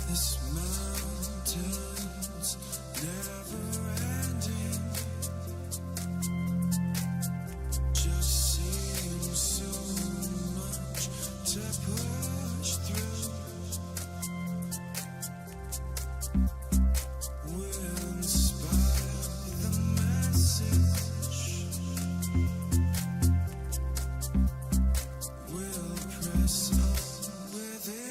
This mountain's never ending. Just seems so much to push through. We'll inspire the message. We'll press on with it.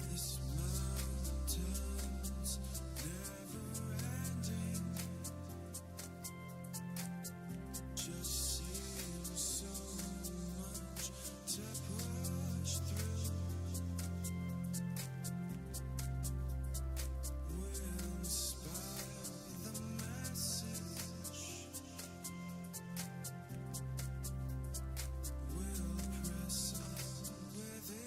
This mountain's never ending. Just seems so much to push through. We'll inspire the message. We'll press on with it.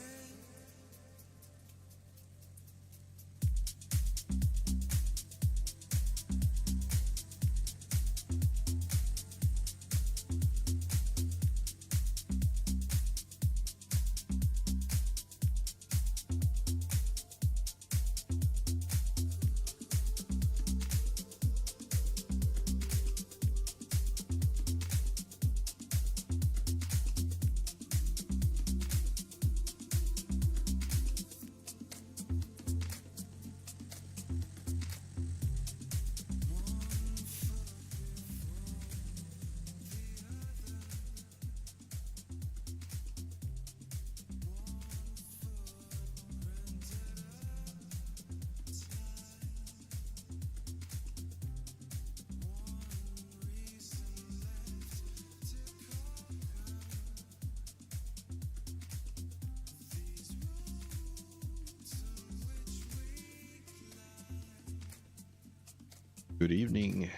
Good evening.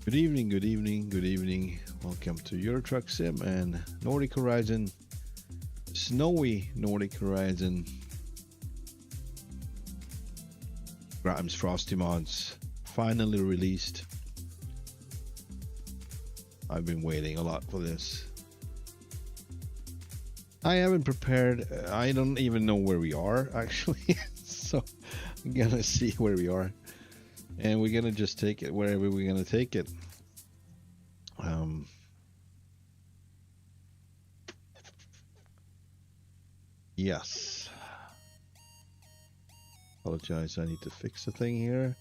Good evening, good evening, good evening. Welcome to Euro Truck Sim and Nordic Horizon. Snowy Nordic Horizon. Grimes Frosty mods finally released. I've been waiting a lot for this. I haven't prepared. I don't even know where we are actually. So I'm gonna see where we are. And we're gonna just take it wherever we're gonna take it. Yes. Apologize, I need to fix the thing here.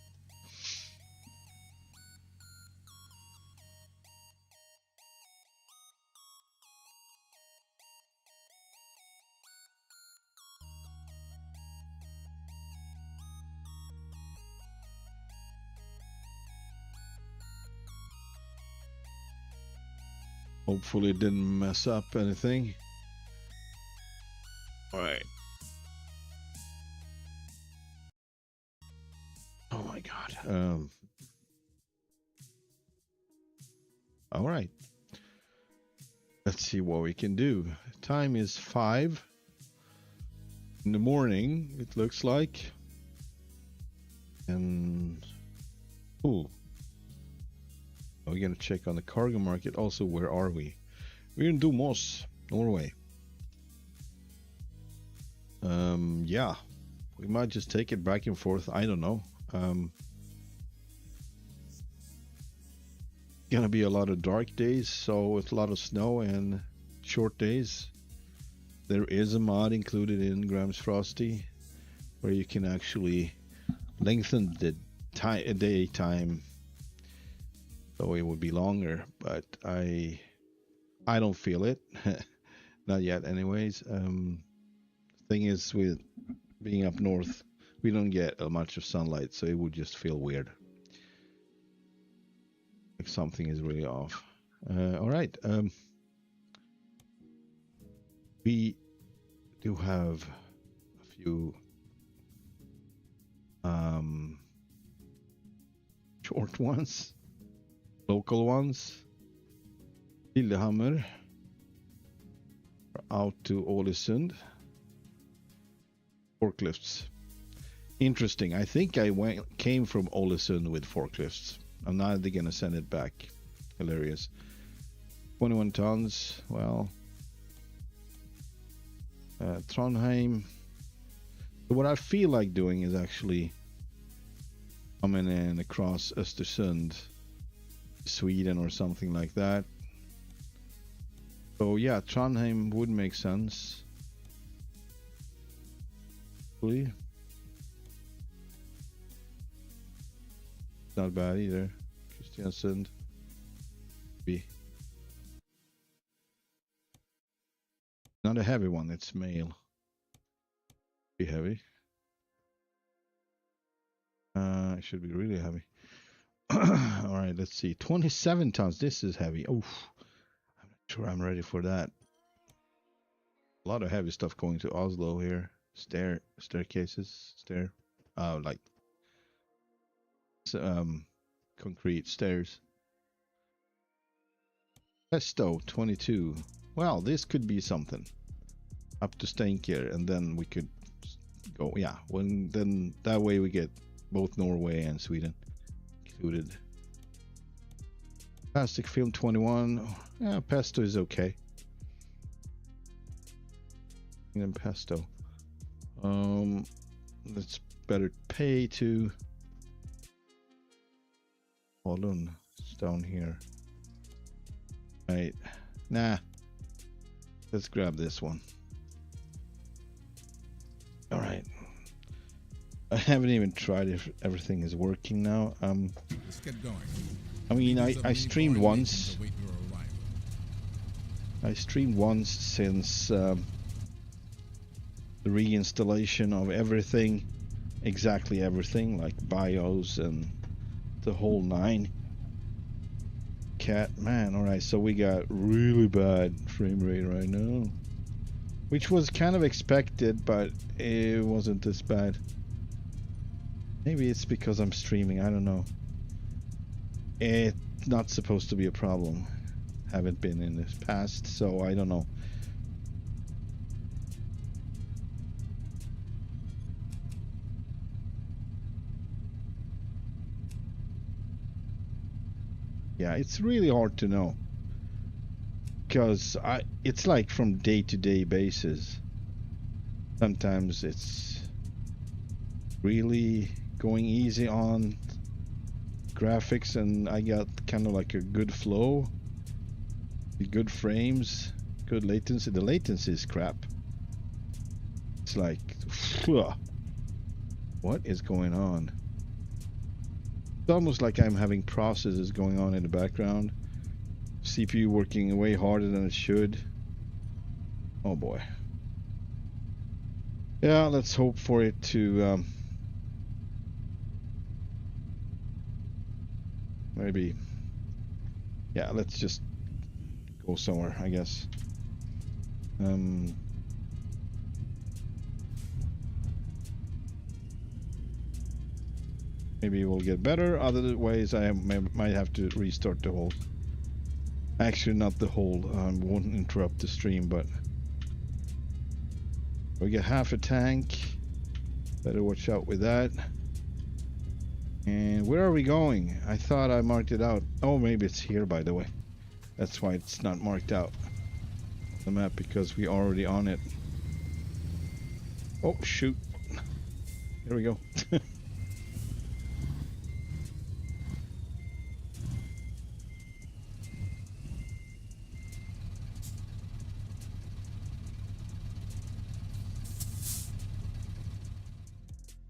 Hopefully it didn't mess up anything. All right. Oh my God. All right. Let's see what we can do. Time is 5 in the morning, it looks like. And ooh. We're gonna check on the cargo market. Also, where are we? We're in Domås, Norway. Yeah. We might just take it back and forth. I don't know. Gonna be a lot of dark days, so it's a lot of snow and short days. There is a mod included in Grams Frosty where you can actually lengthen the daytime so it would be longer, but I don't feel it. Not yet anyways. Thing is, with being up north, we don't get much of sunlight, so it would just feel weird. Like something is really off. All right. We do have a few short ones, local ones. Lillehammer out to Ålesund. Forklifts. Interesting. I think I came from Ålesund with forklifts. I'm not gonna send it back. Hilarious. 21 tons. Well, Trondheim. So what I feel like doing is actually coming in across Östersund, Sweden, or something like that. So yeah, Trondheim would make sense. Not bad either. Kristiansund. B. Not a heavy one, it's male. Be heavy. It should be really heavy. Alright, let's see. 27 tons. This is heavy. Oh, I'm not sure I'm ready for that. A lot of heavy stuff going to Oslo here. Staircases. Like concrete stairs. Pesto 22. Well, this could be something. Up to Steinkjer, and then we could go. Yeah, then that way we get both Norway and Sweden included. Plastic film 21. Yeah, pesto is okay. And then pesto. Let's better pay to. Hold on, it's down here. Right, nah. Let's grab this one. All right. I haven't even tried if everything is working now. Let's get going. I mean, I streamed once. I streamed once since the reinstallation of everything, exactly everything, like BIOS and the whole nine. Man, all right. So we got really bad frame rate right now, which was kind of expected, but it wasn't this bad. Maybe it's because I'm streaming. I don't know. It's not supposed to be a problem. Haven't been in the past, so I don't know. Yeah, it's really hard to know, because it's like from day-to-day basis. Sometimes it's really going easy on graphics, and I got kind of like a good flow, good frames, good latency. The latency is crap. It's like, what is going on? It's almost like I'm having processes going on in the background. CPU working way harder than it should. Oh boy. Yeah, let's hope for it to maybe. Yeah, let's just go go somewhere, I guess. Maybe it will get better. Other ways, I might have to restart the whole. Actually, not the whole. Won't interrupt the stream, but we get half a tank. Better watch out with that. And where are we going? I thought I marked it out. Oh, maybe it's here, by the way. That's why it's not marked out on the map, because we already on it. Oh, shoot. Here we go.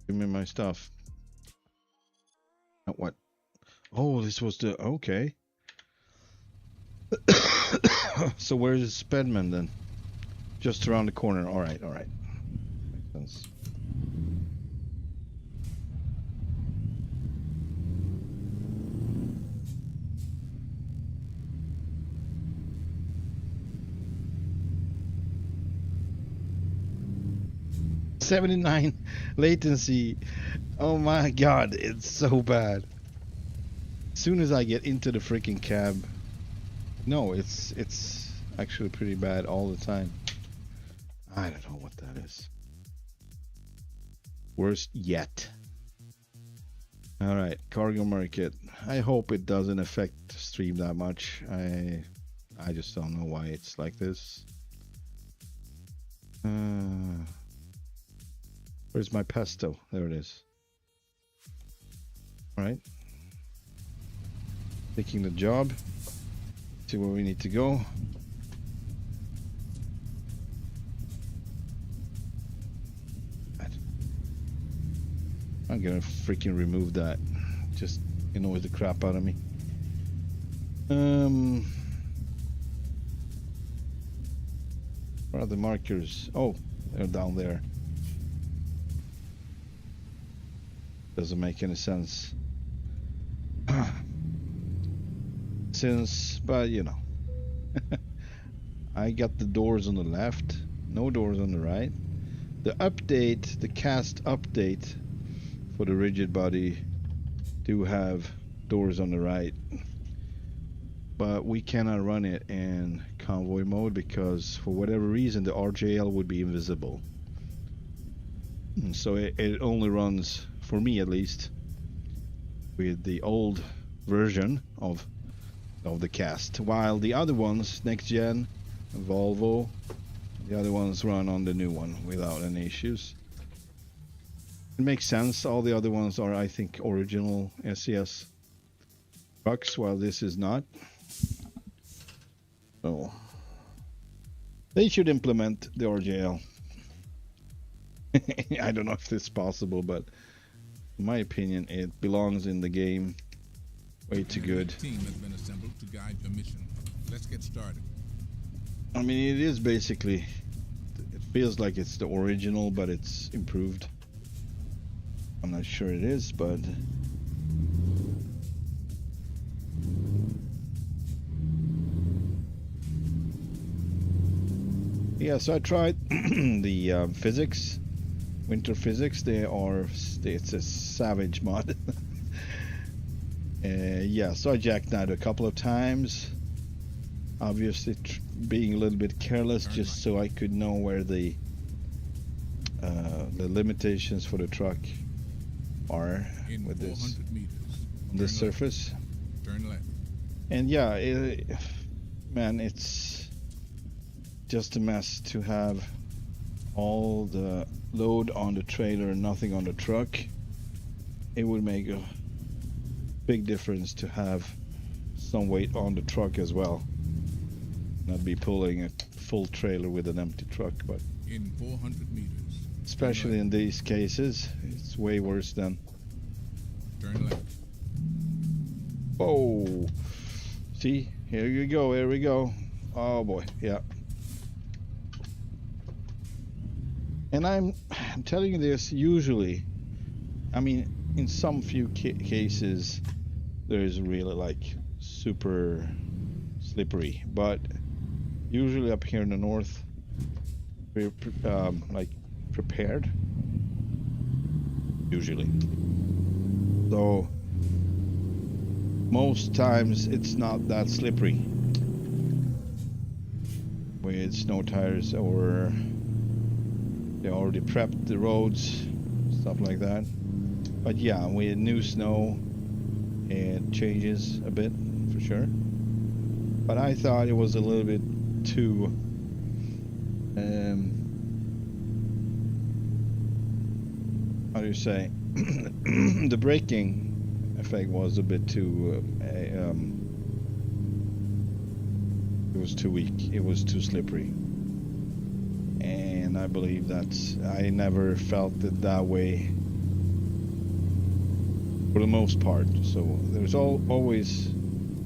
Give me my stuff. What? Oh, this was the... Okay. So where's the Spedman then? Just around the corner. Alright, alright. Makes sense. .79 latency Oh my god, it's so bad. As soon as I get into the freaking cab. No, it's actually pretty bad all the time. I don't know what that is. Worst yet. Alright, cargo market. I hope it doesn't affect the stream that much. I just don't know why it's like this. Where's my pesto? There it is. Alright. Taking the job. See where we need to go. I'm gonna freaking remove that. Just annoys the crap out of me. Where are the markers? Oh, they're down there. Doesn't make any sense. But you know. I got the doors on the left, no doors on the right. The update, the cast update for the rigid body do have doors on the right. But we cannot run it in convoy mode because for whatever reason the RJL would be invisible. And so it only runs, for me at least, with the old version of the cast, while the other ones, next gen, Volvo, the other ones run on the new one without any issues. It makes sense. All the other ones are, I think, original SES trucks, while this is not. So they should implement the RJL. I don't know if this is possible, but in my opinion, it belongs in the game. Way too good. Team has been assembled to guide your mission. Let's get started. I mean, it is basically, it feels like it's the original, but it's improved. I'm not sure it is, but yeah. So I tried the physics, winter physics. It's a savage mod. Yeah, so I jackknifed a couple of times. Obviously, being a little bit careless, just so I could know where the limitations for the truck are with this on this surface. Turn left. And yeah, man, it's just a mess to have all the load on the trailer and nothing on the truck. It would make a big difference to have some weight on the truck as well. Not be pulling a full trailer with an empty truck, but in 400 meters. Especially in these cases, it's way worse than. Turn left. Oh, see, here you go, here we go. Oh boy, yeah. And I'm telling you this, usually, I mean, in some few cases, there is really like super slippery, but Usually up here in the north, we're like prepared. Usually. So most times it's not that slippery with snow tires, or they already prepped the roads, stuff like that. But yeah, with new snow it changes a bit for sure. But I thought it was a little bit too how do you say the braking effect was a bit too it was too weak, it was too slippery, and I believe I never felt it that way for the most part. So there's always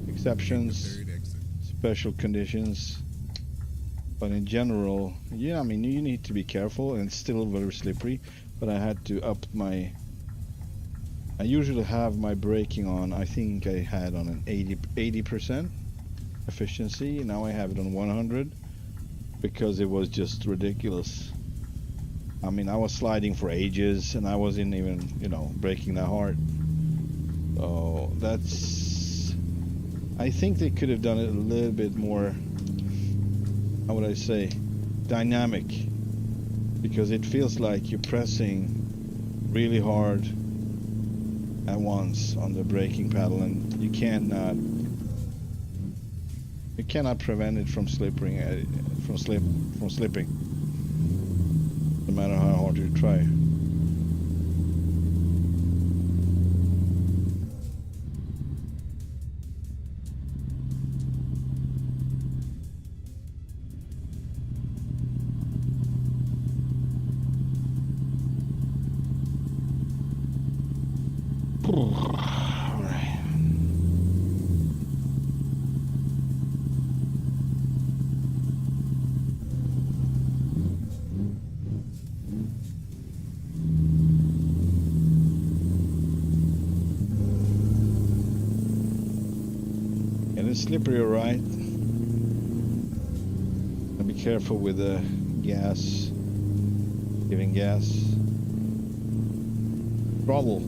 exceptions, Third exit. special conditions, but in general, yeah, I mean, you need to be careful, and it's still very slippery. But I had to up I usually have my braking on, I think I had on an 80% efficiency. Now I have it on 100 because it was just ridiculous. I mean, I was sliding for ages and I wasn't even, braking that hard. So I think they could have done it a little bit more, how would I say, dynamic, because it feels like you're pressing really hard at once on the braking pedal, and you cannot prevent it from slipping, no matter how hard you try. Slippery, alright. Be careful with the gas, giving gas. Throttle.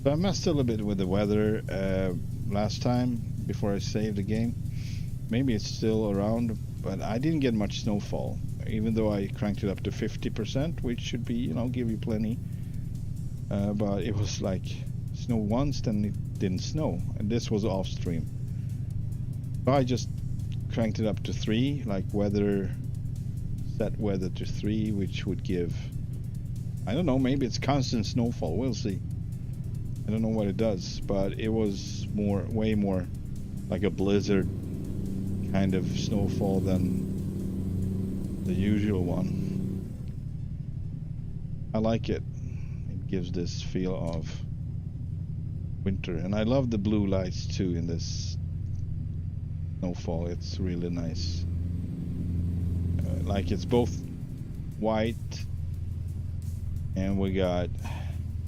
So I messed a little bit with the weather last time before I saved the game. Maybe it's still around, but I didn't get much snowfall, even though I cranked it up to 50%, which should be, give you plenty. But it was like snow once, then it didn't snow, and this was off stream. So I just cranked it up to 3, like set weather to 3, which would give, I don't know, maybe it's constant snowfall, we'll see. I don't know what it does, but it was way more like a blizzard kind of snowfall than the usual one. I like it. It gives this feel of winter, and I love the blue lights too in this snowfall. It's really nice. Like it's both white and we got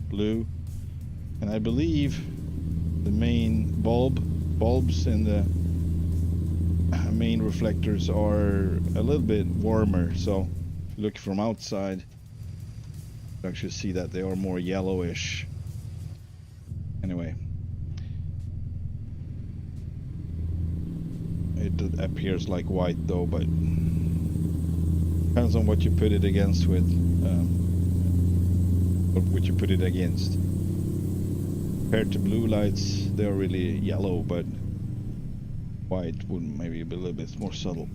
blue. And I believe the main bulbs and the main reflectors are a little bit warmer. So if you look from outside, you actually see that they are more yellowish. Anyway, it appears like white though, but depends on what you put it against with, what you put it against. Compared to blue lights, they're really yellow, but white would maybe be a little bit more subtle.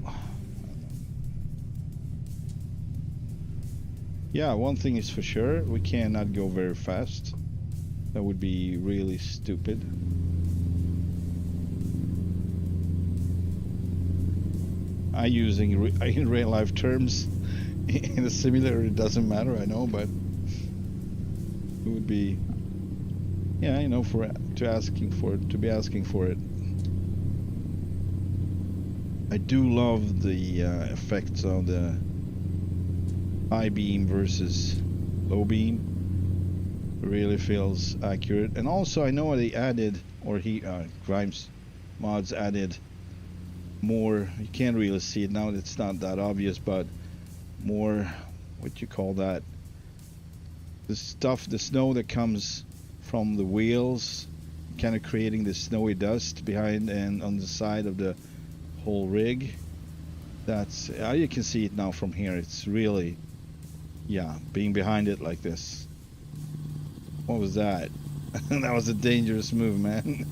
Yeah, one thing is for sure, we cannot go very fast. That would be really stupid. I using in real life terms. In a simulator it doesn't matter, I know, but It would be, yeah, you know, to be asking for it. I do love the effects of the high beam versus low beam. It really feels accurate. And also I know they added, or Grimes mods added more, you can't really see it now, it's not that obvious, but more, what you call that, the snow that comes from the wheels, kind of creating the snowy dust behind and on the side of the whole rig. That's, you can see it now from here. It's really, yeah, being behind it like this. What was that? That was a dangerous move, man.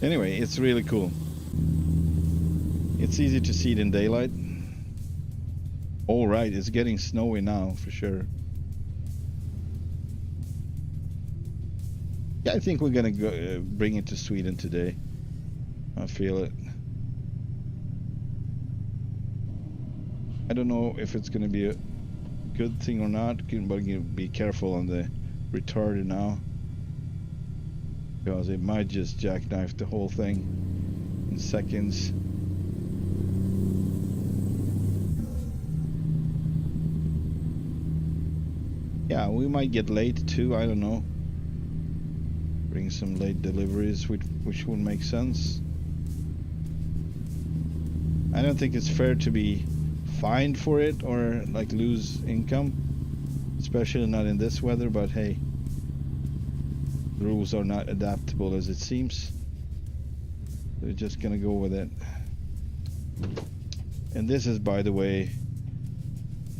Anyway, it's really cool. It's easy to see it in daylight. All right, it's getting snowy now for sure. Yeah, I think we're gonna go bring it to Sweden today. I feel it. I don't know if it's gonna be a good thing or not, but be careful on the retarder now, because it might just jackknife the whole thing in seconds. Yeah, we might get late too, I don't know. Bring some late deliveries, which would make sense. I don't think it's fair to be fined for it or like lose income, especially not in this weather, but hey, the rules are not adaptable as it seems. We're just gonna go with it. And this is, by the way,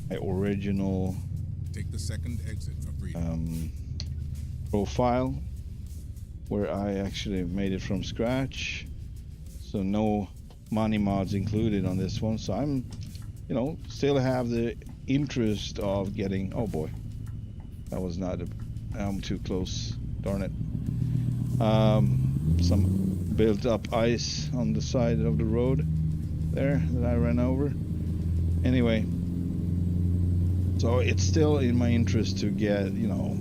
my original Take the second exit for freedom. profile, where I actually made it from scratch, so no money mods included on this one. So I'm, you know, still have the interest of getting, oh boy, that was not I'm too close, darn it. Some built up ice on the side of the road there that I ran over. Anyway, so it's still in my interest to get, you know,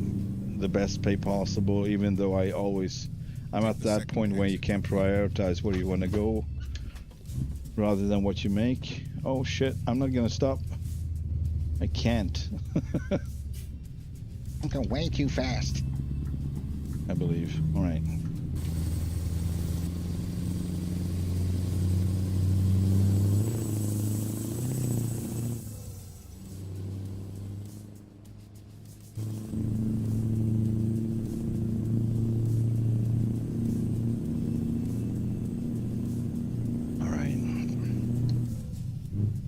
the best pay possible, even though I'm at that point where you can prioritize where you want to go rather than what you make. Oh shit, I'm not gonna stop. I can't. I'm going way too fast, I believe. All right.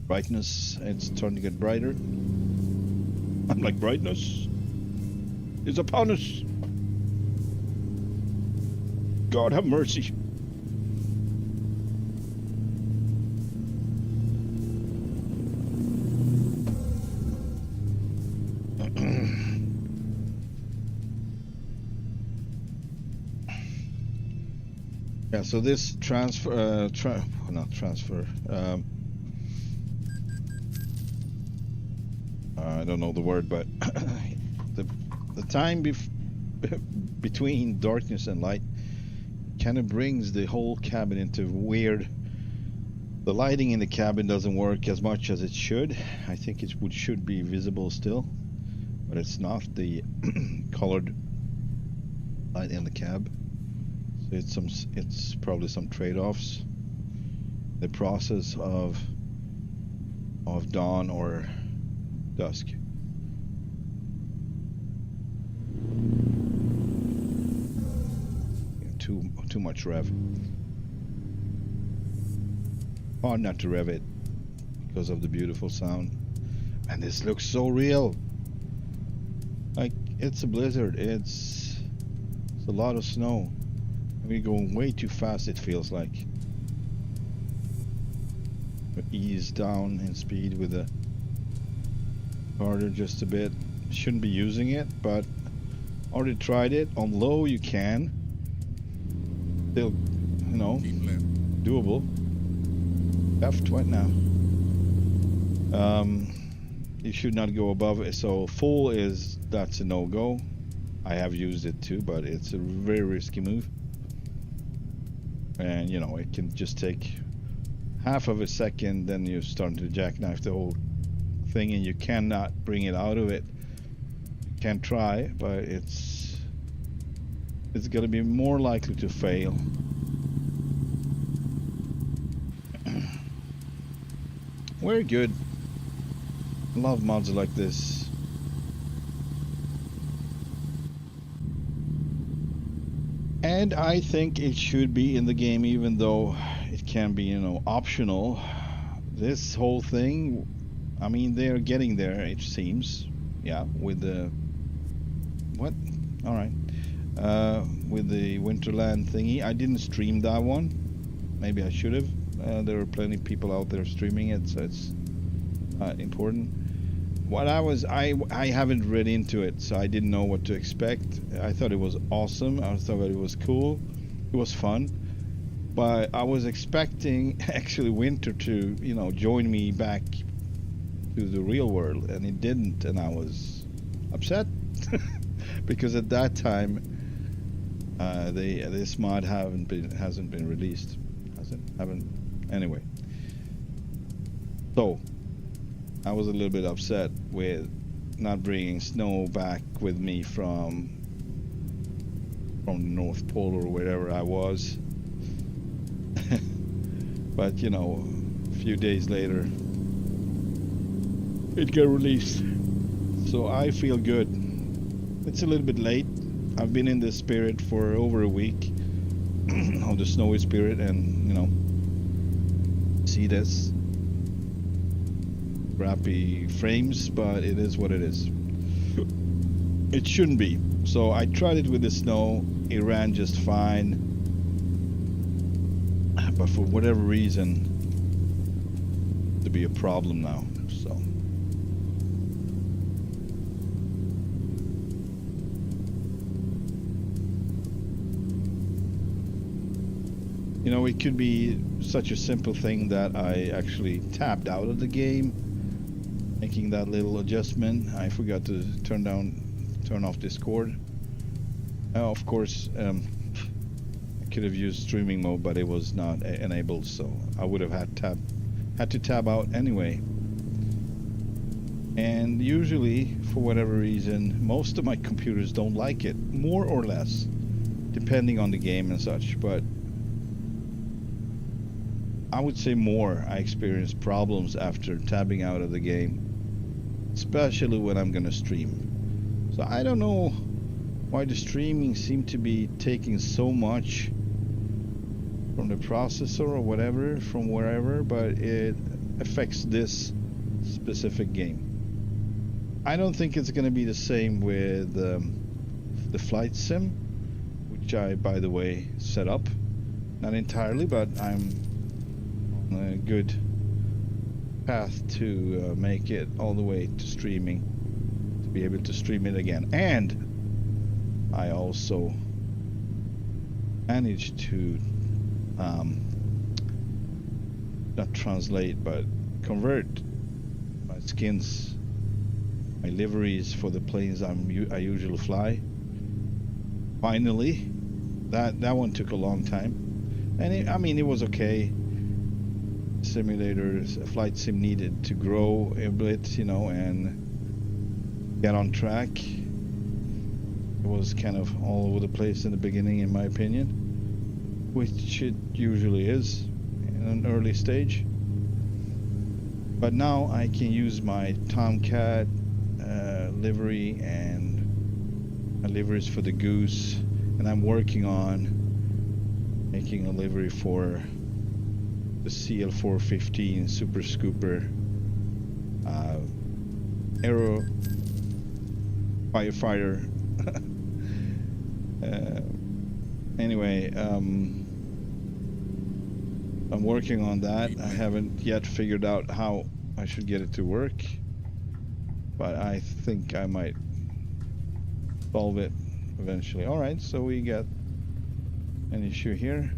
Brightness, it's starting to get brighter. I'm like, brightness is upon us. God have mercy. Yeah, so this not transfer, I don't know the word, but the time between darkness and light kind of brings the whole cabin into weird. The lighting in the cabin doesn't work as much as it should. I think it should be visible still, but it's not the colored light in the cab. So it's probably some trade-offs. The process of dawn or dusk. Too much rev. Hard not to rev it because of the beautiful sound. And this looks so real. Like, it's a blizzard. It's a lot of snow. I mean, going way too fast, it feels like. Ease down in speed with the harder just a bit. Shouldn't be using it, but already tried it. On low you can. Still, you know, doable. Left, what now? You should not go above it. So full that's a no-go. I have used it too, but it's a very risky move. And you know, it can just take half of a second, then you're starting to jackknife the whole thing, and you cannot bring it out of it. You can try, but it's going to be more likely to fail. Very good. Love mods like this. And I think it should be in the game, even though it can be, you know, optional. This whole thing, I mean, they're getting there, it seems. Yeah, with the... What? Alright. With the Winterland thingy. I didn't stream that one. Maybe I should have. There are plenty of people out there streaming it, so it's important. What I haven't read into it, so I didn't know what to expect. I thought it was awesome. I thought it was cool. It was fun. But I was expecting actually Winter to, you know, join me back to the real world, and it didn't, and I was upset because at that time this mod hasn't been released. Anyway. So I was a little bit upset with not bringing snow back with me from the North Pole or wherever I was. But you know, a few days later it got released, so I feel good. It's a little bit late. I've been in the spirit for over a week of the snowy spirit, and you know, see this crappy frames, but it is what it is. It shouldn't be. So I tried it with the snow. It ran just fine, but for whatever reason, to be a problem now. So you know, it could be such a simple thing that I actually tapped out of the game, making that little adjustment. I forgot to turn off Discord. Of course, I could have used streaming mode, but it was not enabled, so I would have had to tab out anyway. And usually, for whatever reason, most of my computers don't like it, more or less, depending on the game and such. But I would say more. I experience problems after tabbing out of the game, especially when I'm gonna stream. So I don't know why the streaming seemed to be taking so much from the processor or whatever, from wherever, but it affects this specific game. I don't think it's gonna be the same with the flight sim, which I, by the way, set up. Not entirely, but I'm a good path to make it all the way to streaming, to be able to stream it again. And I also managed to not translate but convert my skins, my liveries for the planes I usually fly. Finally, that one took a long time, and I mean, it was okay. Simulators, flight sim needed to grow a bit, you know, and get on track. It was kind of all over the place in the beginning, in my opinion, which it usually is in an early stage. But now I can use my Tomcat livery and liveries for the Goose, and I'm working on making a livery for the CL415 Super Scooper Aero Firefighter. Anyway, I'm working on that. I haven't yet figured out how I should get it to work, but I think I might solve it eventually. Alright, so we got an issue here.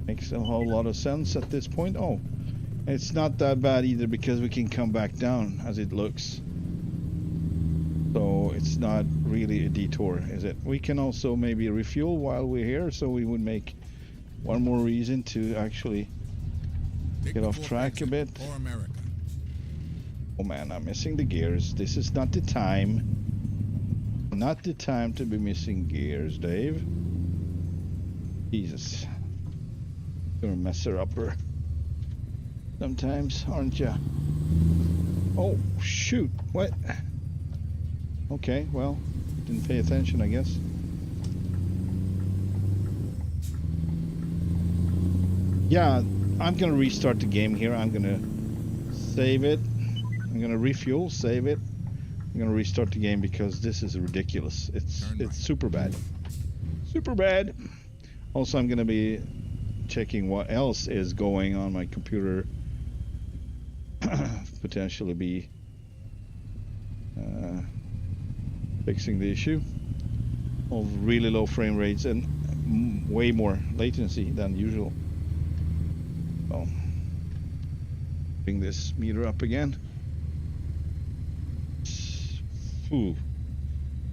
Makes a whole lot of sense at this point. Oh, It's not that bad either because we can come back down as it looks. So it's not really a detour, is it? We can also maybe refuel while we're here, so we would make one more reason to actually Take get the off fourth track a exit bit. for America. Oh man, I'm missing the gears. This is not the time. Not the time to be missing gears, Dave. Jesus. You're a messer-upper sometimes, aren't you? Oh, shoot. What? Okay, well, didn't pay attention, I guess. Yeah, I'm gonna restart the game here. I'm gonna save it. I'm gonna refuel, save it. I'm gonna restart the game because this is ridiculous. It's super bad. Super bad. Also, I'm gonna be checking what else is going on my computer. Potentially be fixing the issue of really low frame rates and way more latency than usual. So, bring this meter up again. Ooh.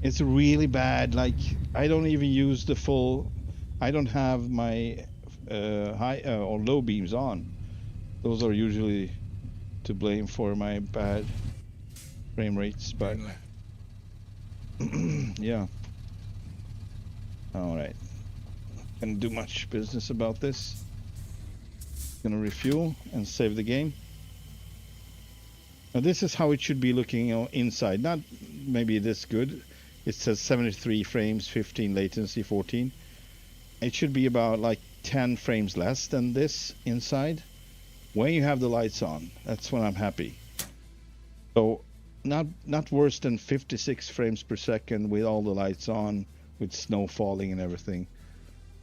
It's really bad. Like, I don't even use the full. I don't have my high or low beams on. Those are usually to blame for my bad frame rates, but yeah. All right. Can't do much business about this. Gonna refuel and save the game. Now this is how it should be looking inside. Not maybe this good. It says 73 frames, 15 latency, 14. It should be about like 10 frames less than this inside. When you have the lights on, that's when I'm happy. So not worse than 56 frames per second with all the lights on, with snow falling and everything.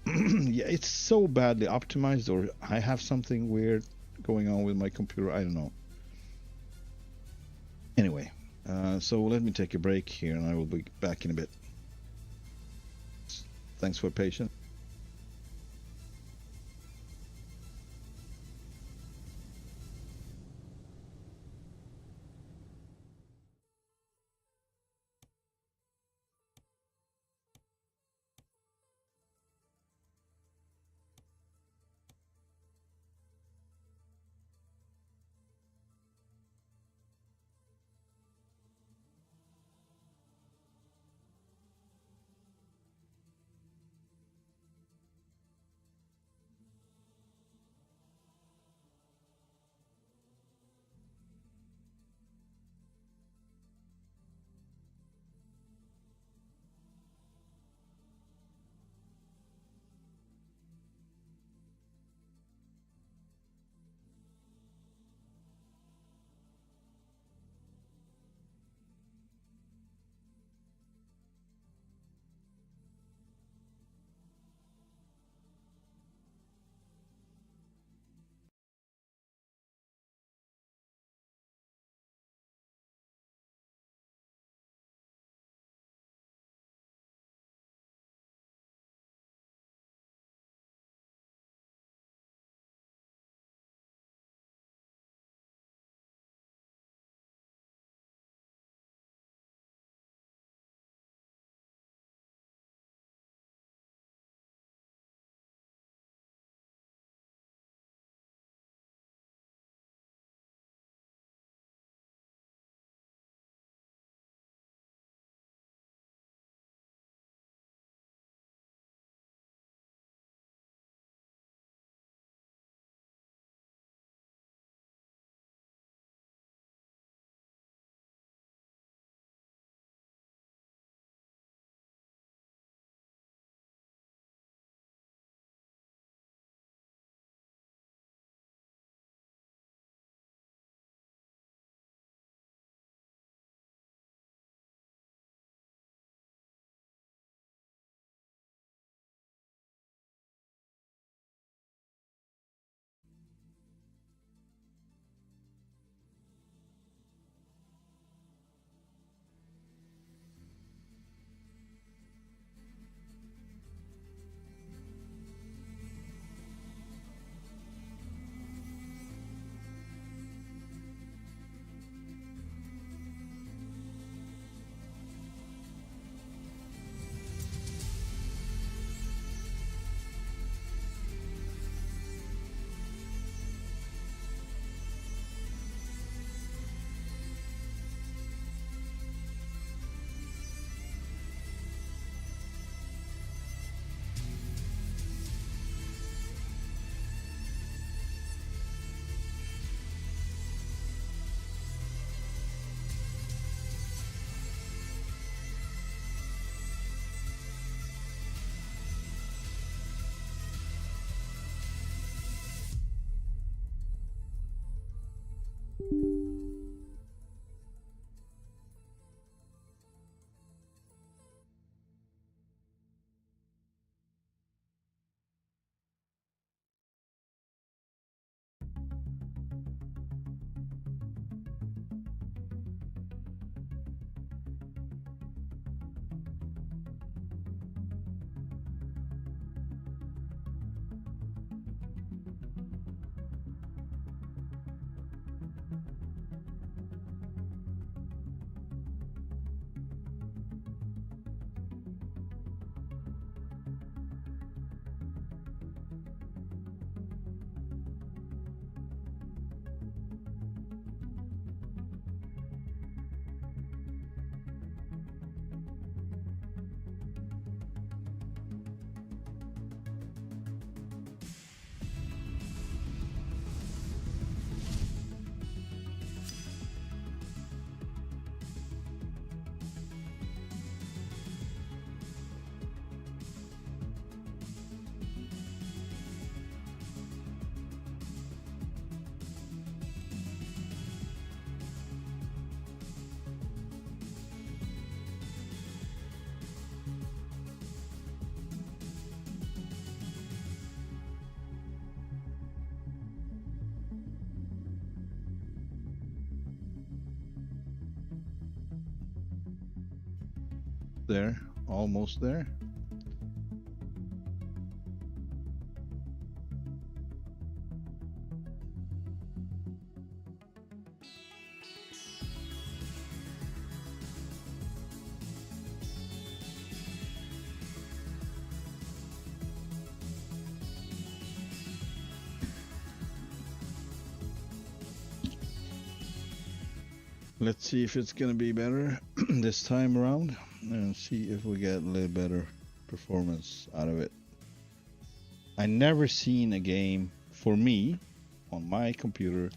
Yeah, it's so badly optimized, or I have something weird going on with my computer. I don't know. Anyway, so let me take a break here and I will be back in a bit. Thanks for patience. There, almost there. Let's see if it's gonna be better this time around, and see if we get a little better performance out of it. I never seen a game for me on my computer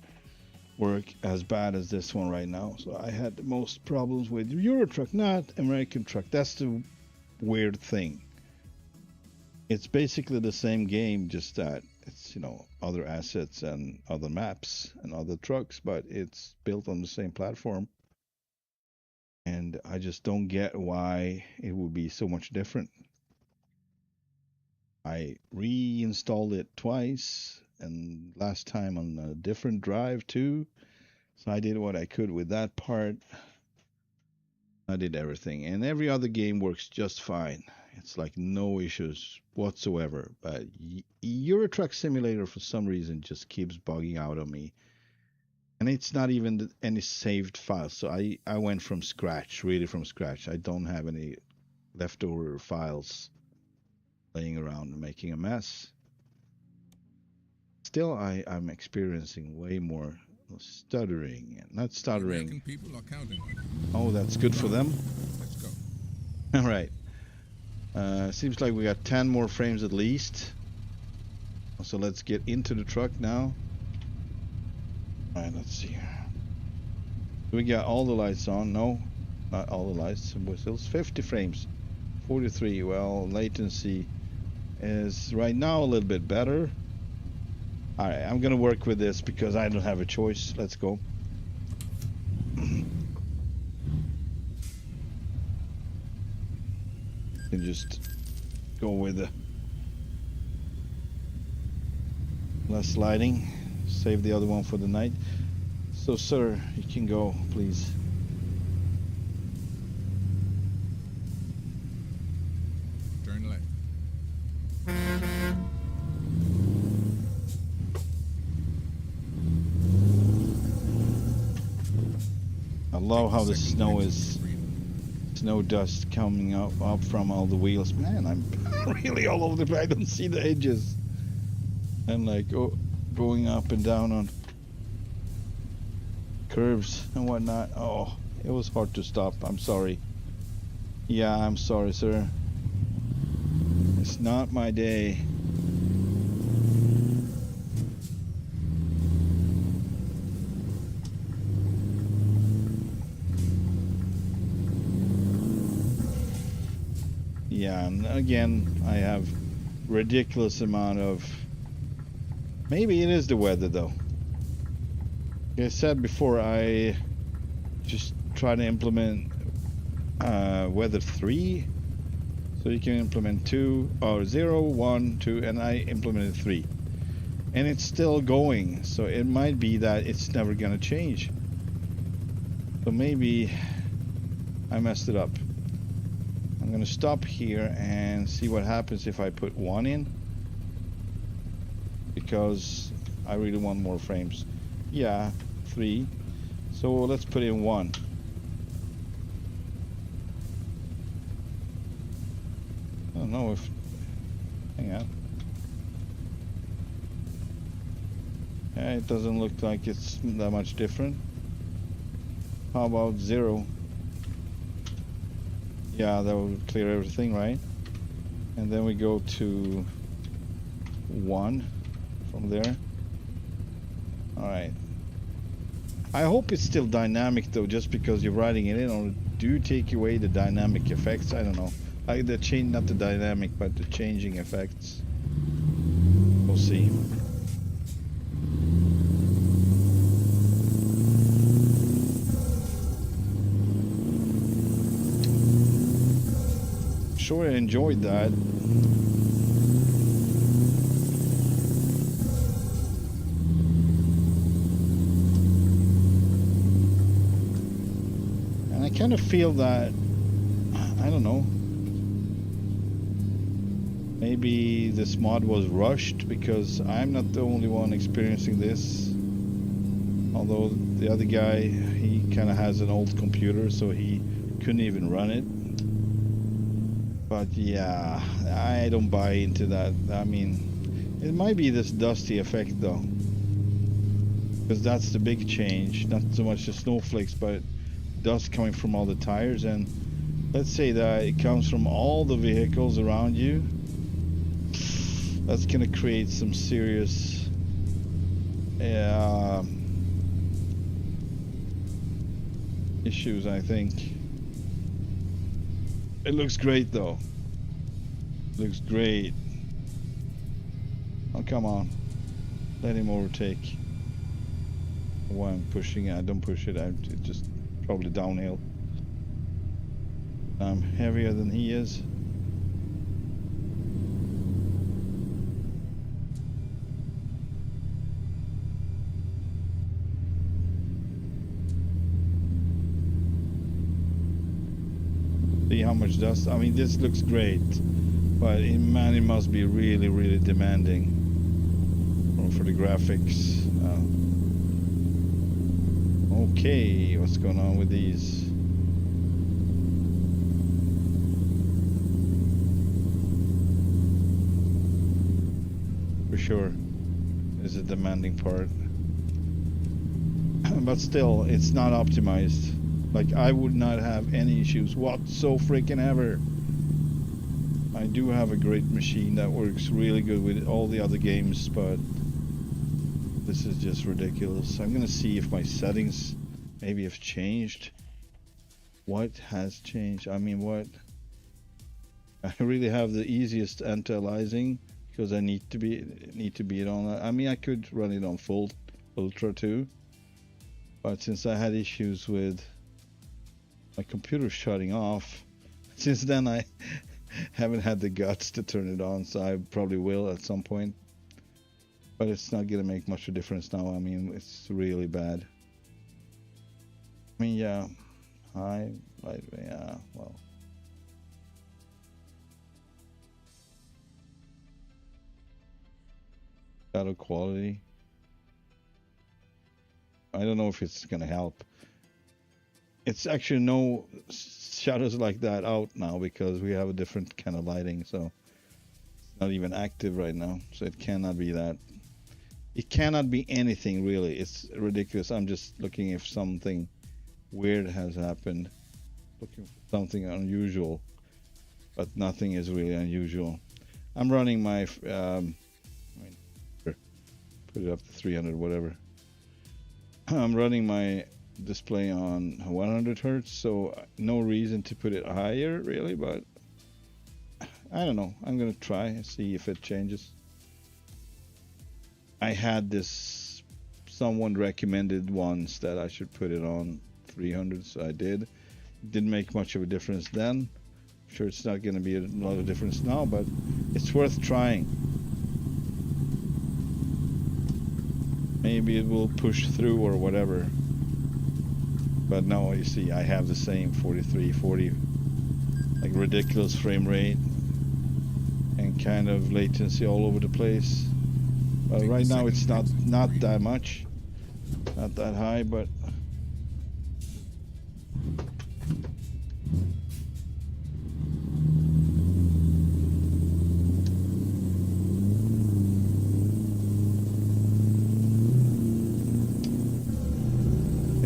work as bad as this one right now. So I had the most problems with Euro Truck, not American Truck. That's the weird thing. It's basically the same game, just that it's, you know, other assets and other maps and other trucks, but it's built on the same platform. And I just don't get why it would be so much different. I reinstalled it twice, and last time on a different drive too. So I did what I could with that part. I did everything, and every other game works just fine. It's like no issues whatsoever. But Euro Truck Simulator, for some reason, just keeps bugging out on me. And it's not even any saved files. So I went from scratch, really from scratch. I don't have any leftover files laying around and making a mess. Still, I'm experiencing way more stuttering. Not stuttering. American people are counting on it. Oh, that's good for them. Let's go. All right. Seems like we got 10 more frames at least. So let's get into the truck now. All right, let's see here. We got all the lights on. No, not all the lights. Still 50 frames. 43. Well, latency is right now a little bit better. All right, I'm gonna work with this because I don't have a choice. Let's go. And just go with the less lighting. Save the other one for the night. So, sir, you can go, please. Turn left. I love how the Second snow exit is, freedom. snow dust coming up from all the wheels. Man, I'm really all over the place. I don't see the edges. And like going up and down on curves and whatnot. Oh, it was hard to stop. I'm sorry. Yeah, I'm sorry, sir. It's not my day. Yeah, and again, I have ridiculous amount of... Maybe it is the weather, though. Like I said before, I just try to implement weather 3, so you can implement 2 or 0, 1, 2, and I implemented 3, and it's still going, so it might be that it's never gonna change. So maybe I messed it up. I'm gonna stop here and see what happens if I put 1 in, because I really want more frames. Yeah, 3. So let's put in 1. I don't know if... Hang on. Yeah, it doesn't look like it's that much different. How about 0? Yeah, that will clear everything, right? And then we go to 1 from there. Alright. I hope it's still dynamic though, just because you're writing it in, or do you take away the dynamic effects? I don't know. Like the change, not the dynamic, but the changing effects. We'll see. Sure, I enjoyed that. And I kind of feel that, I don't know, maybe this mod was rushed, because I'm not the only one experiencing this. Although the other guy, he kind of has an old computer, so he couldn't even run it. But yeah, I don't buy into that. I mean, it might be this dusty effect though, because that's the big change. Not so much the snowflakes, but dust coming from all the tires. And let's say that it comes from all the vehicles around you. That's gonna create some serious issues, I think. It looks great though. Looks great. Oh, come on. Let him overtake. Why I'm pushing it, I don't push it out. It just probably downhill. I'm heavier than he is. See how much dust. I mean, this looks great, but man, it must be really, really demanding for the graphics. Okay, what's going on with these? For sure, is a demanding part, but still, it's not optimized. Like, I would not have any issues whatsoever. I do have a great machine that works really good with all the other games, but this is just ridiculous. I'm gonna see if my settings maybe have changed. What has changed? I mean, what? I really have the easiest anti-aliasing, because I need to be it on. I mean, I could run it on full ultra too, but since I had issues with my computer shutting off, since then I haven't had the guts to turn it on, so I probably will at some point. But it's not gonna make much of a difference now. I mean, it's really bad. I mean, yeah, yeah, well. Shadow quality. I don't know if it's gonna help. It's actually no shadows like that out now, because we have a different kind of lighting, so it's not even active right now, so it cannot be that. It cannot be anything really. It's ridiculous. I'm just looking if something weird has happened, looking for something unusual, but nothing is really unusual. I'm running my put it up to 300, whatever. I'm running my display on 100 hertz, so no reason to put it higher really, but I don't know. I'm gonna try and see if it changes. I had this someone recommended once that I should put it on 300, so I did. Didn't make much of a difference then. I'm sure it's not going to be a lot of difference now, but it's worth trying. Maybe it will push through or whatever. But no, you see, I have the same 43, 40, like ridiculous frame rate and kind of latency all over the place. Right now it's not that much, not that high, but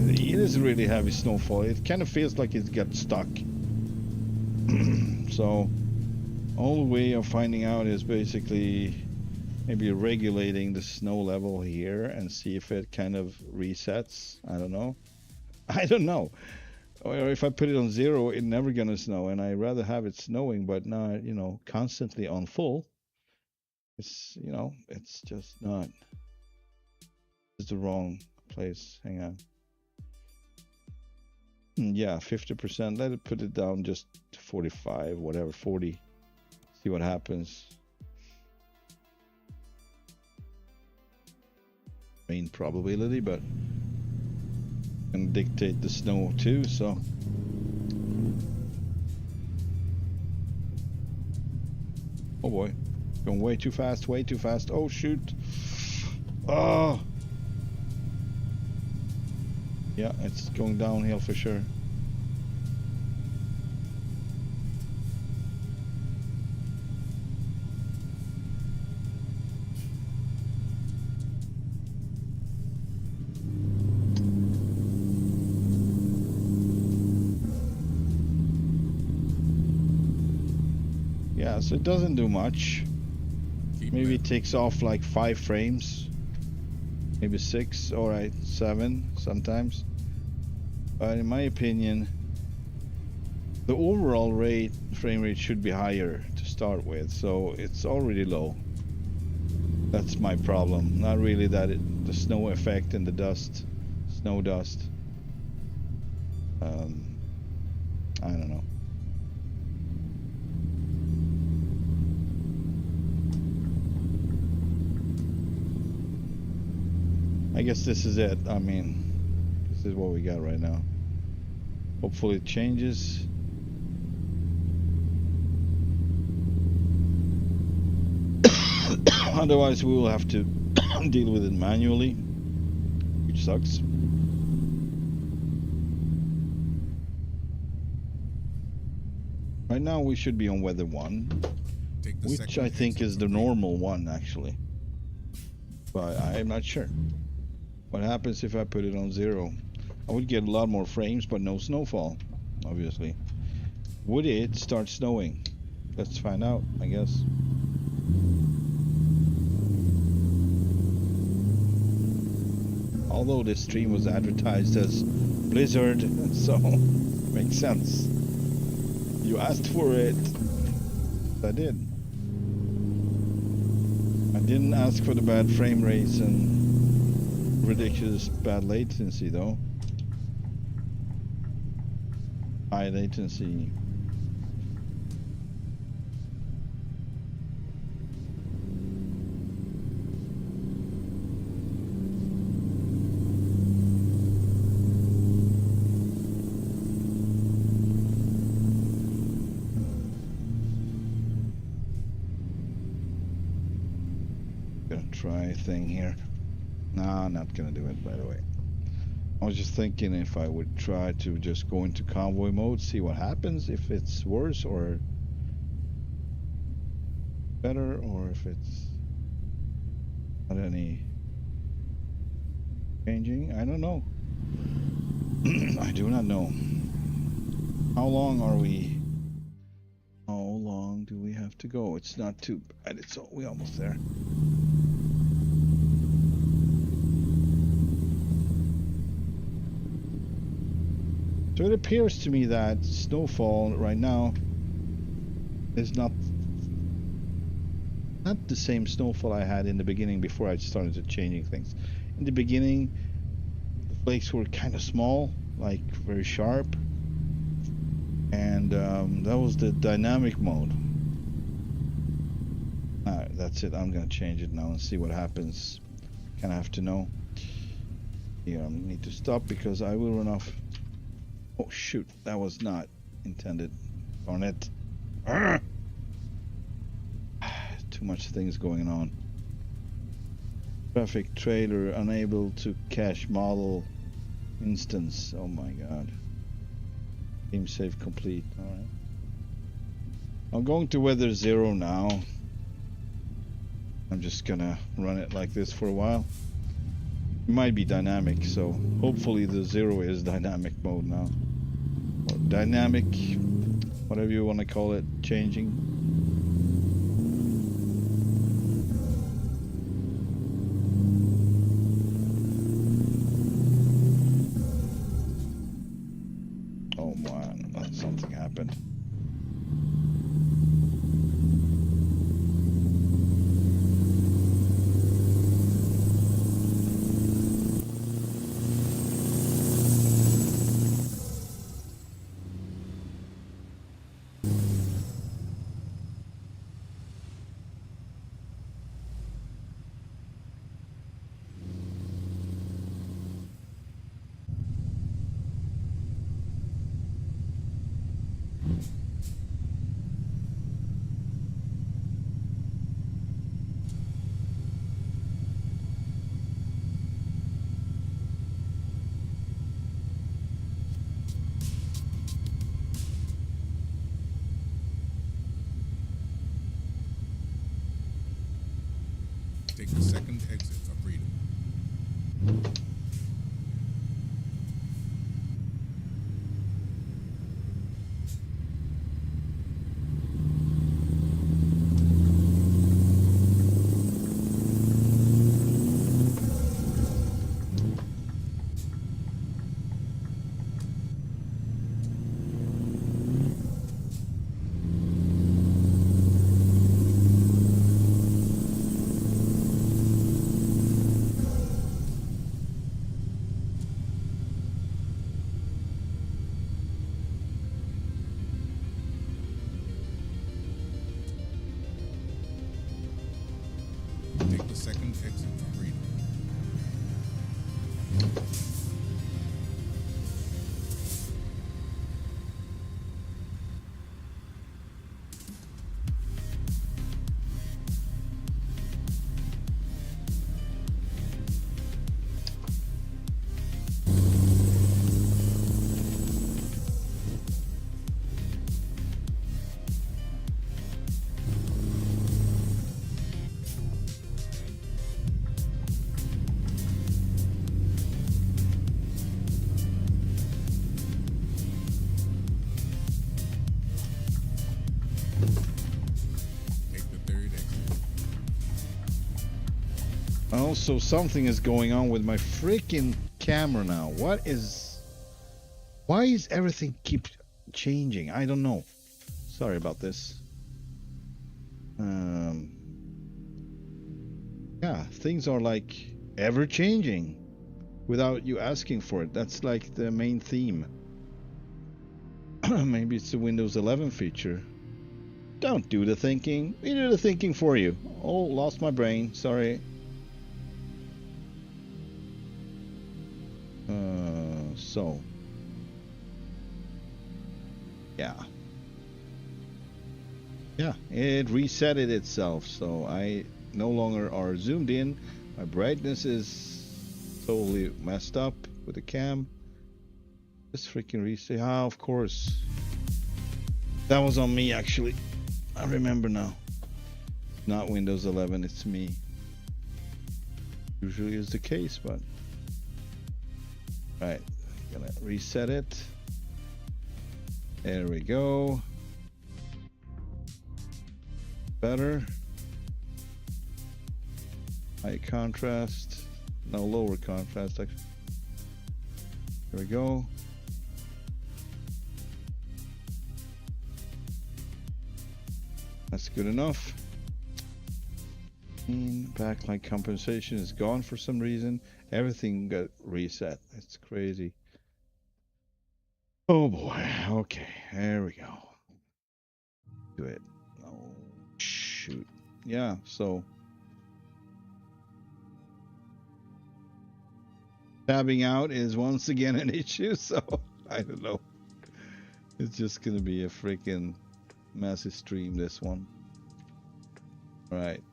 it is really heavy snowfall. It kind of feels like it got stuck. So only way of finding out is basically maybe regulating the snow level here and see if it kind of resets. I don't know. I don't know. Or if I put it on 0, it's never gonna snow, and I'd rather have it snowing, but not, you know, constantly on full. It's, you know, it's just not. It's the wrong place. Hang on. Yeah, 50%. Let it put it down just to 45, whatever, 40. See what happens. Main probability, but can dictate the snow too, so oh boy, going way too fast, oh shoot. Oh yeah, it's going downhill for sure. Yeah, so it doesn't do much. Maybe it takes off like 5 frames, maybe 6, alright, 7 sometimes. But in my opinion, the overall frame rate should be higher to start with, so it's already low. That's my problem. Not really that the snow effect and the dust, snow dust. I don't know. I guess this is it. I mean, this is what we got right now. Hopefully it changes. Otherwise we will have to deal with it manually, which sucks. Right now we should be on weather 1, which I think is the normal one actually. But I am not sure. What happens if I put it on 0? I would get a lot more frames, but no snowfall, obviously. Would it start snowing? Let's find out, I guess. Although this stream was advertised as Blizzard, so makes sense. You asked for it. I did. I didn't ask for the bad frame rates and ridiculous bad latency though. High latency. Gonna try a thing here. No, I'm not gonna do it, by the way. I was just thinking if I would try to just go into convoy mode, see what happens, if it's worse or better, or if it's not any changing. I don't know. I do not know. How long are we? How long do we have to go? It's not too bad. We're almost there. So it appears to me that snowfall right now is not the same snowfall I had in the beginning before I started changing things. in the beginning, the flakes were kind of small, like very sharp, and that was the dynamic mode. Alright, that's it. I'm gonna change it now and see what happens. Kind of have to know. Here, I need to stop because I will run off. Oh shoot, that was not intended. Darn it. Arrgh! Too much things going on. Traffic trailer unable to cache model instance. Oh my god. Game save complete. Alright. I'm going to weather 0 now. I'm just gonna run it like this for a while. It might be dynamic, so hopefully the 0 is dynamic mode now. Or dynamic, whatever you want to call it, changing. Oh man, something happened. Take the second exit for freedom. Take the second exit for freedom. Take the third exit. Also, something is going on with my freaking camera now. Why is everything keep changing? I don't know. Sorry about this. Yeah, things are like ever changing without you asking for it. That's like the main theme. Maybe it's the Windows 11 feature. Don't do the thinking. We do the thinking for you. Oh, lost my brain. Sorry. So. Yeah. Yeah, it reset it itself, so I no longer are zoomed in. My brightness is totally messed up with the cam. Just freaking reset. Ah, of course. That was on me, actually. I remember now. Not Windows 11, it's me. Usually is the case, but... Right, gonna reset it. There we go. Better. High contrast. No, lower contrast, actually. There we go. That's good enough. Backlight compensation is gone for some reason. Everything got reset. It's crazy. Oh boy. Okay, there we go. Do it. Oh shoot. Yeah. So tabbing out is once again an issue. So I don't know. It's just gonna be a freaking massive stream. This one. All right.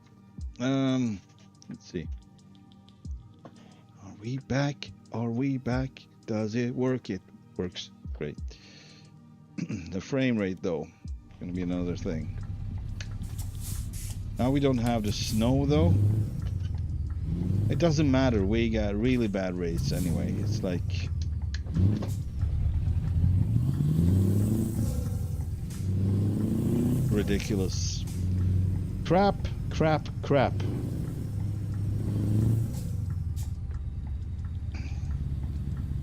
Let's see. Are we back? Are we back? Does it work? It works great. The frame rate though, gonna be another thing. Now we don't have the snow though. It doesn't matter. We got really bad rates anyway. It's like ridiculous. Crap, crap, crap.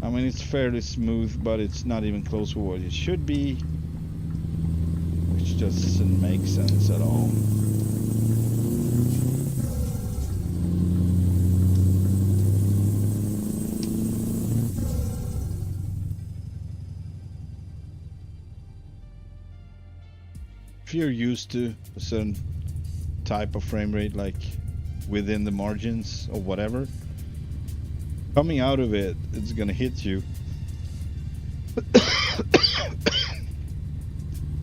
I mean, it's fairly smooth, but it's not even close to what it should be, which just doesn't make sense at all. If you're used to a certain type of frame rate, like within the margins or whatever, coming out of it, it's gonna hit you.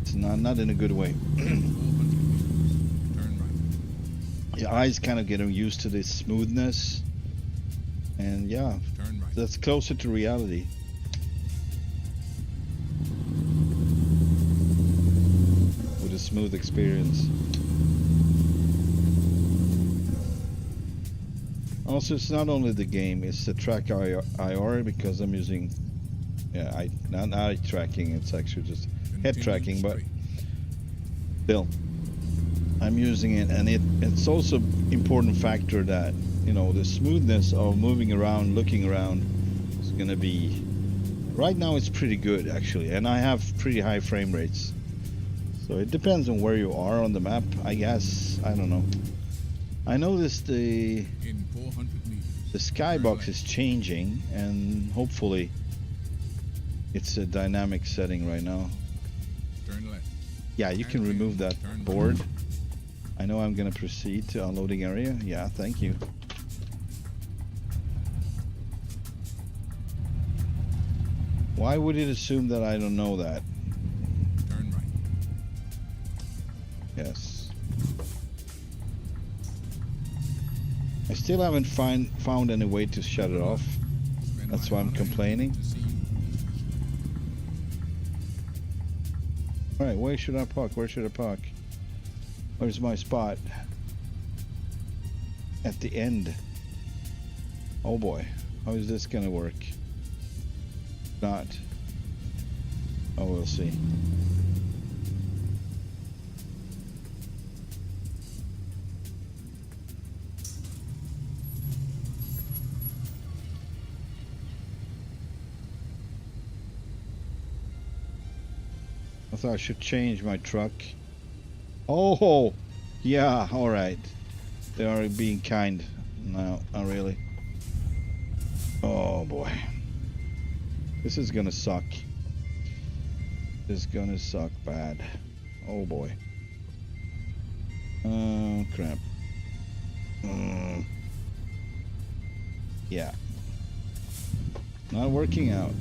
It's not in a good way. Your eyes kind of getting used to this smoothness, and yeah, that's closer to reality. With a smooth experience. Also, it's not only the game, it's the track IR, because I'm using, not eye tracking, it's actually just head tracking, but still, I'm using it, and it's also important factor that, you know, the smoothness of moving around, looking around is gonna be, right now it's pretty good actually, and I have pretty high frame rates. So it depends on where you are on the map, I guess. I don't know. I noticed the skybox is changing, and hopefully it's a dynamic setting right now. Turn left. Yeah, you can remove that board. I know I'm gonna proceed to unloading area. Yeah, thank you. Why would it assume that I don't know that? Turn right. Yes. I still haven't found any way to shut it off. That's why I'm complaining. Alright, where should I park? Where should I park? Where's my spot? At the end. Oh boy. How is this gonna work? Not. Oh, we'll see. I thought I should change my truck. Oh, yeah, alright. They are being kind. No, not really. Oh boy. This is gonna suck. This is gonna suck bad. Oh boy. Oh crap. Yeah. Not working out.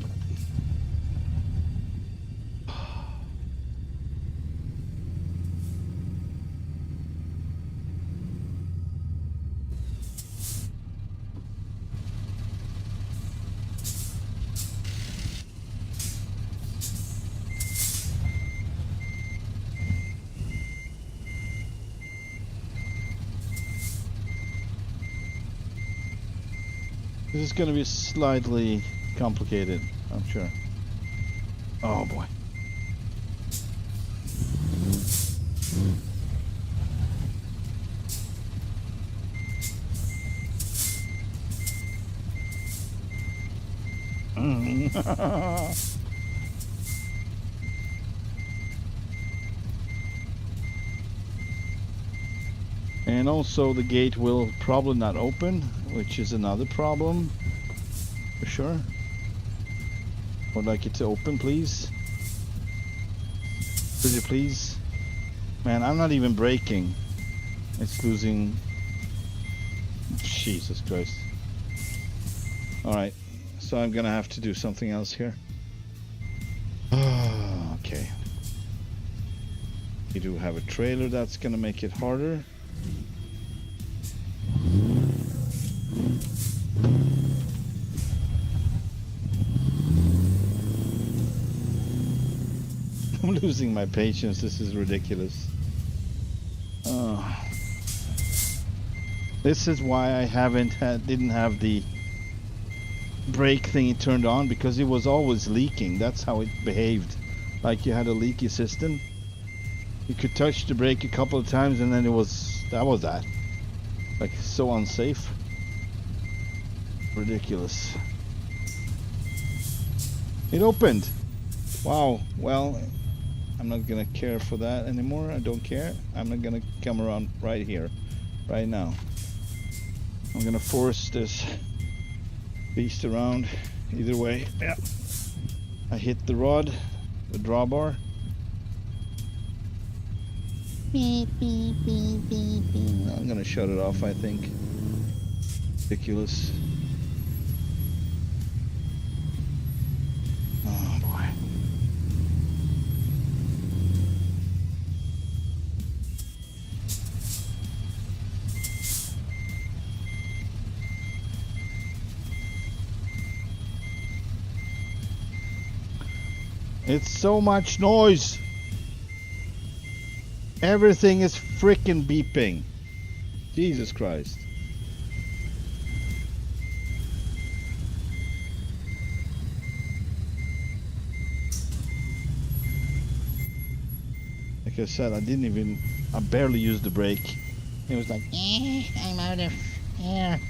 This is going to be slightly complicated, I'm sure. Oh boy. And also the gate will probably not open. which is another problem for sure. Would like it to open, please. Could you please? Man, I'm not even braking. It's losing. Jesus Christ. Alright, so I'm gonna have to do something else here. Okay. We do have a trailer that's gonna make it harder. I'm losing my patience. This is ridiculous. This is why I didn't have the brake thingy turned on, because it was always leaking. That's how it behaved. Like you had a leaky system. You could touch the brake a couple of times and then that was that. Like, so unsafe. Ridiculous. It opened. Wow. Well, I'm not gonna care for that anymore. I don't care. I'm not gonna come around right here, right now. I'm gonna force this beast around either way. Yeah. I hit the rod, the drawbar. Beep, beep, beep, beep, beep. I'm gonna shut it off, I think. Ridiculous. Oh boy. It's so much noise. Everything is freaking beeping. Jesus Christ. Like I said, I barely used the brake. It was like, I'm out of air.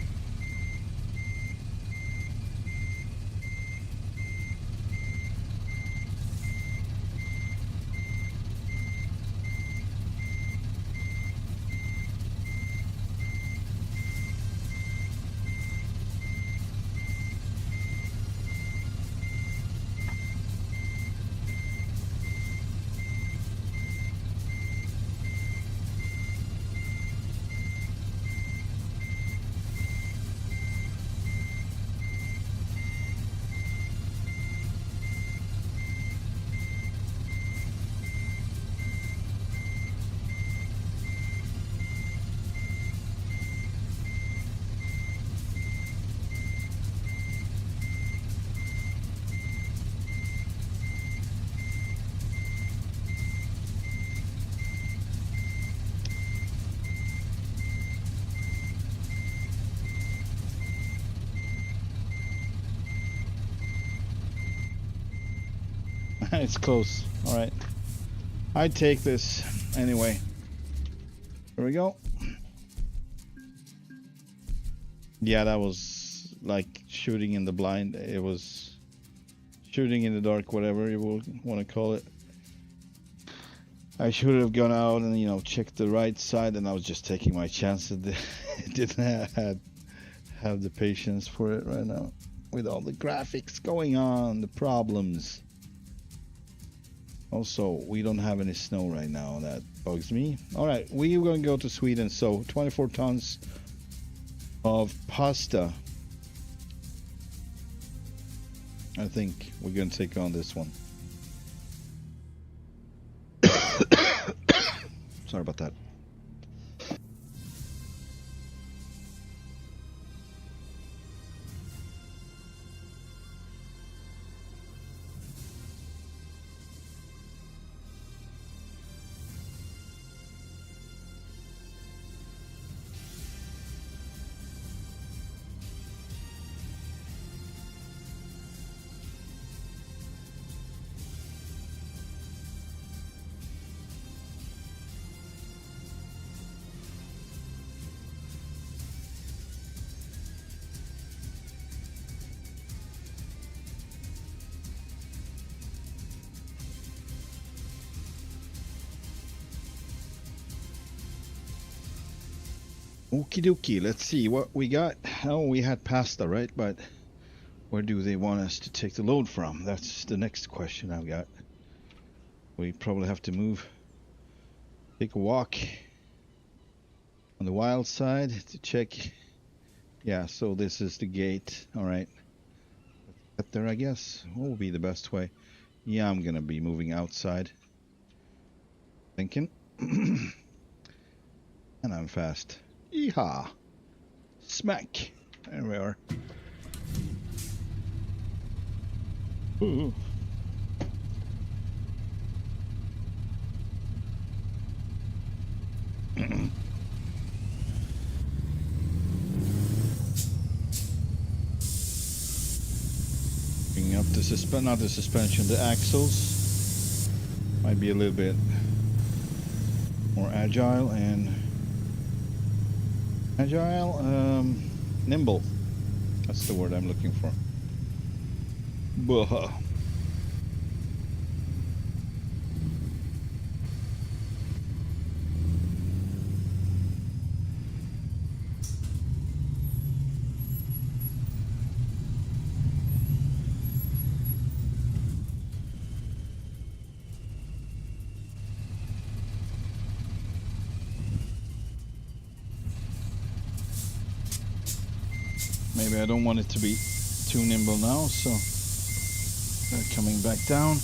It's close. All right. I take this anyway. Here we go. Yeah, that was like shooting in the blind. It was shooting in the dark, whatever you will want to call it. I should have gone out and, you know, checked the right side, and I was just taking my chances. Didn't have the patience for it right now with all the graphics going on, the problems. Also, we don't have any snow right now. That bugs me. All right, we are going to go to Sweden. So 24 tons of pasta. I think we're going to take on this one. Sorry about that. Okie dokie, let's see what we got. Oh, we had pasta, right? But where do they want us to take the load from? That's the next question I've got. We probably have to move, take a walk on the wild side to check. Yeah, so this is the gate. All right. Let's get there, I guess. What will be the best way? Yeah, I'm gonna be moving outside. Thinking. And I'm fast. Yeehaw! Smack! There we are. Ooh. Bringing up the not the suspension, the axles. Might be a little bit more agile and nimble. That's the word I'm looking for. Blah. Maybe I don't want it to be too nimble now, so coming back down.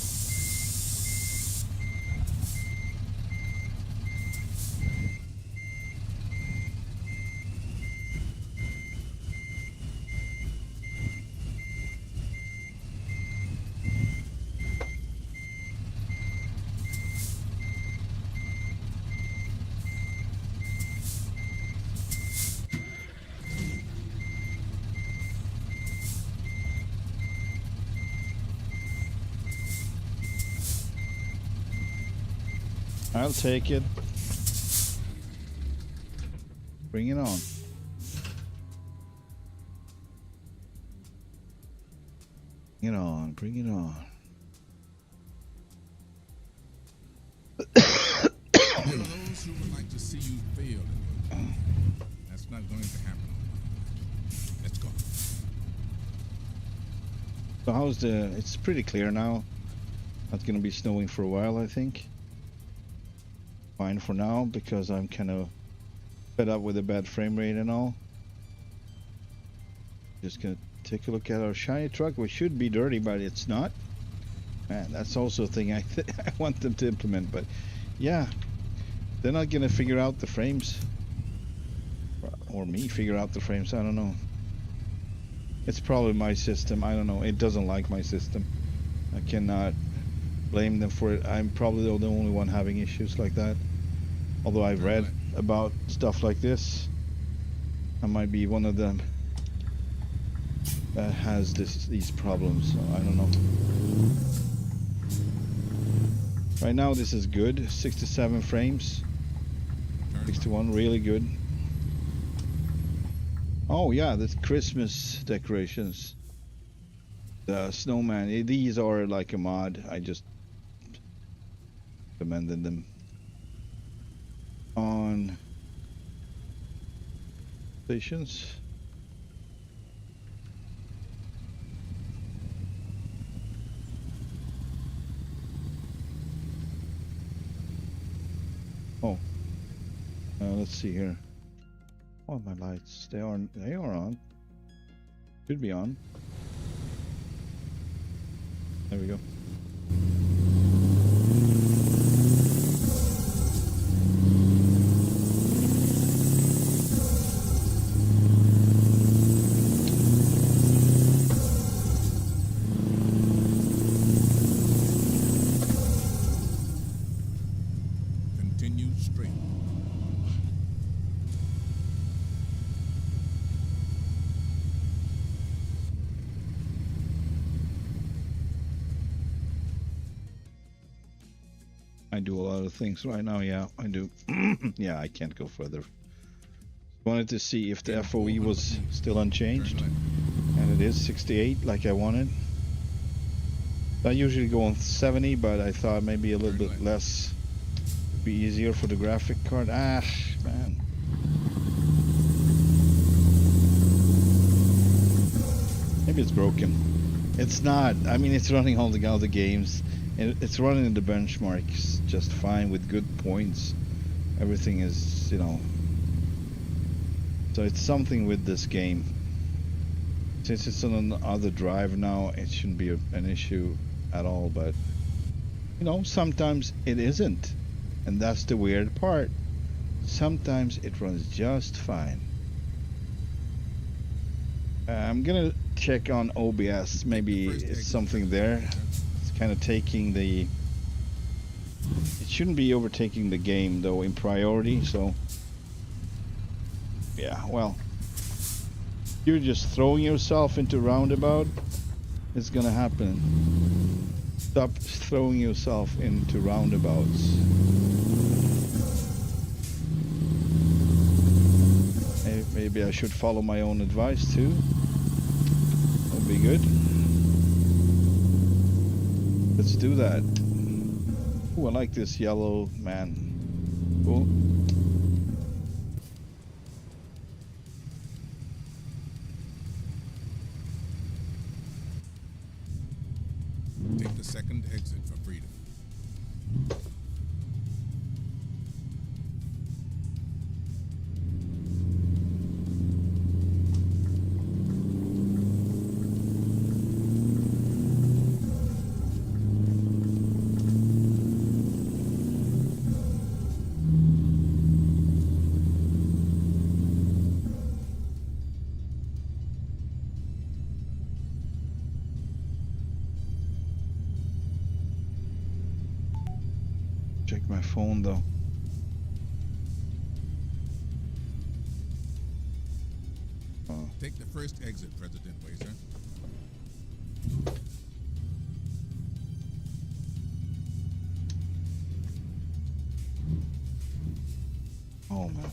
I'll take it. Bring it on. Bring it on, bring it on. There are those who would like to see you fail. That's not going to happen. Let's go. So how's the... It's pretty clear now. Not gonna be snowing for a while, I think. Fine for now, because I'm kind of fed up with the bad frame rate and all. Just gonna take a look at our shiny truck, which should be dirty, but it's not. Man, that's also a thing I want them to implement, but yeah, they're not gonna figure out the frames, or me figure out the frames. I don't know. It's probably my system. I don't know. It doesn't like my system. I cannot blame them for it. I'm probably the only one having issues like that. Although I've read about stuff like this, I might be one of them that has these problems. So I don't know. Right now this is good. 67 frames. 61, really good. Oh yeah, the Christmas decorations. The snowman. These are like a mod. I just recommended them on stations. Oh, let's see here. Oh, my lights. They are on. Should be on. There we go. I do a lot of things right now. Yeah, I do. Yeah, I can't go further. Wanted to see if the FOE was still unchanged, and it is 68 like I wanted. I usually go on 70, but I thought maybe a little bit less would be easier for the graphic card. Ah, man. Maybe it's broken. It's not. I mean, it's running all the other games. And it's running in the benchmarks just fine with good points. Everything is, you know. So it's something with this game. Since it's on another drive now, it shouldn't be an issue at all. But, you know, sometimes it isn't. And that's the weird part. Sometimes it runs just fine. I'm gonna check on OBS. Maybe it's something there. It's kind of taking the... It shouldn't be overtaking the game though in priority, so... Yeah, well... You're just throwing yourself into roundabout. It's gonna happen. Stop throwing yourself into roundabouts. Maybe I should follow my own advice too. That'd be good. Let's do that. Ooh, I like this yellow man. Cool. Take the second exit for freedom. Check my phone though. Oh. Take the first exit, President Wazer. Oh man.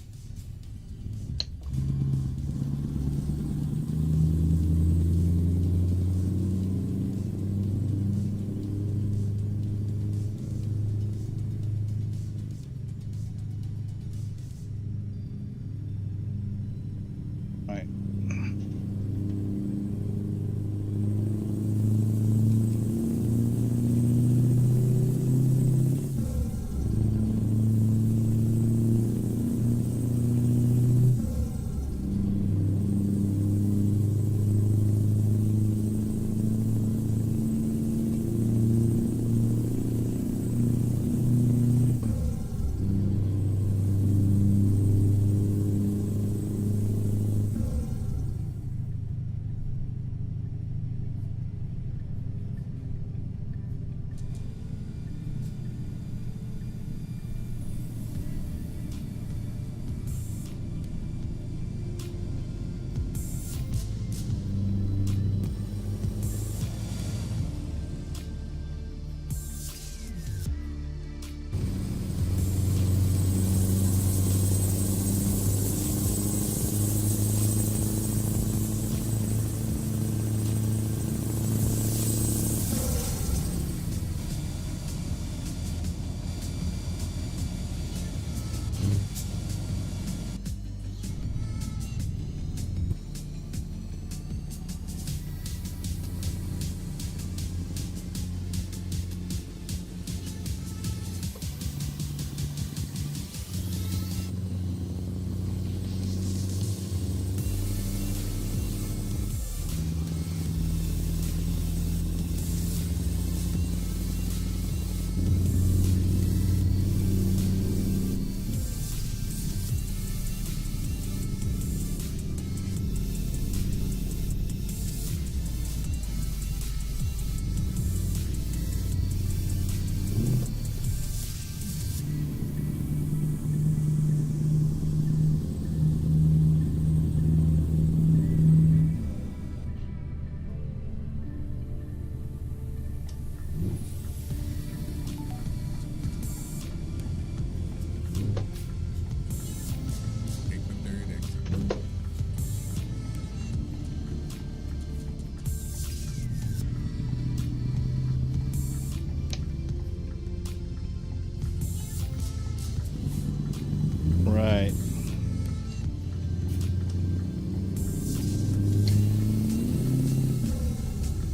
Right.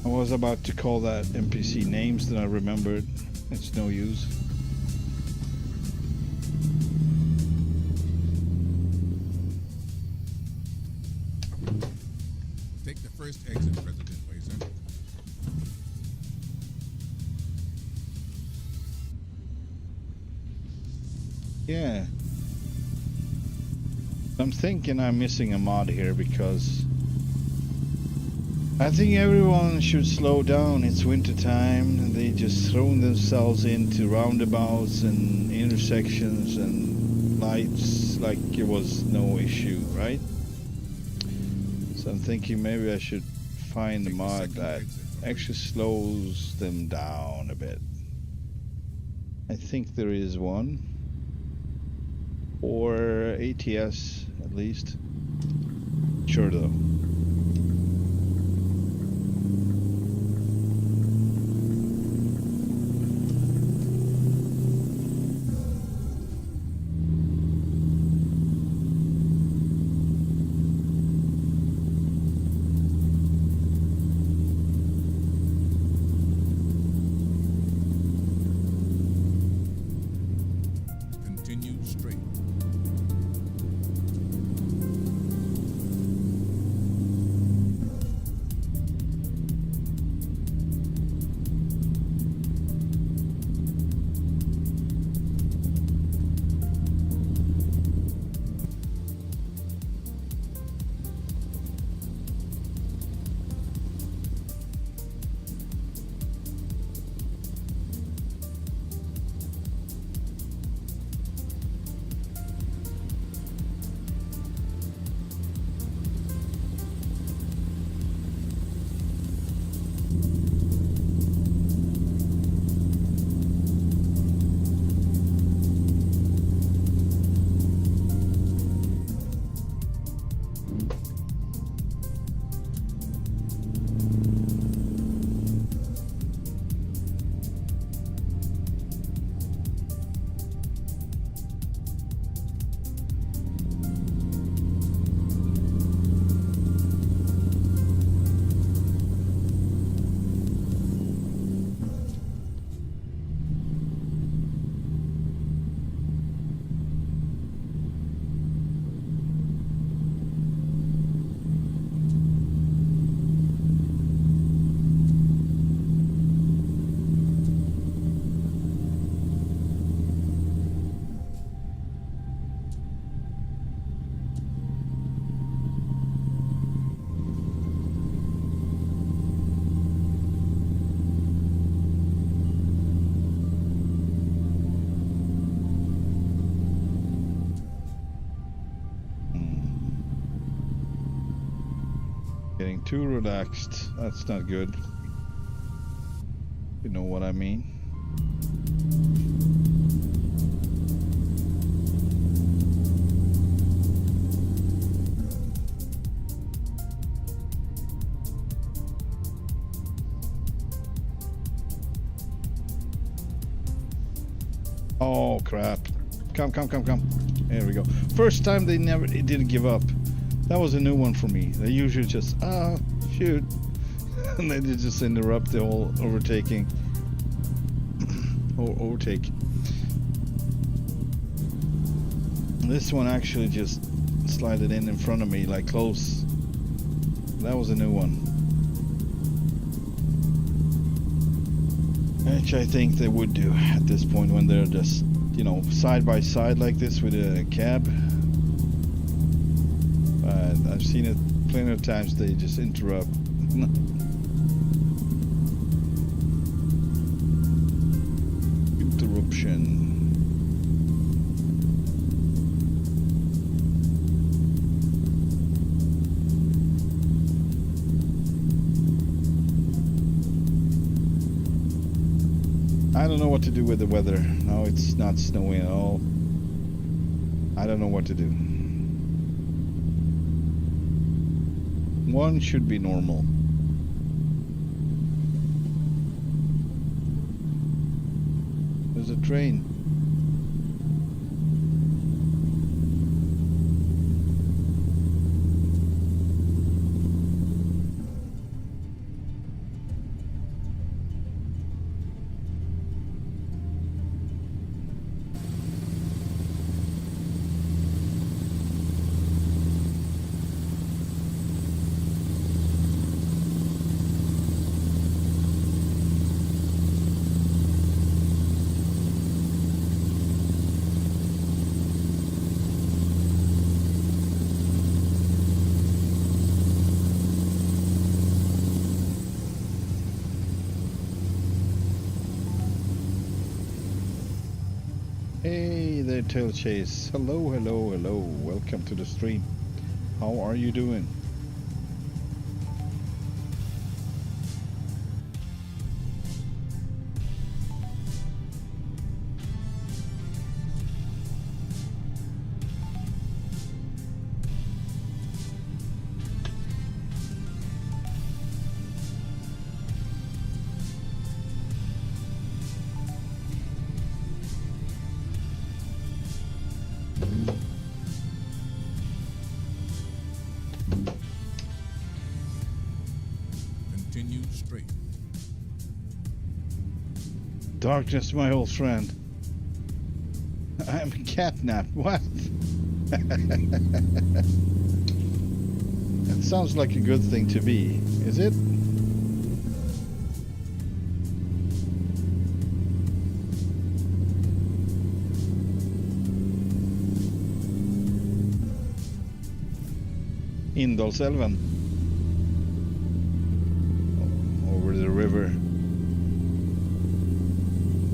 I was about to call that NPC names, then I remembered it's no use. Take the first exit, President Weiser. Yeah. I'm thinking I'm missing a mod here because I think everyone should slow down. It's winter time and they just throw themselves into roundabouts and intersections and lights like it was no issue, right? So I'm thinking maybe I should find a mod that actually slows them down a bit. I think there is one. Or ATS at least. Sure though. Continue straight. Getting too relaxed. That's not good. You know what I mean? Oh crap. Come. There we go. First time it didn't give up. That was a new one for me. They usually just, shoot. And then they just interrupt the whole overtaking. Or overtake. This one actually just slided in front of me, like close. That was a new one. Which I think they would do at this point when they're just, you know, side by side like this with a cab. I've seen it plenty of times. They just interrupt. Interruption. I don't know what to do with the weather. Now it's not snowing at all. I don't know what to do. One should be normal. There's a train. Hey there, Tail Chase. Hello, hello, hello. Welcome to the stream. How are you doing? Continue straight. Darkness, my old friend. I'm catnapped. What? That sounds like a good thing to be. Is it? Indalsälven. Over the river.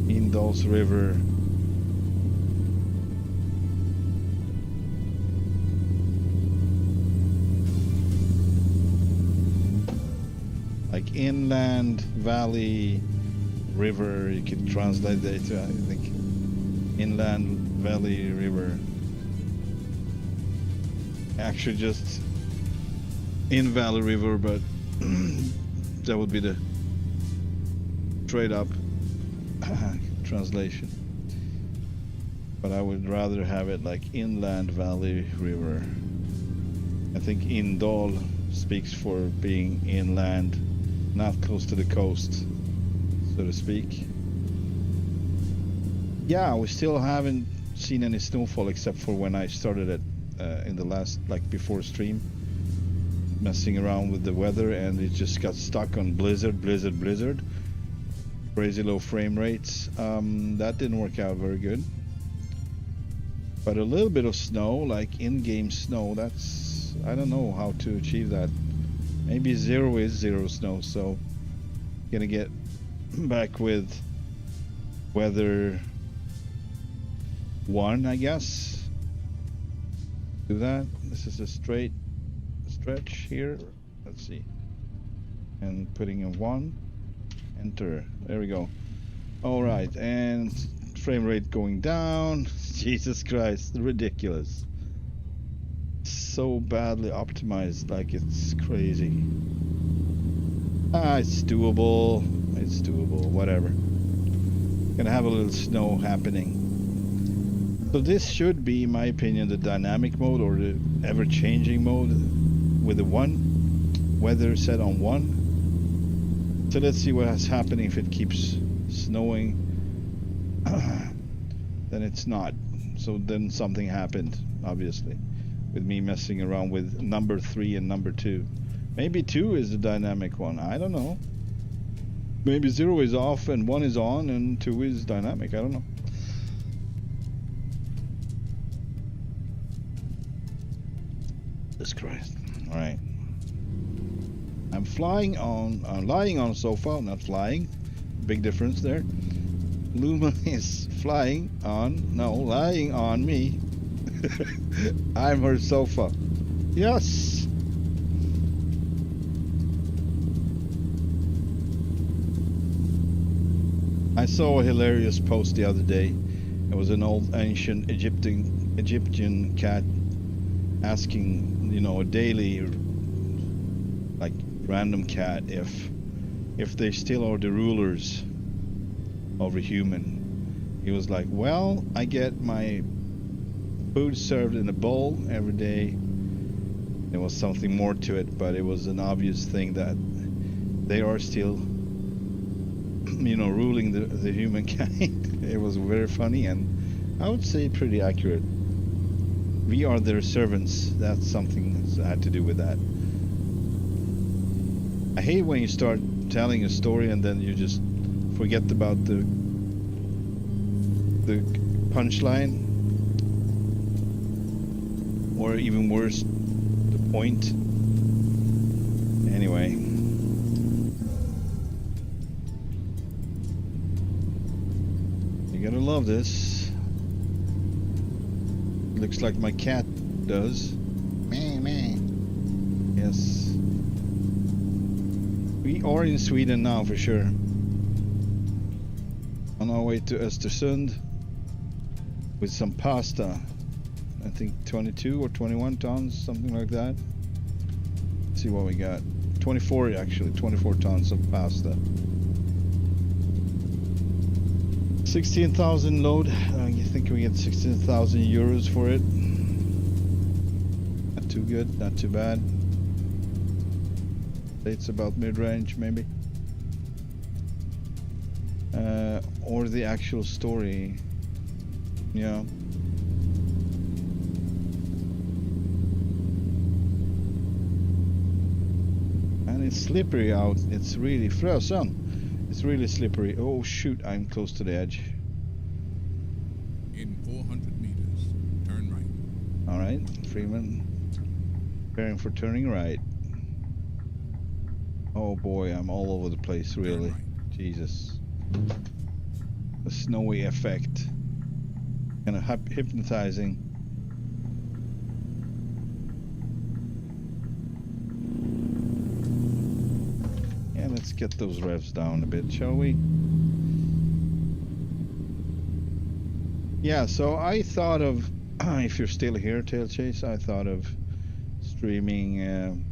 Indals River. Like inland, valley, river, you could translate that to, I think, inland, valley, river. Actually just in valley river, but that would be the straight up translation. But I would rather have it like inland, valley, river. I think Indal speaks for being inland, not close to the coast, so to speak. Yeah, we still haven't seen any snowfall except for when I started it in the last, like before stream, messing around with the weather, and it just got stuck on blizzard, crazy low frame rates. That didn't work out very good. But a little bit of snow, like in-game snow, that's, I don't know how to achieve that. Maybe zero is zero snow, so gonna get back with weather 1, I guess. Do that. This is a straight stretch here. Let's see. And putting in 1. Enter. There we go. Alright, and frame rate going down. Jesus Christ, ridiculous. So badly optimized, like it's crazy. It's doable. It's doable, whatever. Gonna have a little snow happening. So this should be, in my opinion, the dynamic mode or the ever-changing mode with the 1. Weather set on 1. So let's see what's happening if it keeps snowing. Then it's not. So then something happened, obviously, with me messing around with number 3 and number 2. Maybe 2 is the dynamic one. I don't know. Maybe 0 is off and 1 is on and 2 is dynamic. I don't know. Jesus Christ. Alright. I'm lying on a sofa, not flying. Big difference there. Luma is lying on me. I'm her sofa. Yes. I saw a hilarious post the other day. It was an old ancient Egyptian cat asking, you know, a daily, like, random cat if they still are the rulers over human. He was like, well, I get my food served in a bowl every day. There was something more to it, but it was an obvious thing that they are still, you know, ruling the humankind. It was very funny, and I would say pretty accurate. We are their servants. That's something that had to do with that. I hate when you start telling a story and then you just forget about the punchline, or even worse, the point. Anyway, you gotta love this. Looks like my cat does. Meh, meh. Yes. We are in Sweden now for sure. On our way to Östersund with some pasta. I think 22 or 21 tons, something like that. Let's see what we got. 24 actually, 24 tons of pasta. 16,000 load. You think we get 16,000 euros for it? Not too good, not too bad. It's about mid-range maybe. Or the actual story. Yeah. And it's slippery out. It's really frozen. It's really slippery. Oh shoot, I'm close to the edge. In 400 meters, turn right. Alright, Freeman. Preparing for turning right. Oh boy, I'm all over the place, really. Right. Jesus. The snowy effect. Kind of hypnotizing. Yeah, let's get those revs down a bit, shall we? Yeah, so I thought of, if you're still here, Tail Chase, I thought of streaming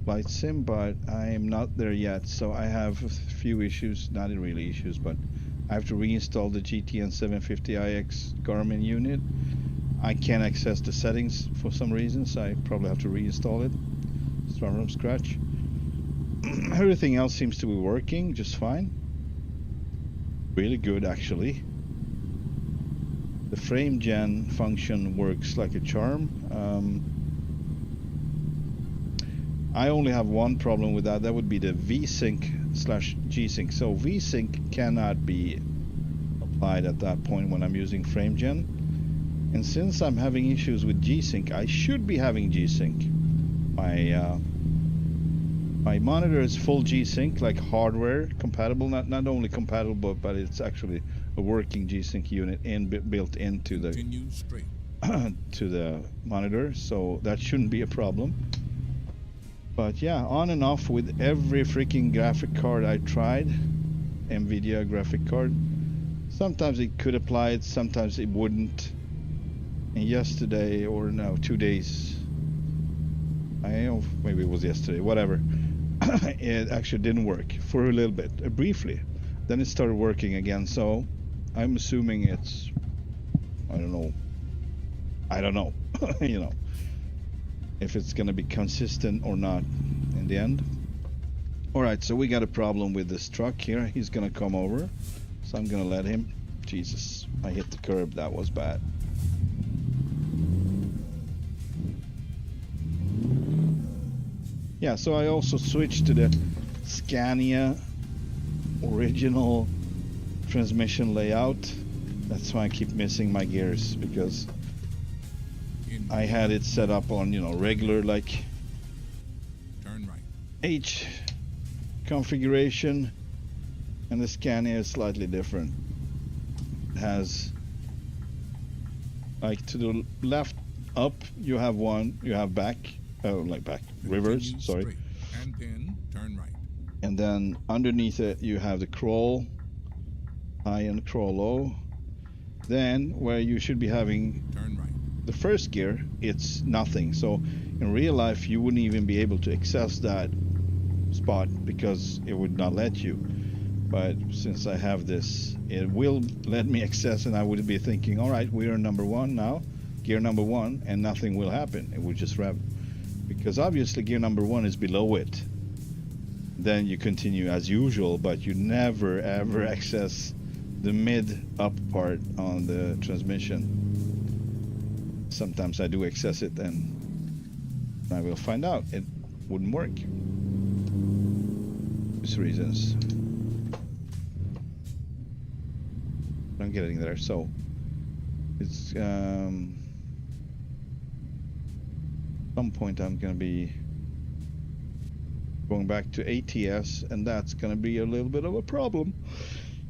Flight Sim, but I'm not there yet, so I have a few issues, not really issues, but I have to reinstall the GTN 750iX Garmin unit. I can't access the settings for some reason, so I probably have to reinstall it. Start from scratch. Everything else seems to be working just fine. Really good, actually. The frame gen function works like a charm. I only have one problem with that. That would be the VSync/G-Sync. So VSync cannot be applied at that point when I'm using frame gen. And since I'm having issues with G-Sync, I should be having G-Sync. My monitor is full G-Sync, like hardware compatible. Not only compatible, but it's actually a working G-Sync unit built into the Continue straight. to the monitor. So that shouldn't be a problem. But yeah, on and off with every freaking graphic card I tried, NVIDIA graphic card. Sometimes it could apply it, sometimes it wouldn't. And yesterday, or no, 2 days, I don't know, maybe it was yesterday, whatever, it actually didn't work for a little bit, briefly. Then it started working again, so I'm assuming it's, I don't know, you know. If it's gonna be consistent or not in the end. Alright, so we got a problem with this truck here. He's gonna come over, so I'm gonna let him. Jesus, I hit the curb, that was bad. Yeah, so I also switched to the Scania original transmission layout. That's why I keep missing my gears, because I had it set up on, you know, regular, like Turn right. H configuration, and the Scania is slightly different. It has, like, to the left up you have one, you have back, like back, reverse, Continue sorry. straight. And then turn right. And then underneath it you have the crawl high and crawl low. Then where you should be having Turn right. the first gear, it's nothing. So in real life you wouldn't even be able to access that spot because it would not let you. But since I have this, it will let me access, and I would be thinking, all right, we are number one now, gear number one, and nothing will happen. It will just rev, because obviously gear number one is below it. Then you continue as usual, but you never ever access the mid up part on the transmission. Sometimes I do access it, and I will find out it wouldn't work. These reasons. I'm getting there, so it's some point I'm gonna be going back to ATS, and that's gonna be a little bit of a problem.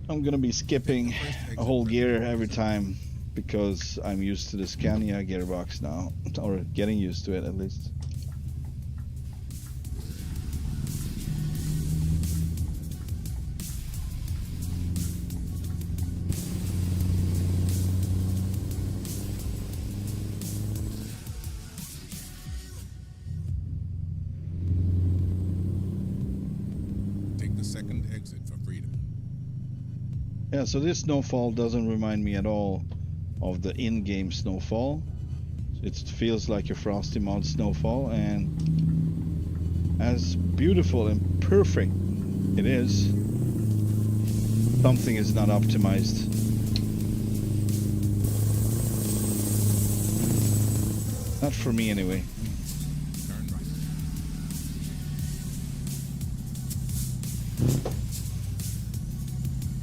I'm gonna be skipping a whole gear every time because I'm used to the Scania gearbox now, or getting used to it at least. Take the second exit for freedom. Yeah, so this snowfall doesn't remind me at all of the in-game snowfall. It feels like a Frosty mod snowfall, and as beautiful and perfect it is, something is not optimized. Not for me anyway. Turn right.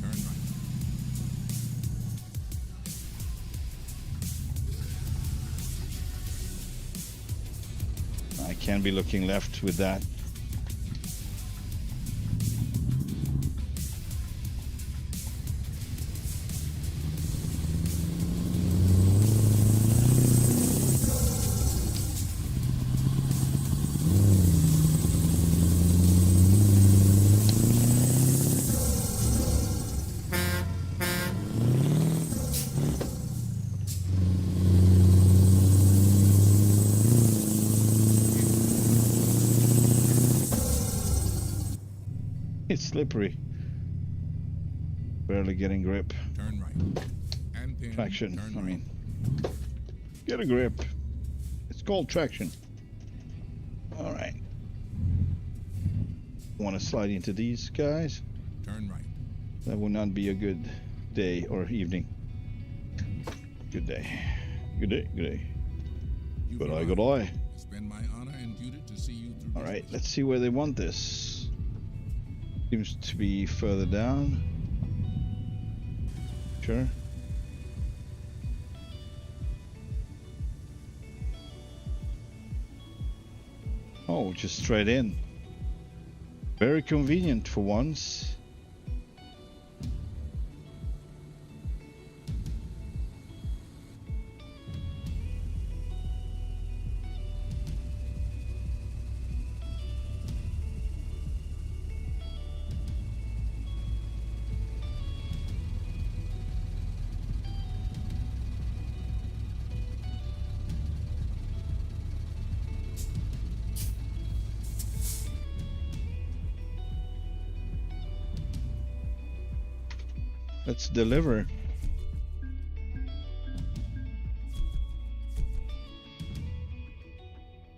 Turn right. I can't be looking left with that. It's slippery. Barely getting grip. Turn right. And then Traction, turn I right. mean. Get a grip. It's called traction. Alright. Want to slide into these guys? Turn right. That will not be a good day or evening. Good day. Good day, good day. You've Good eye, arrived. good eye. It's been my honor and duty to see you through. Alright, let's see where they want this. Seems to be further down. Sure. Oh, just straight in. Very convenient for once. Let's deliver.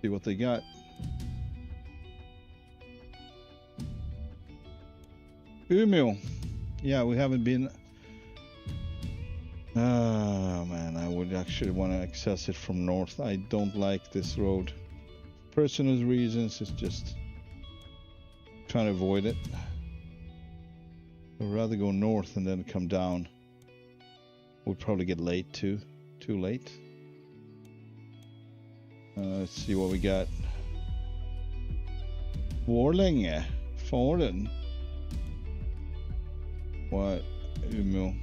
See what they got. Umeå. Yeah, we haven't been. Oh man, I would actually want to access it from north. I don't like this road. Personal reasons, it's just trying to avoid it. I'd rather go north and then come down. We'll probably get late too. Too late. Let's see what we got. Borlänge. Fallen. What? Umeå.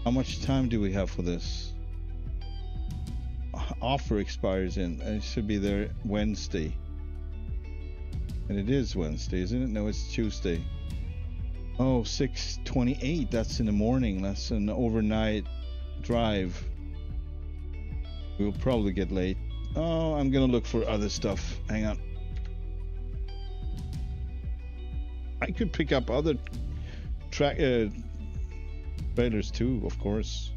How much time do we have for this? Offer expires in. It should be there Wednesday. And it is Wednesday, isn't it? No, it's Tuesday. Oh, 6:28. That's in the morning. That's an overnight drive. We'll probably get late. Oh, I'm gonna look for other stuff. Hang on. I could pick up other trailers too, of course.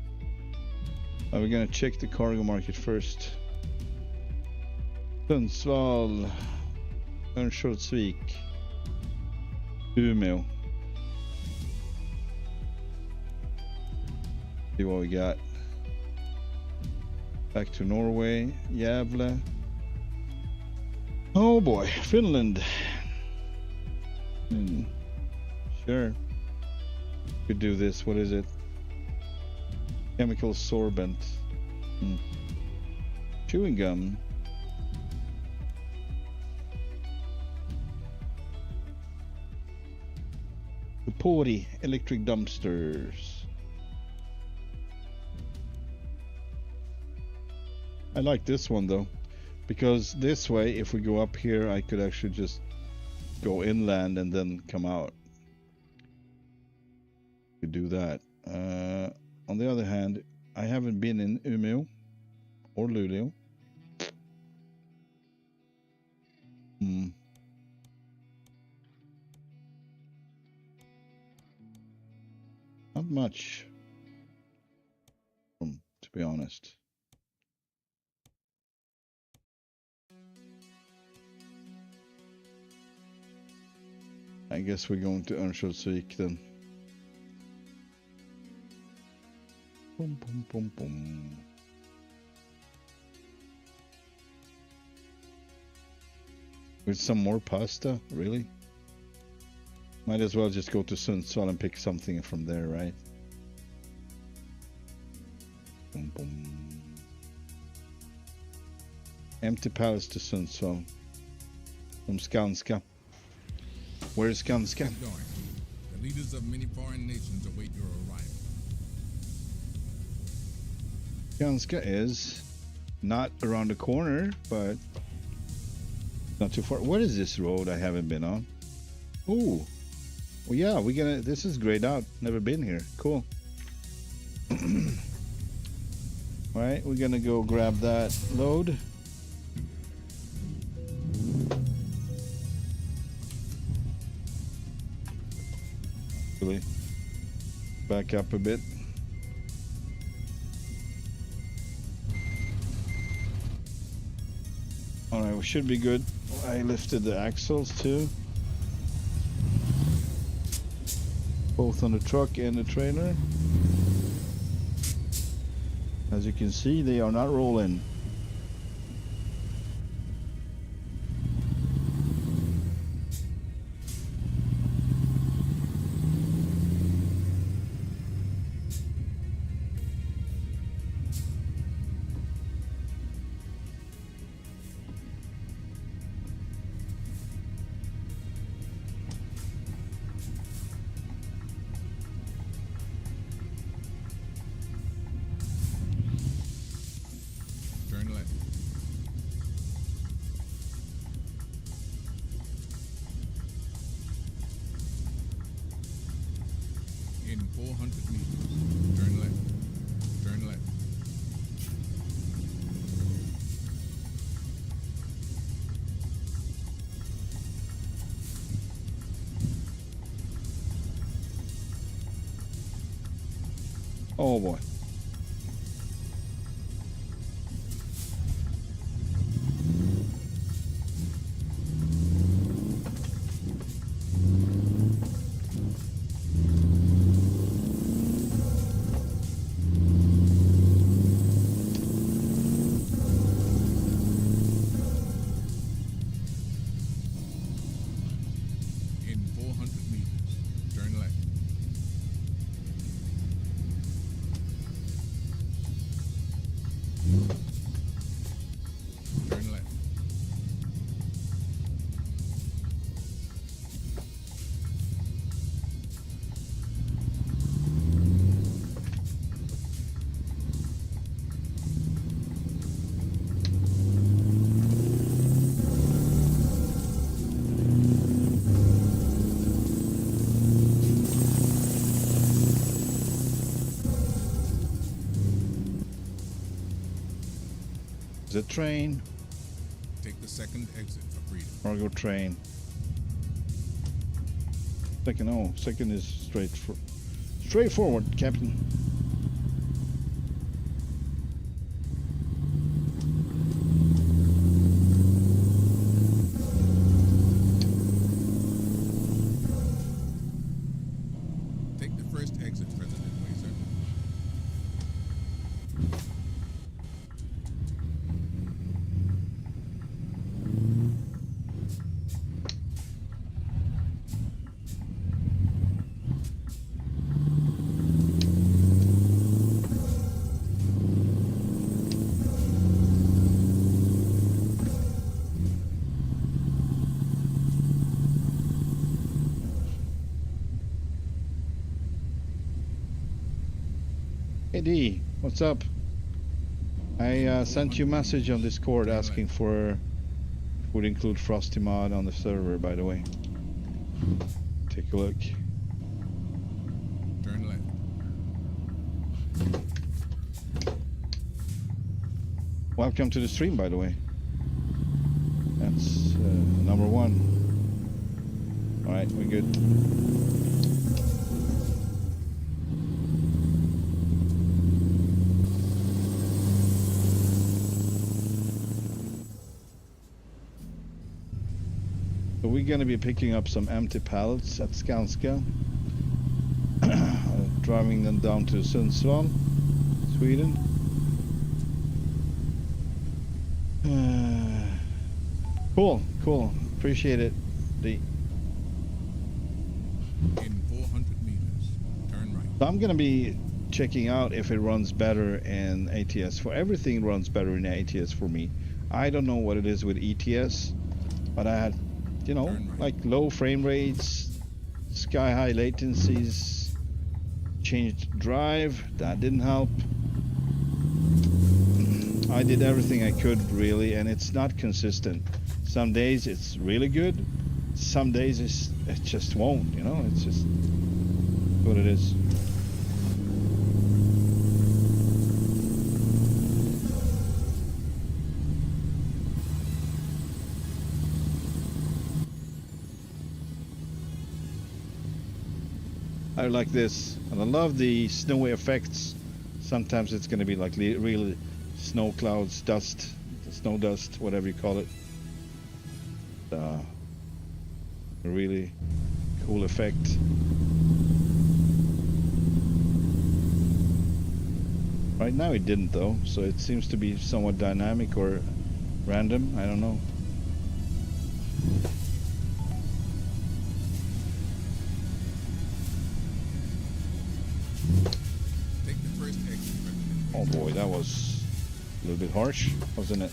We're gonna check the cargo market first. Sundsvall, Örnsköldsvik, Umeå. See what we got. Back to Norway, Gävle. Oh boy, Finland. Sure. Could do this. What is it? Chemical sorbent. Chewing gum. Pori electric dumpsters. I like this one though, because this way, if we go up here, I could actually just go inland and then come out. Could do that. On the other hand, I haven't been in Umeå or Luleå. Not much, to be honest. I guess we're going to Örnsköldsvik then. Boom, boom, boom, boom. With some more pasta, really? Might as well just go to Sundsvall and pick something from there, right? Boom, boom. Empty palace to Sundsvall. From Skanska. Where is Skanska? Keep going. The leaders of many foreign nations await your arrival. Skanska is not around the corner, but not too far. What is this road I haven't been on? Oh, well, yeah, this is grayed out. Never been here. Cool. All right, we're gonna go grab that load. Really back up a bit. All right, we should be good. I lifted the axles too, both on the truck and the trailer. As you can see, they are not rolling. Turn left. In 400 meters, turn left. Turn left. Oh boy. In 400 meters, turn left. Turn left. Is it train? Take the second exit for freedom. Or go train? Second is straightforward, Captain. Take the first exit further this way, sir. Hey D, what's up? I sent you a message on Discord asking for would include Frosty mod on the server, by the way. Take a look. Turn left. Welcome to the stream, by the way. That's number 1. All right, we're good. So we're gonna be picking up some empty pallets at Skanska, driving them down to Sundsvall, Sweden. Cool. Appreciate it. In 400 meters, turn right. So I'm gonna be checking out if it runs better in ATS. For everything runs better in ATS for me. I don't know what it is with ETS, but I had, you know, like low frame rates, sky high latencies, changed drive, that didn't help. I did everything I could really, and it's not consistent. Some days it's really good, some days it just won't, you know, it's just what it is. I like this, and I love the snowy effects. Sometimes it's going to be like really snow clouds, dust, snow dust, whatever you call it. A really cool effect. Right now it didn't though, so it seems to be somewhat dynamic or random, I don't know. Take the first exit. Oh boy, that was a little bit harsh, wasn't it?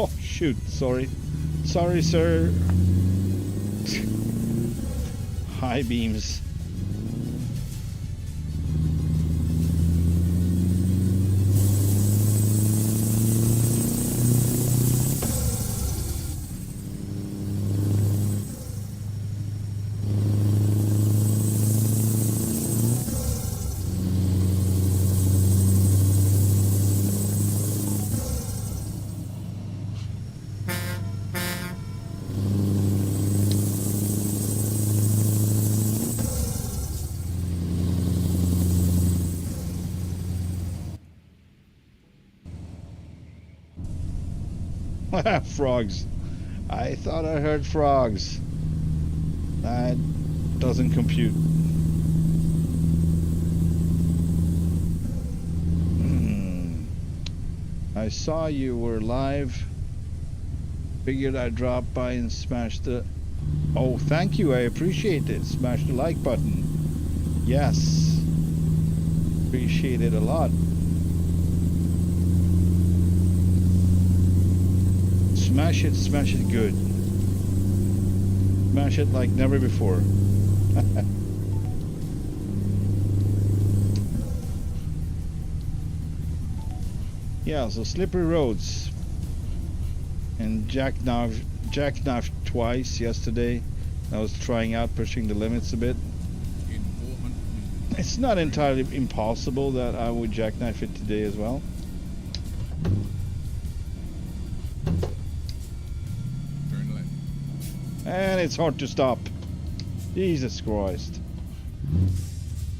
Oh shoot, sorry. Sorry, sir. High beams. Frogs. I thought I heard frogs. That doesn't compute. I saw you were live. Figured I'd drop by and smash the... Oh, thank you. I appreciate it. Smash the like button. Yes. Appreciate it a lot. Smash it good. Smash it like never before. Yeah, so slippery roads. And jackknifed twice yesterday. I was trying out pushing the limits a bit. In 400 meters. It's not entirely impossible that I would jackknife it today as well. And it's hard to stop. Jesus Christ.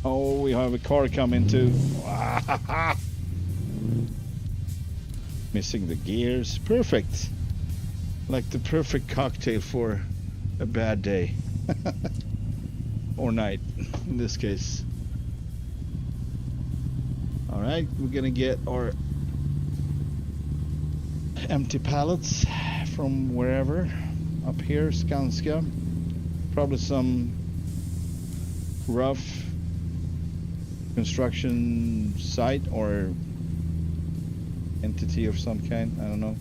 Oh, we have a car coming too. Missing the gears. Perfect. Like the perfect cocktail for a bad day. Or night, in this case. Alright, we're gonna get our empty pallets from wherever. Up here, Skanska. Probably some rough construction site or entity of some kind. I don't know.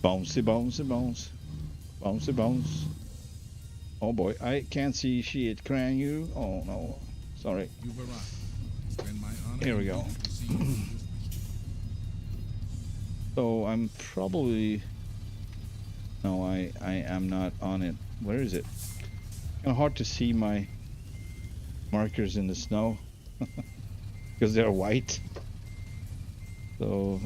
Bouncy, bouncy, bounce. Bouncy, bounce. Oh boy, I can't see shit. Can you? Oh no. Sorry. You've arrived. It's been my honor Here we and go. duty to see you through this mission. So I'm probably... No, I am not on it. Where is it? Kind of hard to see my markers in the snow because they're white. So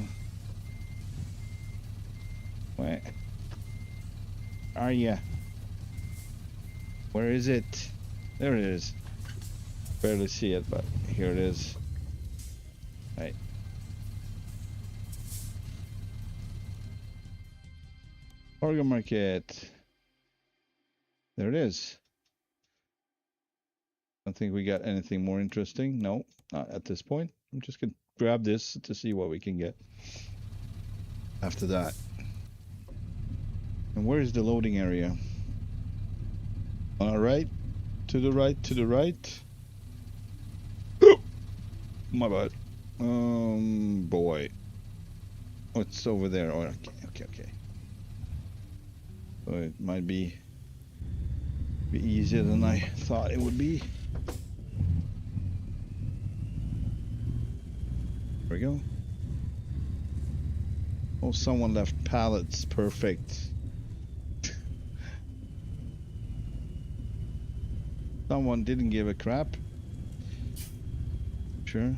where are ya? Where is it? There it is. Barely see it, but here it is. Right. Cargo market. There it is. Don't think we got anything more interesting. No, not at this point. I'm just gonna grab this to see what we can get after that. And where is the loading area? On our right? To the right, to the right. My bad. Boy. Oh, it's over there. Oh, okay. So it might be easier than I thought it would be. There we go. Oh, someone left pallets. Perfect. Someone didn't give a crap. Sure.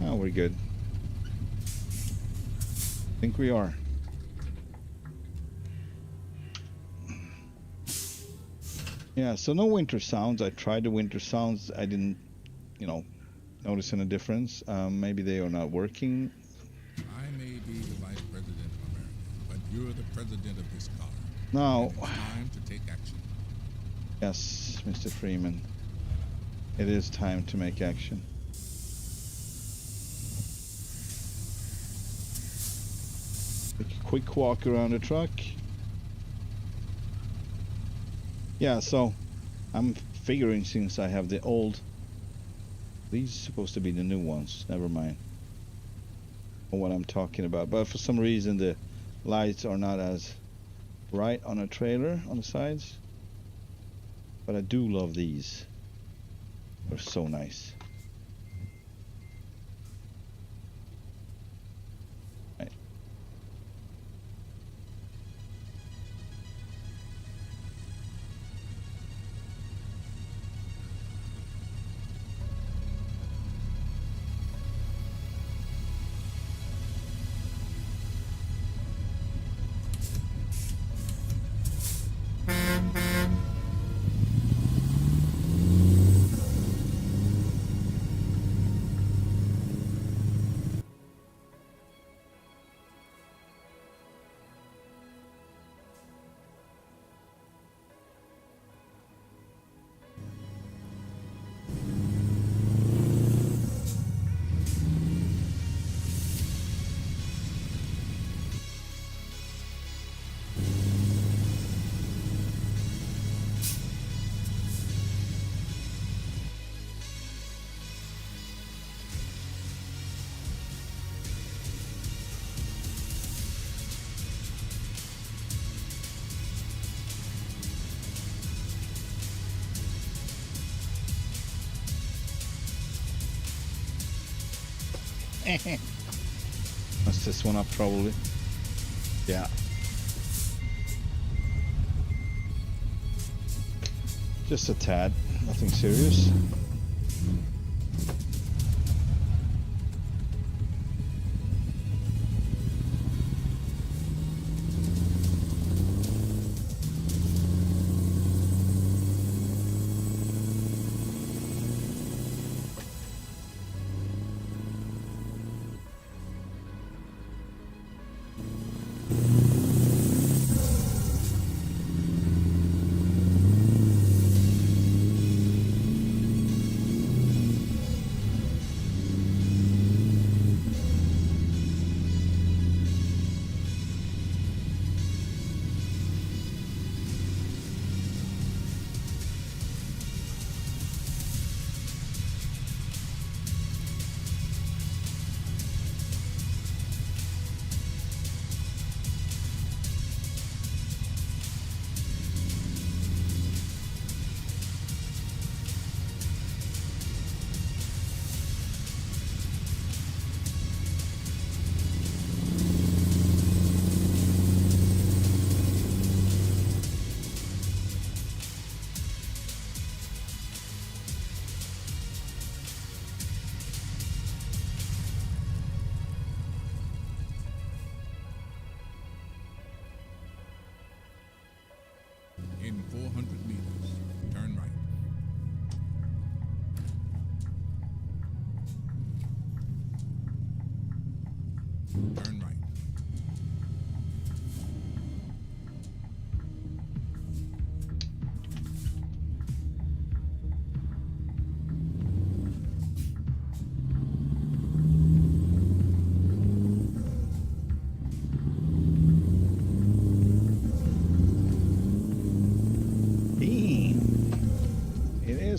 Oh, we're good. I think we are. Yeah, so no winter sounds. I tried the winter sounds. I didn't, notice any difference. Maybe they are not working. I may be the vice president of America, but you're the president of this car. Now, It's time to take action. yes, Mr. Freeman. It is time to make action. Take a quick walk around the truck. Yeah, so I'm figuring since I have the old, these are supposed to be the new ones. Never mind. Know what I'm talking about. But for some reason the lights are not as bright on a trailer on the sides. But I do love these. They're so nice. Right. That's this one up probably. Yeah. Just a tad, nothing serious.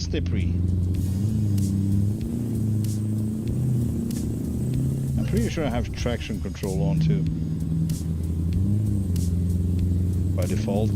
slippery. I'm pretty sure I have traction control on too. By default.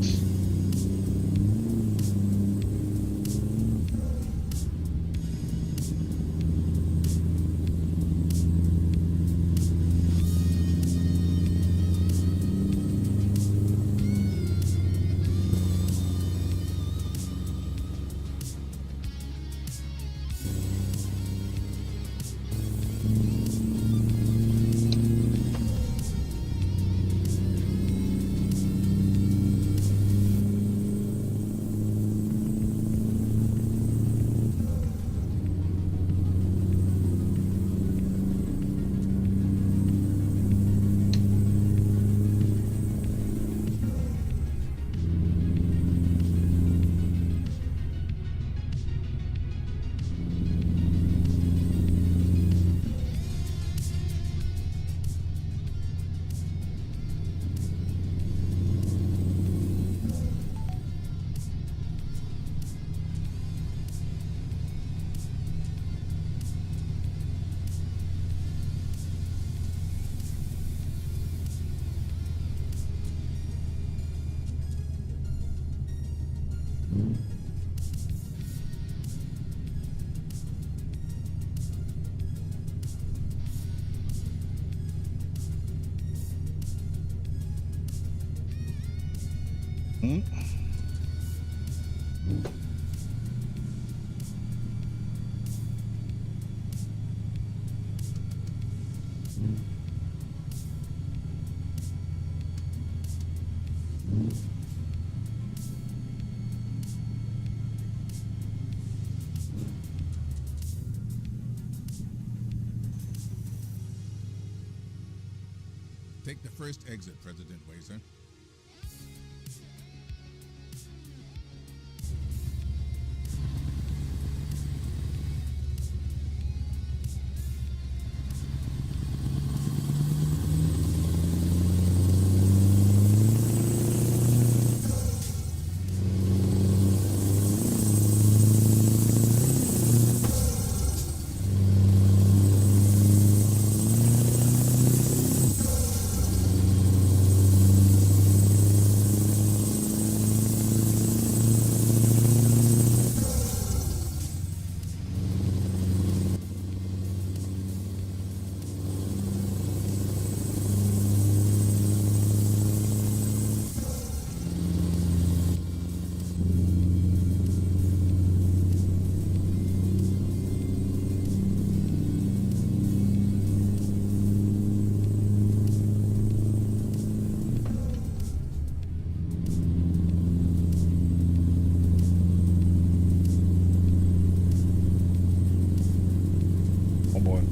Take the first exit, President Wazer.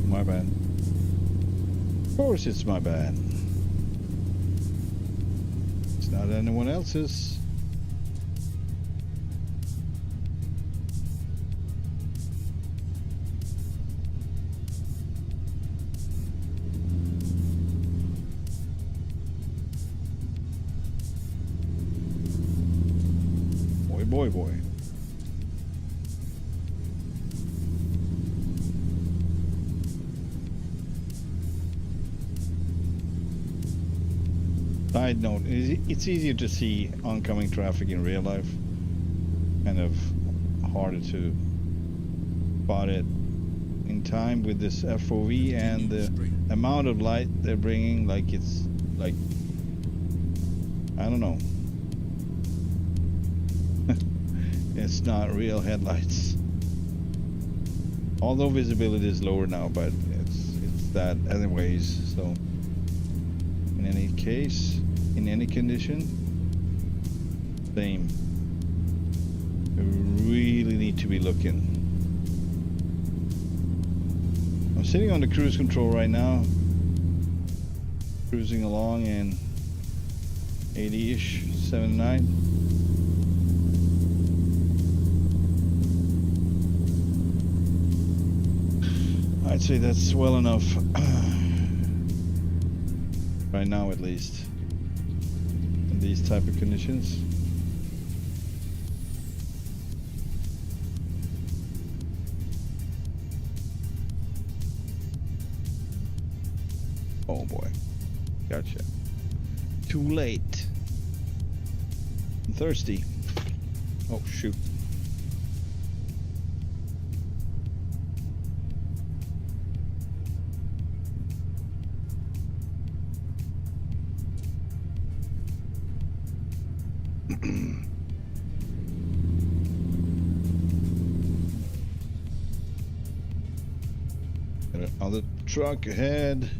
My bad. Of course it's my bad. It's not anyone else's. Boy. Side note, it's easier to see oncoming traffic in real life. Kind of harder to spot it in time with this FOV and the amount of light they're bringing. Like it's like, I don't know. It's not real headlights. Although visibility is lower now, but it's that anyways. So in any case, in any condition, same. You really need to be looking. I'm sitting on the cruise control right now, cruising along in 80-ish, 79. I'd say that's well enough right now, at least in these type of conditions. Oh boy. Gotcha. Too late. I'm thirsty. Oh shoot. Got another truck ahead.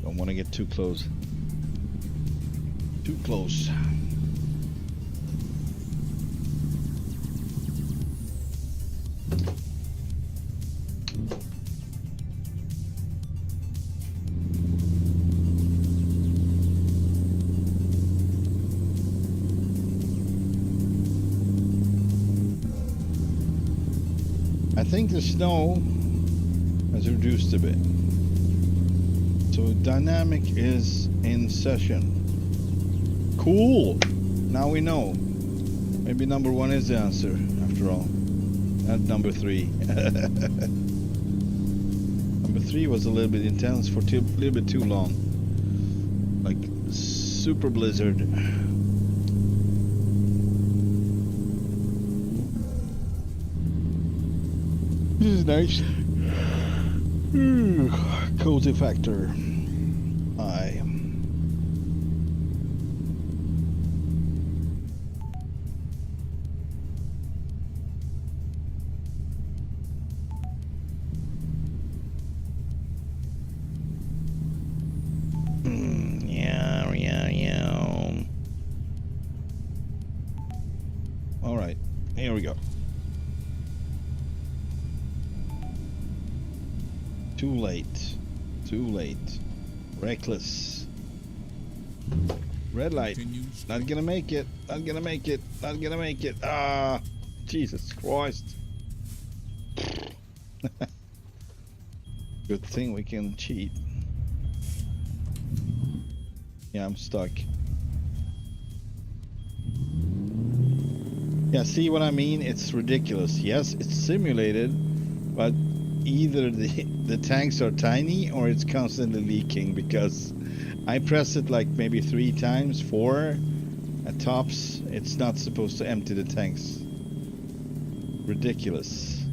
Don't want to get too close. Too close. I think the snow has reduced a bit. So dynamic is in session. Cool! Now we know. Maybe number 1 is the answer, after all. Not number 3. Number 3 was a little bit intense for a little bit too long. Like super blizzard. This is nice. Cozy factor. Aye. Yeah. All right, here we go. Too late. Too late. Reckless. Red light. Not gonna make it. Not gonna make it. Not gonna make it. Ah, Jesus Christ. Good thing we can cheat. Yeah, I'm stuck. Yeah, see what I mean? It's ridiculous. Yes, it's simulated, but either the tanks are tiny or it's constantly leaking, because I press it like maybe 3 times, 4 at tops. It's not supposed to empty the tanks. Ridiculous.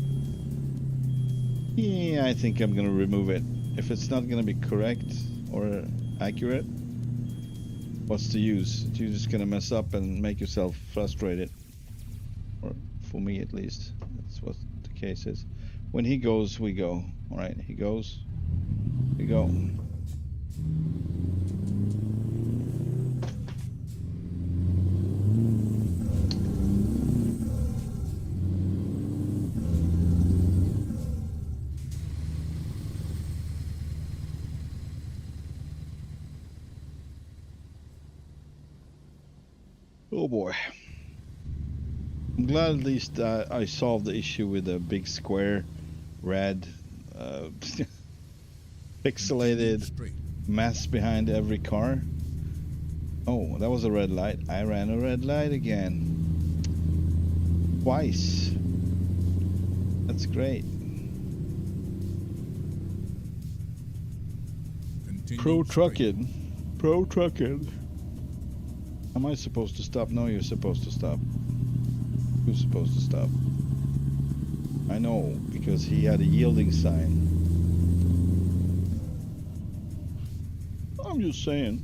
Yeah, I think I'm gonna remove it. If it's not gonna be correct or accurate, what's the use? You're just gonna mess up and make yourself frustrated. Or for me at least, that's what the case is. When he goes, we go. Alright, he goes, we go. Oh boy. I'm glad at least I solved the issue with a big square red pixelated mess behind every car. Oh, that was a red light. I ran a red light again. Twice. That's great. Pro trucking. Pro trucking. Am I supposed to stop? No, you're supposed to stop. Who's supposed to stop? I know, because he had a yielding sign. I'm just saying.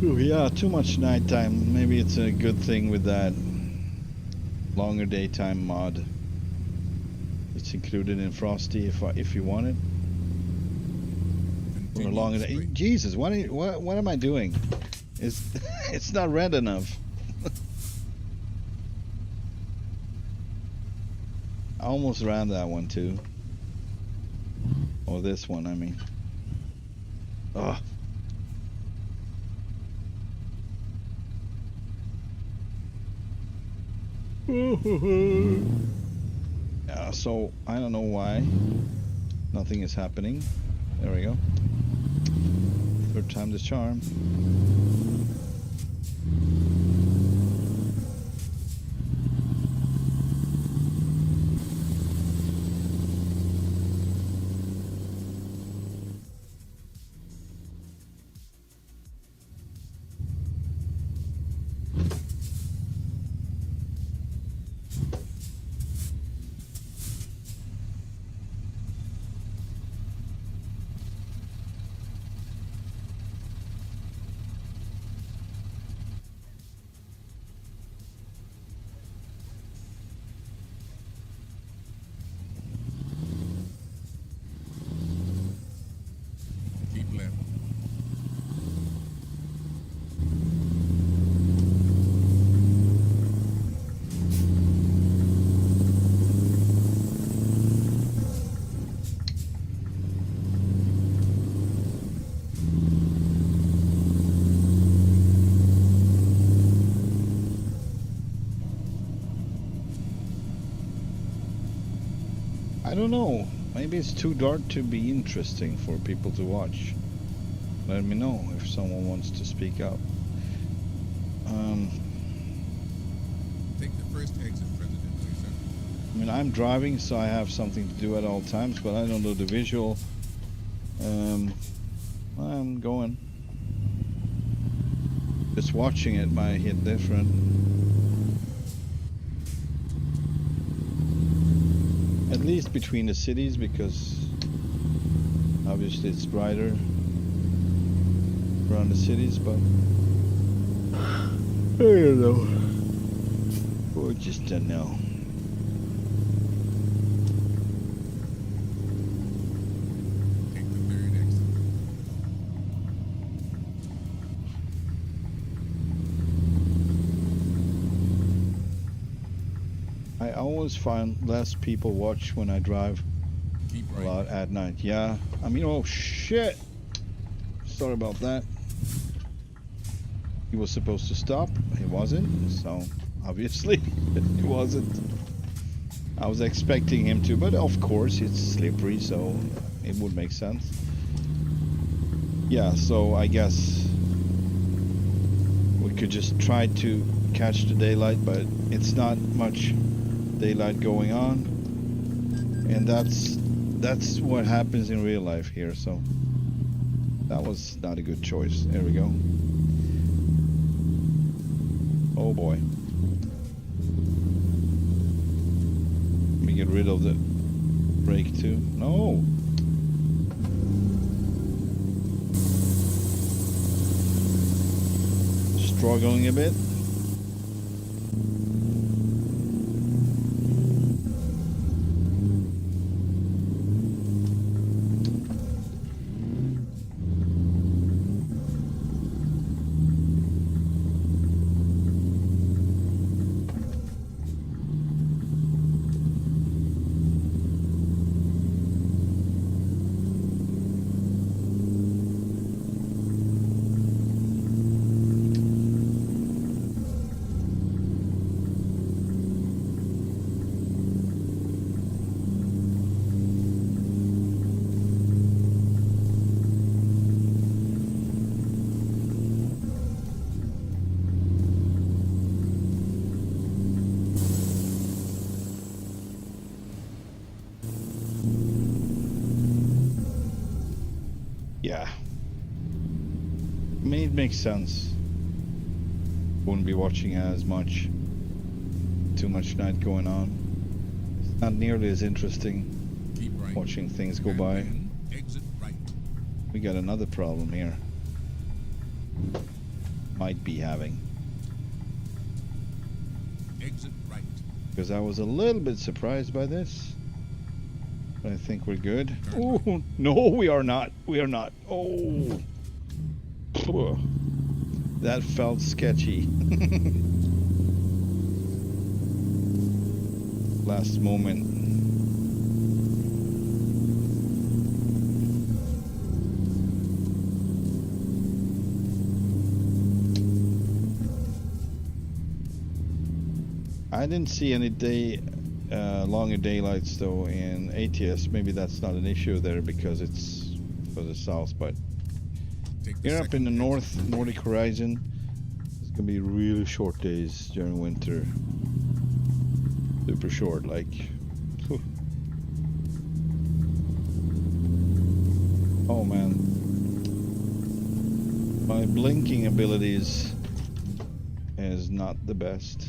Yeah, too much nighttime. Maybe it's a good thing with that longer daytime mod. It's included in Frosty if you want it. Or a longer day. Jesus, what am I doing? It's not red enough. I almost ran that one too. Or this one, I mean. Ugh. Yeah, so I don't know why nothing is happening. There we go. Third time the charm. Keep left. I don't know. Maybe it's too dark to be interesting for people to watch. Let me know if someone wants to speak up. Take the first exit, President Glazer. I mean, I'm driving, so I have something to do at all times, but I don't know the visual. I'm going. Just watching it might hit different. At least between the cities, because obviously it's brighter around the cities, but I don't know. Or just don't know. Take the third exit. I always find less people watch when I drive Keep a right. lot at night. Yeah, I mean, oh shit. Sorry about that. He was supposed to stop. He wasn't, so obviously he wasn't. I was expecting him to, but of course it's slippery, so it would make sense. Yeah, so I guess we could just try to catch the daylight, but it's not much daylight going on, and that's what happens in real life here, so that was not a good choice. There we go. Oh boy. Let me get rid of the brake too. No! Struggling a bit. Yeah. I mean, it makes sense. Wouldn't be watching as much. Too much night going on. It's not nearly as interesting Keep right. watching things go And by. then exit right. We got another problem here. Might be having. Exit right. Because I was a little bit surprised by this. But I think we're good. Oh, no, we are not. We are not. Oh. Phew. That felt sketchy. Last moment. I didn't see any longer daylights though in ATS. Maybe that's not an issue there because it's for the south, but Take the here up in the second north, Nordic Horizon, it's gonna be really short days during winter. Super short, like. Whew. Oh man, my blinking abilities is not the best.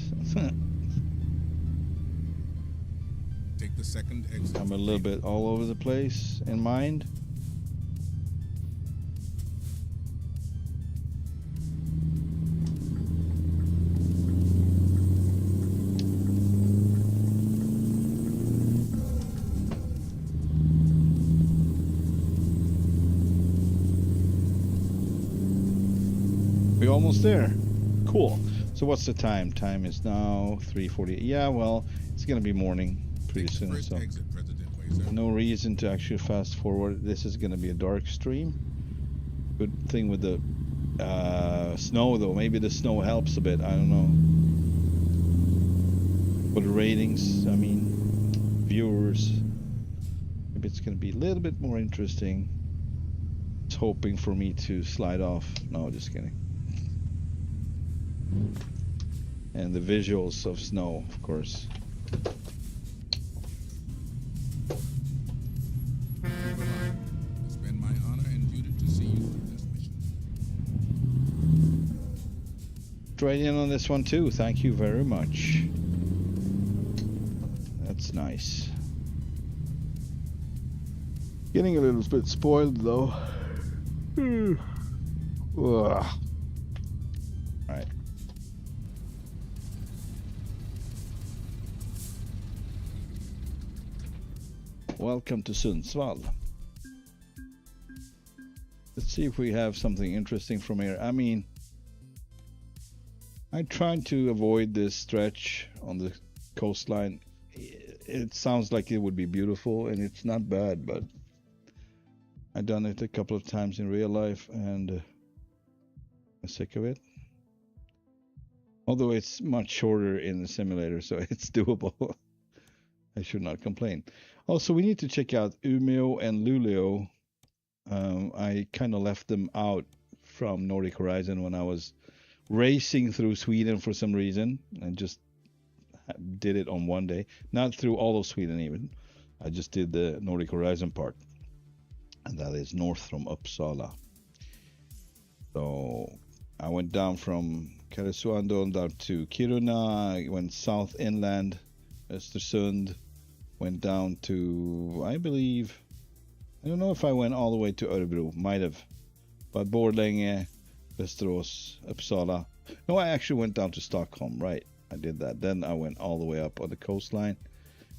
Take the second exit. I'm a little bit all over the place in mind. We're almost there. Cool. So what's the time? Time is now 3:40. Yeah, well, it's gonna be morning pretty Take the soon, first so exit, President Laser. no reason to actually fast forward. This is gonna be a dark stream. Good thing with the snow though. Maybe the snow helps a bit. I don't know. For the ratings, I mean, viewers. Maybe it's gonna be a little bit more interesting. It's hoping for me to slide off. No, just kidding. And the visuals of snow, of course. It's been my honor and duty to see you through this mission. Right in on this one too. Thank you very much. That's nice. Getting a little bit spoiled though. Ugh. Right. Welcome to Sundsvall. Let's see if we have something interesting from here. I mean, I tried to avoid this stretch on the coastline. It sounds like it would be beautiful, and it's not bad, but I've done it a couple of times in real life, and I'm sick of it. Although it's much shorter in the simulator, so it's doable. I should not complain. Also, we need to check out Umeå and Luleå. I kind of left them out from Nordic Horizon when I was racing through Sweden for some reason. I just did it on one day. Not through all of Sweden even. I just did the Nordic Horizon part. And that is north from Uppsala. So I went down from Karesuando down to Kiruna. I went south inland, Östersund. Went down to, I believe, I don't know if I went all the way to Örebro, might have, but Borlänge, Västerås, Uppsala. No, I actually went down to Stockholm, right? I did that. Then I went all the way up on the coastline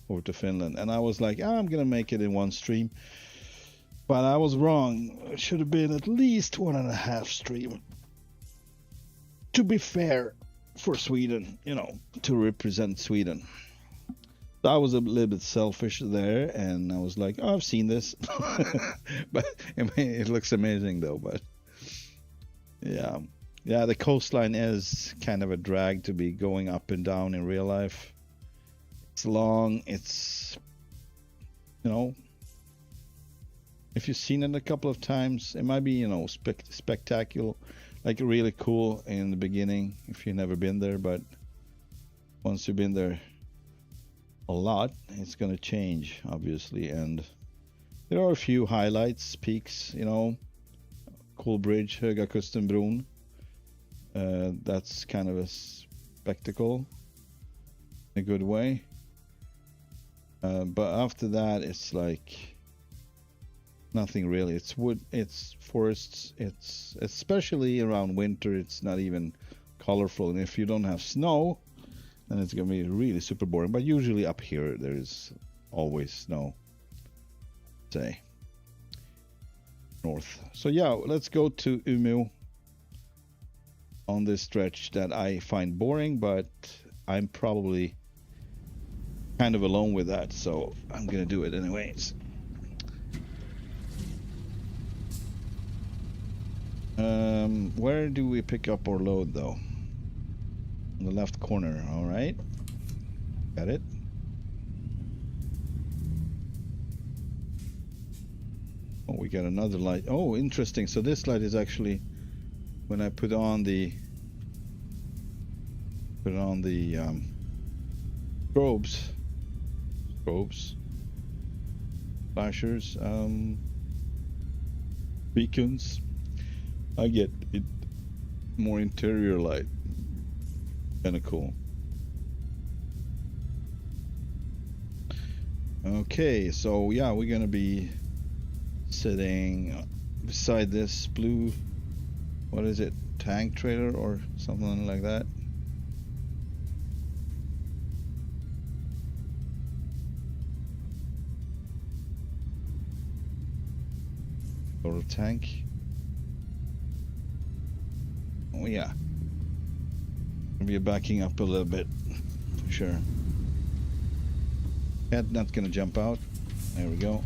over to Finland, and I was like, I'm gonna make it in one stream, but I was wrong. It should have been at least 1.5 stream. To be fair for Sweden, you know, to represent Sweden. I was a little bit selfish there, and I was like, I've seen this. But I mean, it looks amazing though. But yeah, the coastline is kind of a drag to be going up and down in real life. It's long. It's, you know, if you've seen it a couple of times, it might be, you know, spectacular, like really cool in the beginning if you've never been there. But once you've been there a lot, it's going to change, obviously. And there are a few highlights, peaks, you know. Cool bridge, Höga Kustenbron. That's kind of a spectacle in a good way. But after that, it's like nothing really. It's wood, it's forests, it's especially around winter, it's not even colorful. And if you don't have snow, then it's gonna be really super boring. But usually up here there is always snow, say north. So yeah, let's go to Umeå on this stretch that I find boring, but I'm probably kind of alone with that, so I'm gonna do it anyways. Where do we pick up our load though? In the left corner. All right. Got it. Oh, we got another light. Oh, interesting. So this light is actually when I put on the strobes, flashers, beacons, I get it more interior light. Kind of cool. Okay, so yeah, we're gonna be sitting beside this blue, what is it, tank trailer or something like that. Or a tank. Oh yeah. Maybe backing up a little bit, for sure. Cat not gonna jump out. There we go.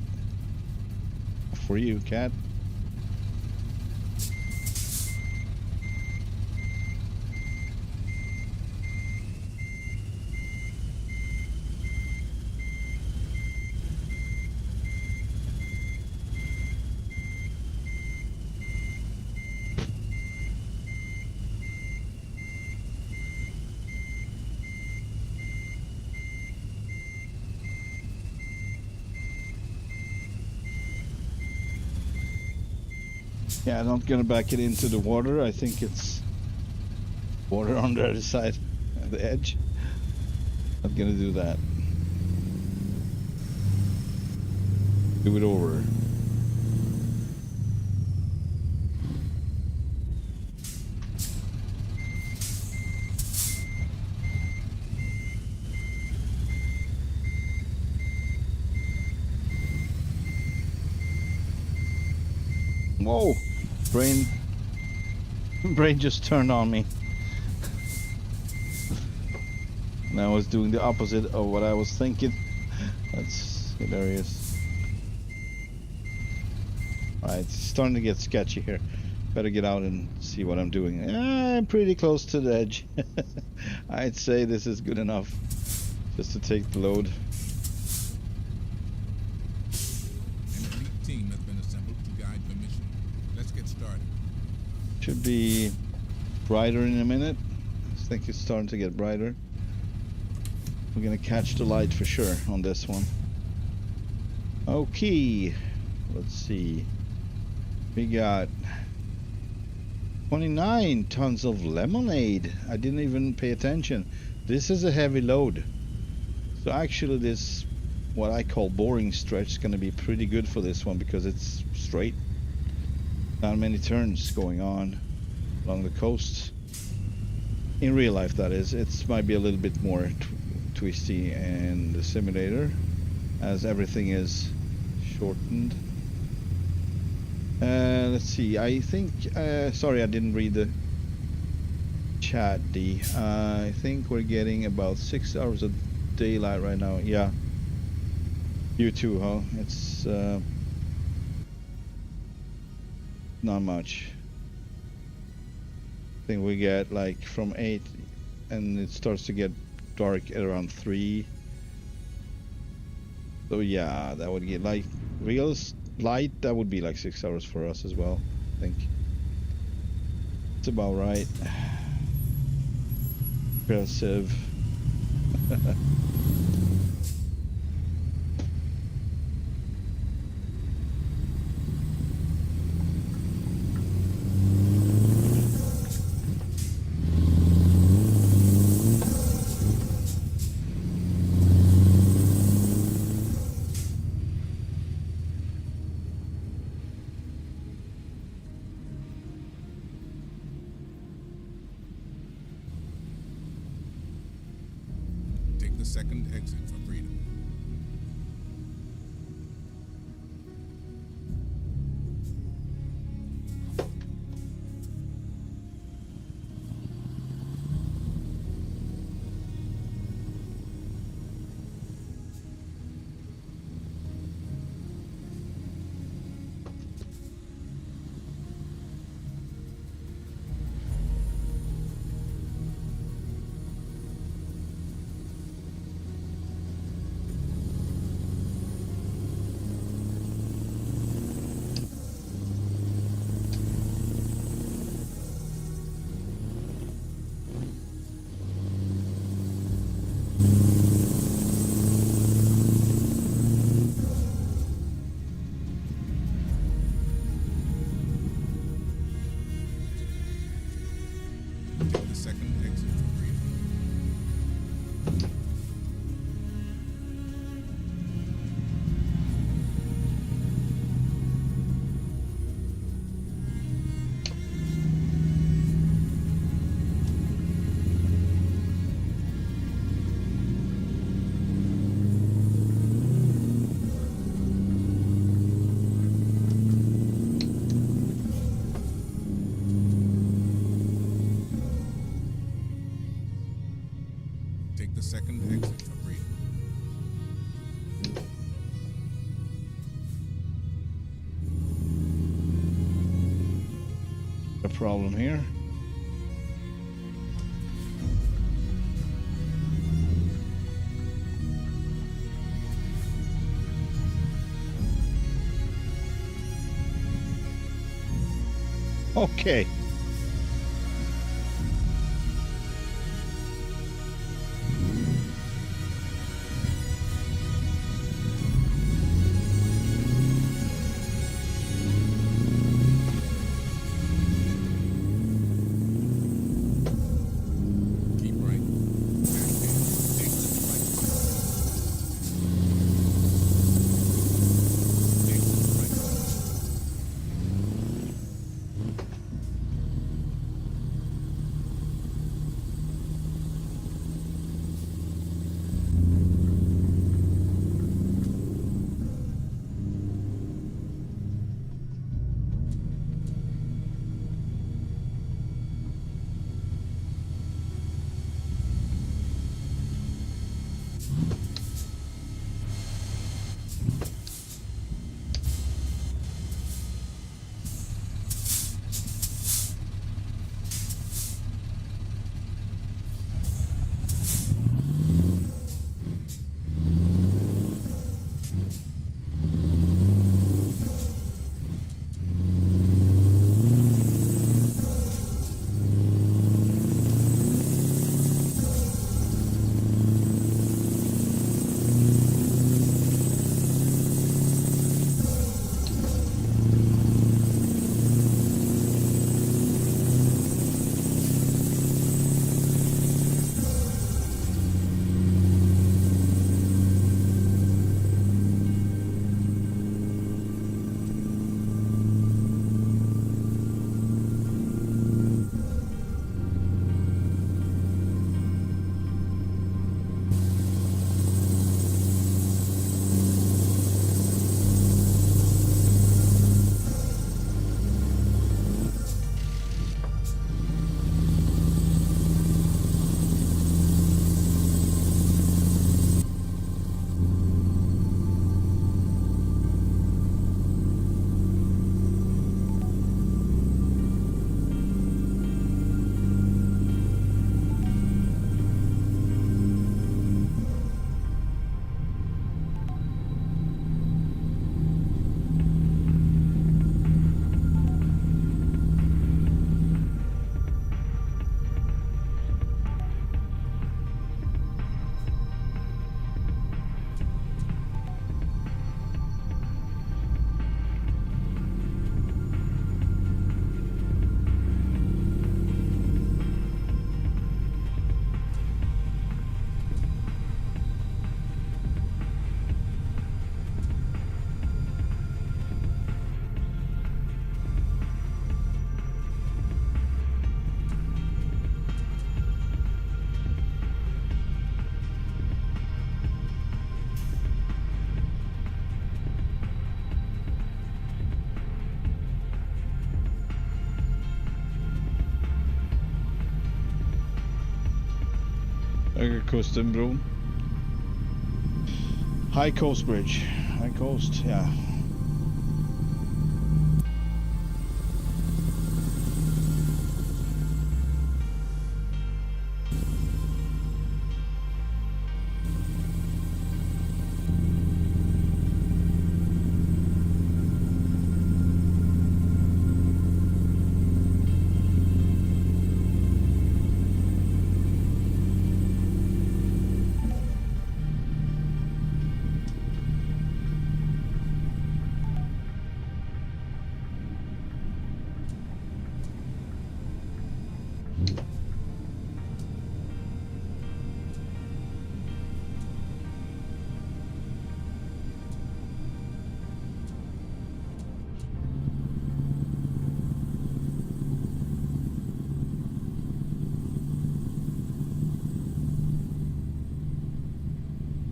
For you, cat. Yeah, I'm not gonna back it into the water. I think it's water on the other side of the edge. Not gonna do that. Do it over. Whoa! Brain just turned on me. And I was doing the opposite of what I was thinking. That's hilarious. Alright, it's starting to get sketchy here. Better get out and see what I'm doing. I'm pretty close to the edge. I'd say this is good enough just to take the load. An elite team has been assembled to guide the mission. Let's get started. Should be brighter in a minute. I think it's starting to get brighter. We're gonna catch the light for sure on this one. Okay, let's see. We got 29 tons of lemonade. I didn't even pay attention. This is a heavy load. So actually this, what I call boring stretch, is gonna be pretty good for this one because it's straight. Not many turns going on along the coast. In real life, that is. It might be a little bit more twisty in the simulator, as everything is shortened. Let's see. I think. Sorry, I didn't read the chat. D. I think we're getting about 6 hours of daylight right now. Yeah. You too, huh? It's not much. I think we get like from 8 and it starts to get dark at around 3. So yeah, that would get like real light. That would be like 6 hours for us as well, I think. It's about right. Impressive. Take the second exit for freedom. second exit for freedom. Take the second exit for freedom. A problem here. Okay. Keep right. Back in. Exit right. Exit right. Höger Kustenbron. High Coast Bridge. High Coast, ja.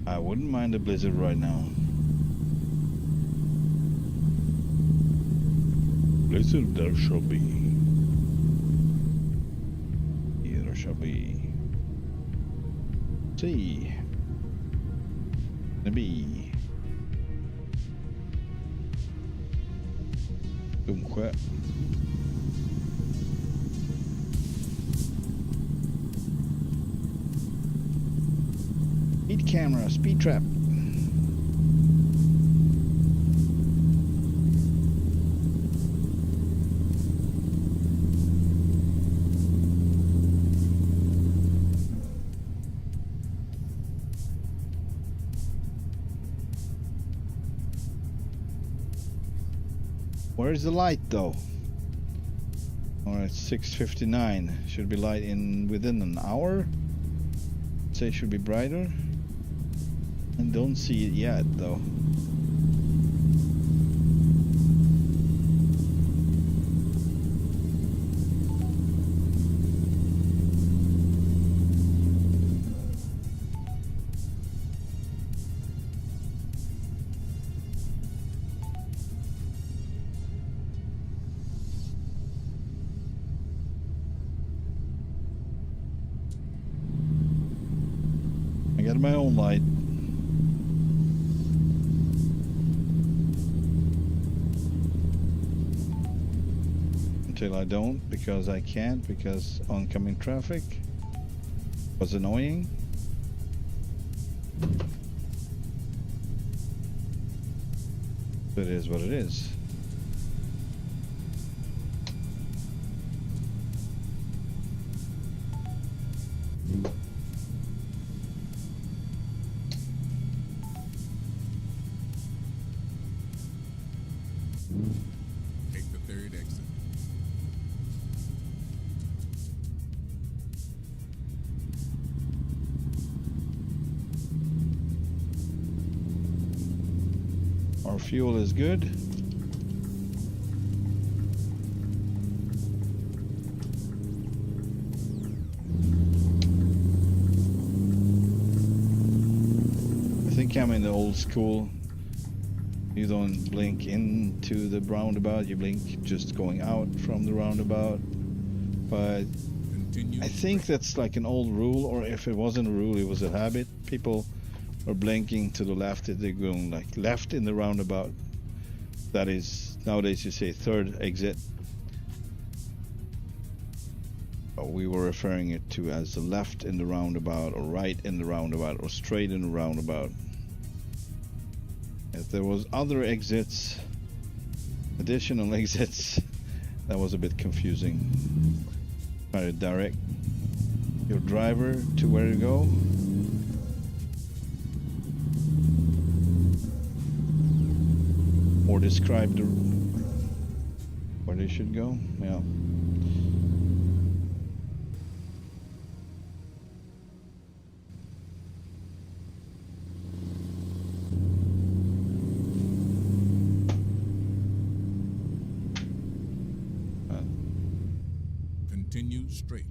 I wouldn't mind a blizzard right now. Blizzard there shall be. Here there shall be. See. The bee. Domsjö. Speed camera, speed trap. Where's the light though? Alright, 6:59. Should be light in within an hour. Say it should be brighter. And don't see it yet though. I got my own light. Until I don't, because I can't, because oncoming traffic was annoying. It is what it is. Take the third exit. Our fuel is good. I think I'm in the old school. You don't blink into the roundabout, you blink just going out from the roundabout. But Continue. I think that's like an old rule, or if it wasn't a rule, it was a habit. People are blinking to the left if they're going like left in the roundabout. That is, nowadays you say third exit. But we were referring it to as the left in the roundabout, or right in the roundabout, or straight in the roundabout. If there was other exits, additional exits, that was a bit confusing. Try to direct your driver to where to go. Or describe the where they should go. Yeah. Continue straight.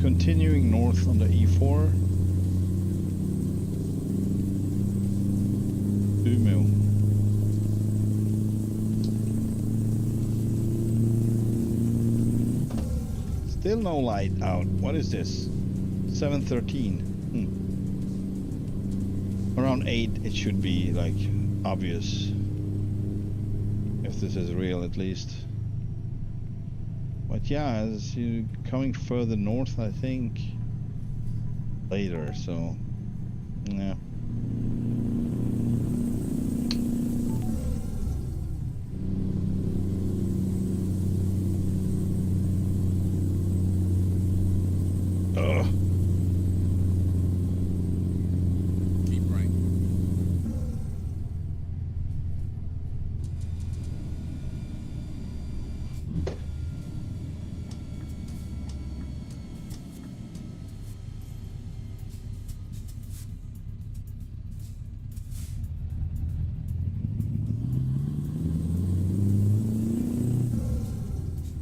Continuing north on the E4. Umeå. Still no light out. What is this? 7:13. Around 8 it should be like obvious. If this is real at least. But yeah, as you coming further north I think later, so yeah. Keep right.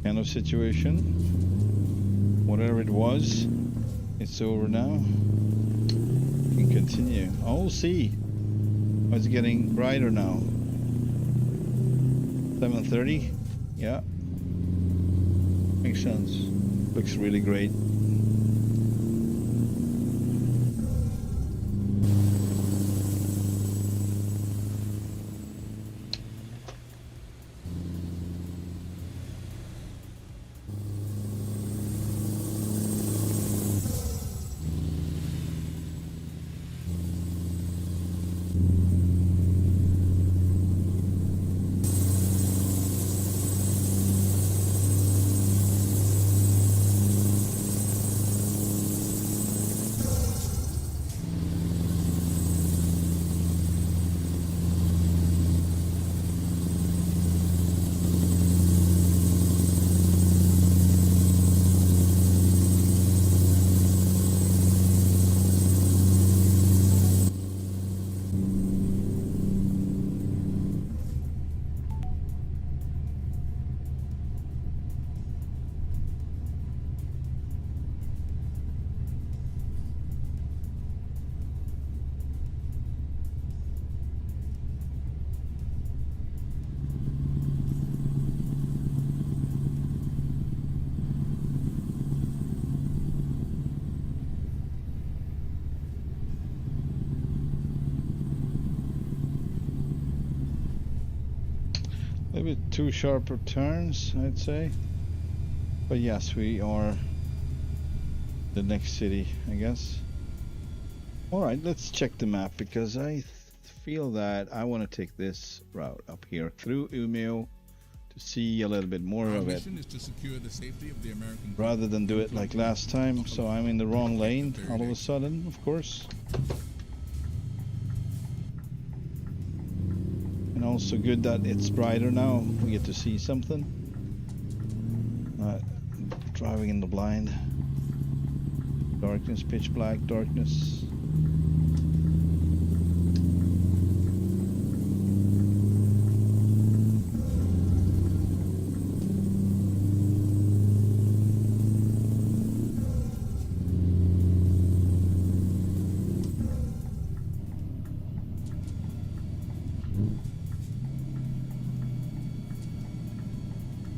Kind of situation. Whatever it was, it's over now. We can continue. Oh, see. Oh, it's getting brighter now. 7:30. Yeah. Makes sense. Looks really great. A bit too sharper turns, I'd say. But yes, we are the next city, I guess. Alright, let's check the map because I feel that I want to take this route up here through Umeå to see a little bit more Our of it mission is to secure the safety of the American rather than do it like last time. So I'm in the wrong lane all of a sudden, of course. And also good that it's brighter now. We get to see something. Driving in the blind. Darkness, pitch black, darkness.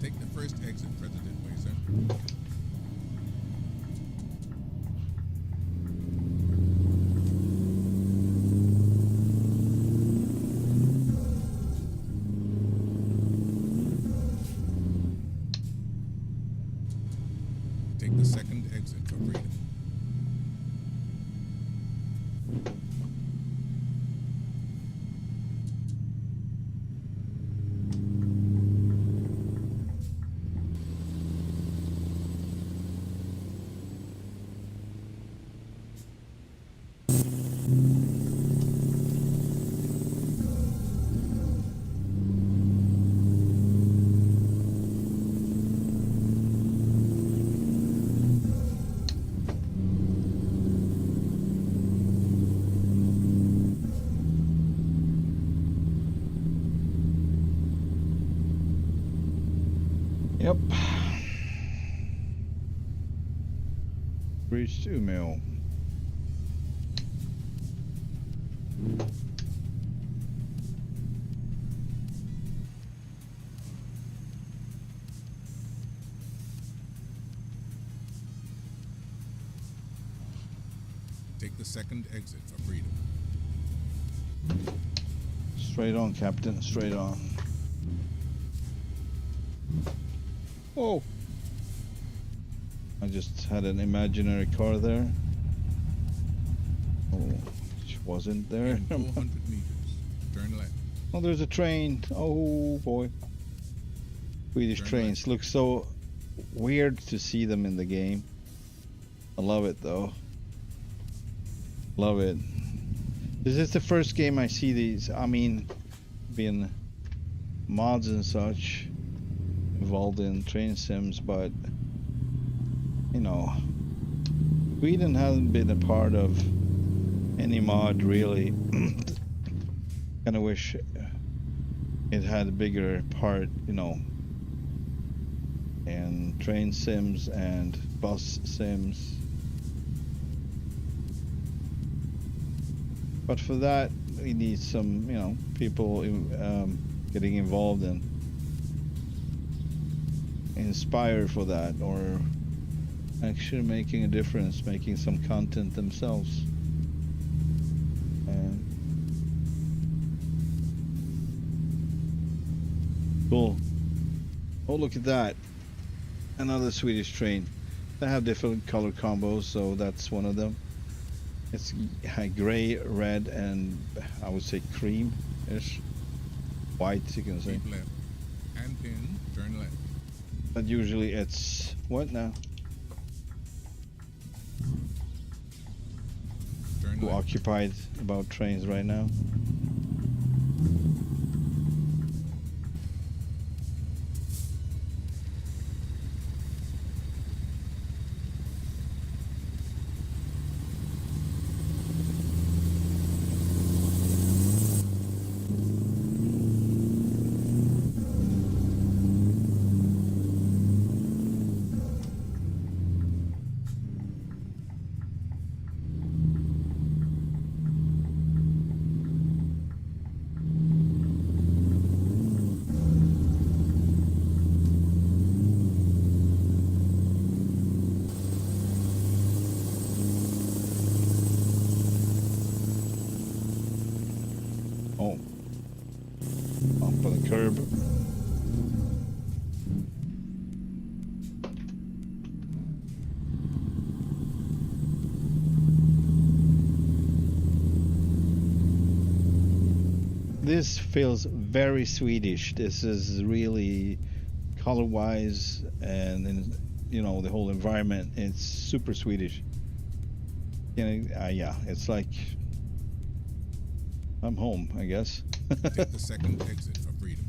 Take the first exit, President Weiser. Take the second exit for freedom. Yep. Reached Umeå. Take the second exit for freedom. Straight on, Captain. Straight on. Whoa! I just had an imaginary car there. Oh, which wasn't there. In 400 meters, turn left. Oh, there's a train. Oh boy. Swedish Turn trains left. look so weird to see them in the game. I love it though. Love it. This is the first game I see these. I mean, being mods and such involved in train sims, but you know, Sweden hasn't been a part of any mod really. Kind of wish it had a bigger part, you know, in train sims and bus sims. But for that, we need some, you know, people getting involved and inspired for that, or actually making a difference, making some content themselves. And cool. Oh, look at that. Another Swedish train. They have different color combos, so that's one of them. It's gray, red, and I would say cream-ish. White, you can say. Keep left. And pin, turn left. But usually it's... what now? Turn Too left. occupied about trains right now. Oh. Off on the curb. This feels very Swedish. This is really color-wise and you know, the whole environment. It's super Swedish. Yeah, it's like I'm home, I guess. Take the second exit for freedom.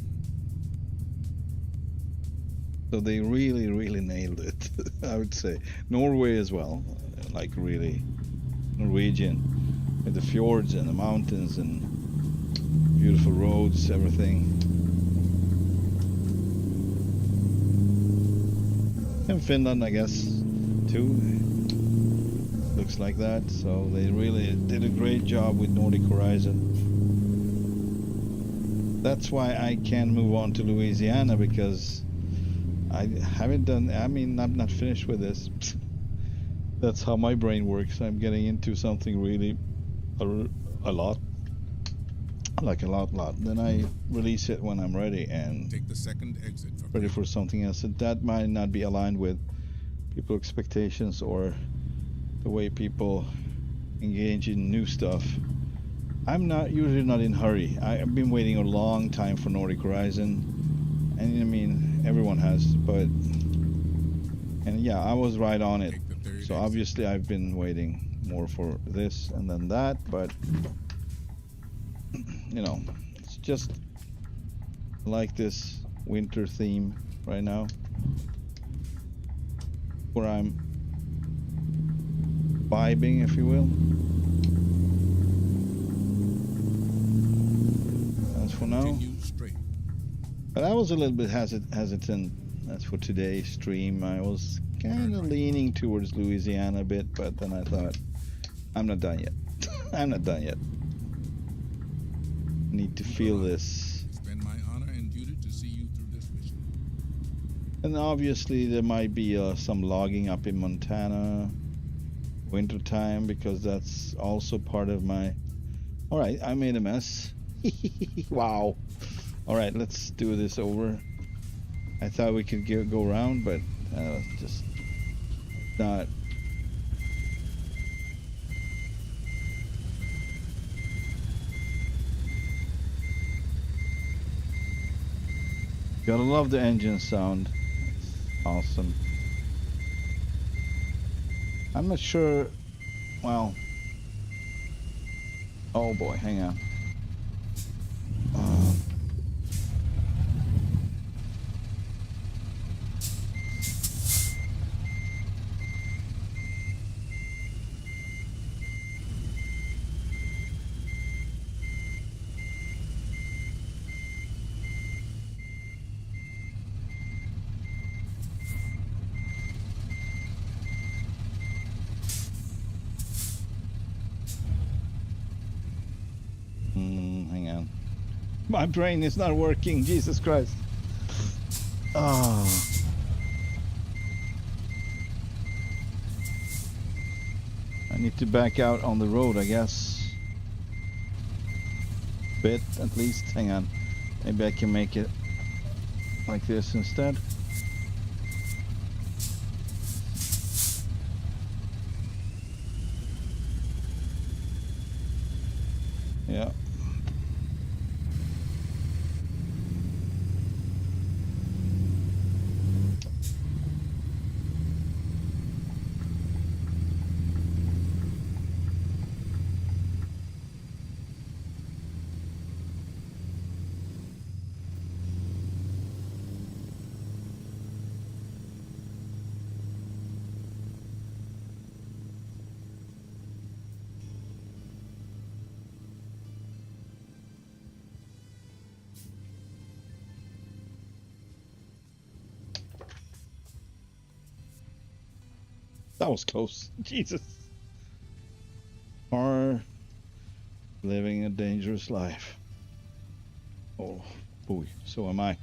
So they really, really nailed it. I would say Norway as well, like really Norwegian, with the fjords and the mountains and beautiful roads, everything. And Finland, I guess, too. Looks like that. So they really did a great job with Nordic Horizon. That's why I can move on to Louisiana, because I haven't done, I mean, I'm not finished with this. That's how my brain works. I'm getting into something really a lot. Like a lot. Then I release it when I'm ready and Take the second exit for ready freedom. for something else. And that might not be aligned with people's expectations or the way people engage in new stuff. I'm usually not in a hurry. I've been waiting a long time for Nordic Horizon, and I mean everyone has, but yeah, I was right on it. Take the third So exit. obviously I've been waiting more for this and then that, but you know, it's just like this winter theme right now, where I'm vibing, if you will. As for now, Continue straight. but I was a little bit hesitant as for today's stream. I was kind of leaning towards Louisiana a bit, but then I thought, I'm not done yet. I'm not done yet. Need to feel this. It's been my honor and duty to see you through this mission. And obviously there might be some logging up in Montana. winter time, because that's also part of my... All right, I made a mess. Wow. All right, let's do this over. I thought we could go around, but just not. Gotta love the engine sound. It's awesome. I'm not sure. Well. Oh boy, hang on. Hang on. My brain is not working. Jesus Christ. Oh. I need to back out on the road, I guess. Bit, at least. Hang on. Maybe I can make it like this instead. Yeah. That was close. Jesus. Or living a dangerous life. Oh, boy. So am I.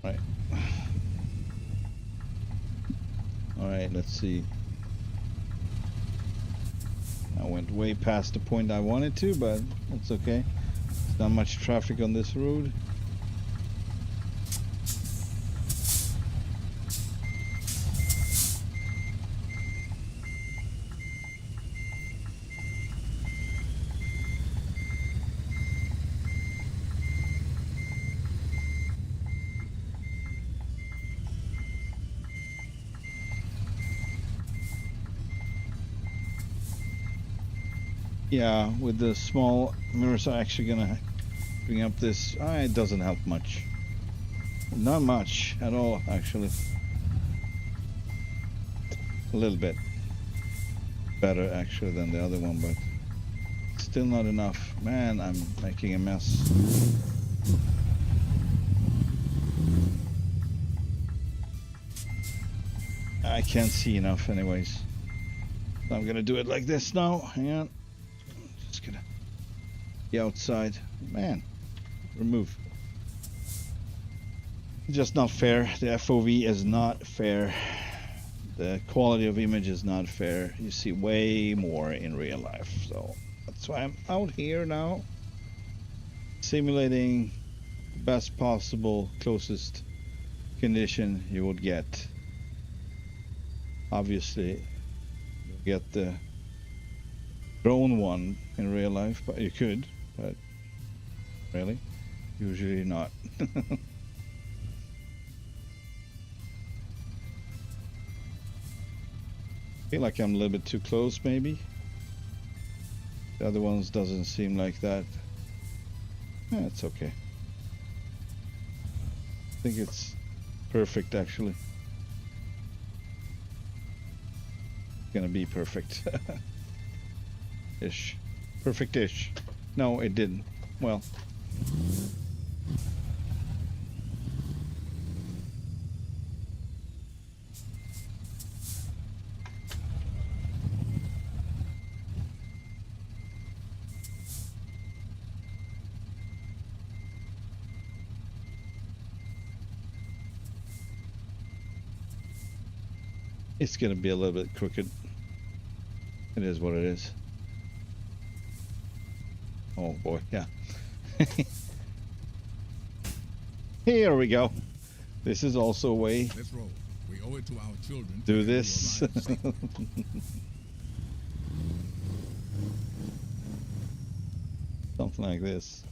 Right. Alright, let's see. I went way past the point I wanted to, but that's okay. There's not much traffic on this road. Yeah, with the small mirrors, I'm actually gonna bring up this. It doesn't help much. Not much at all, actually. A little bit better, actually, than the other one, but still not enough. Man, I'm making a mess. I can't see enough, anyways. So I'm gonna do it like this now. Hang on. Just gonna be outside. Man, remove. Just not fair. The FOV is not fair. The quality of image is not fair. You see way more in real life. So that's why I'm out here now, simulating the best possible, closest condition you would get. Obviously, you'll get the drone one in real life, but you could, but really, usually not. Feel like I'm a little bit too close, maybe. The other ones doesn't seem like that. It's okay. I think it's perfect, actually. It's gonna be perfect. Ish. Perfect-ish. No, it didn't. Well. It's gonna be a little bit crooked. It is what it is. Oh boy, yeah. Here we go. This is also a way. Let's roll. We owe it to our children. Do to this. arrive safely. Something like this.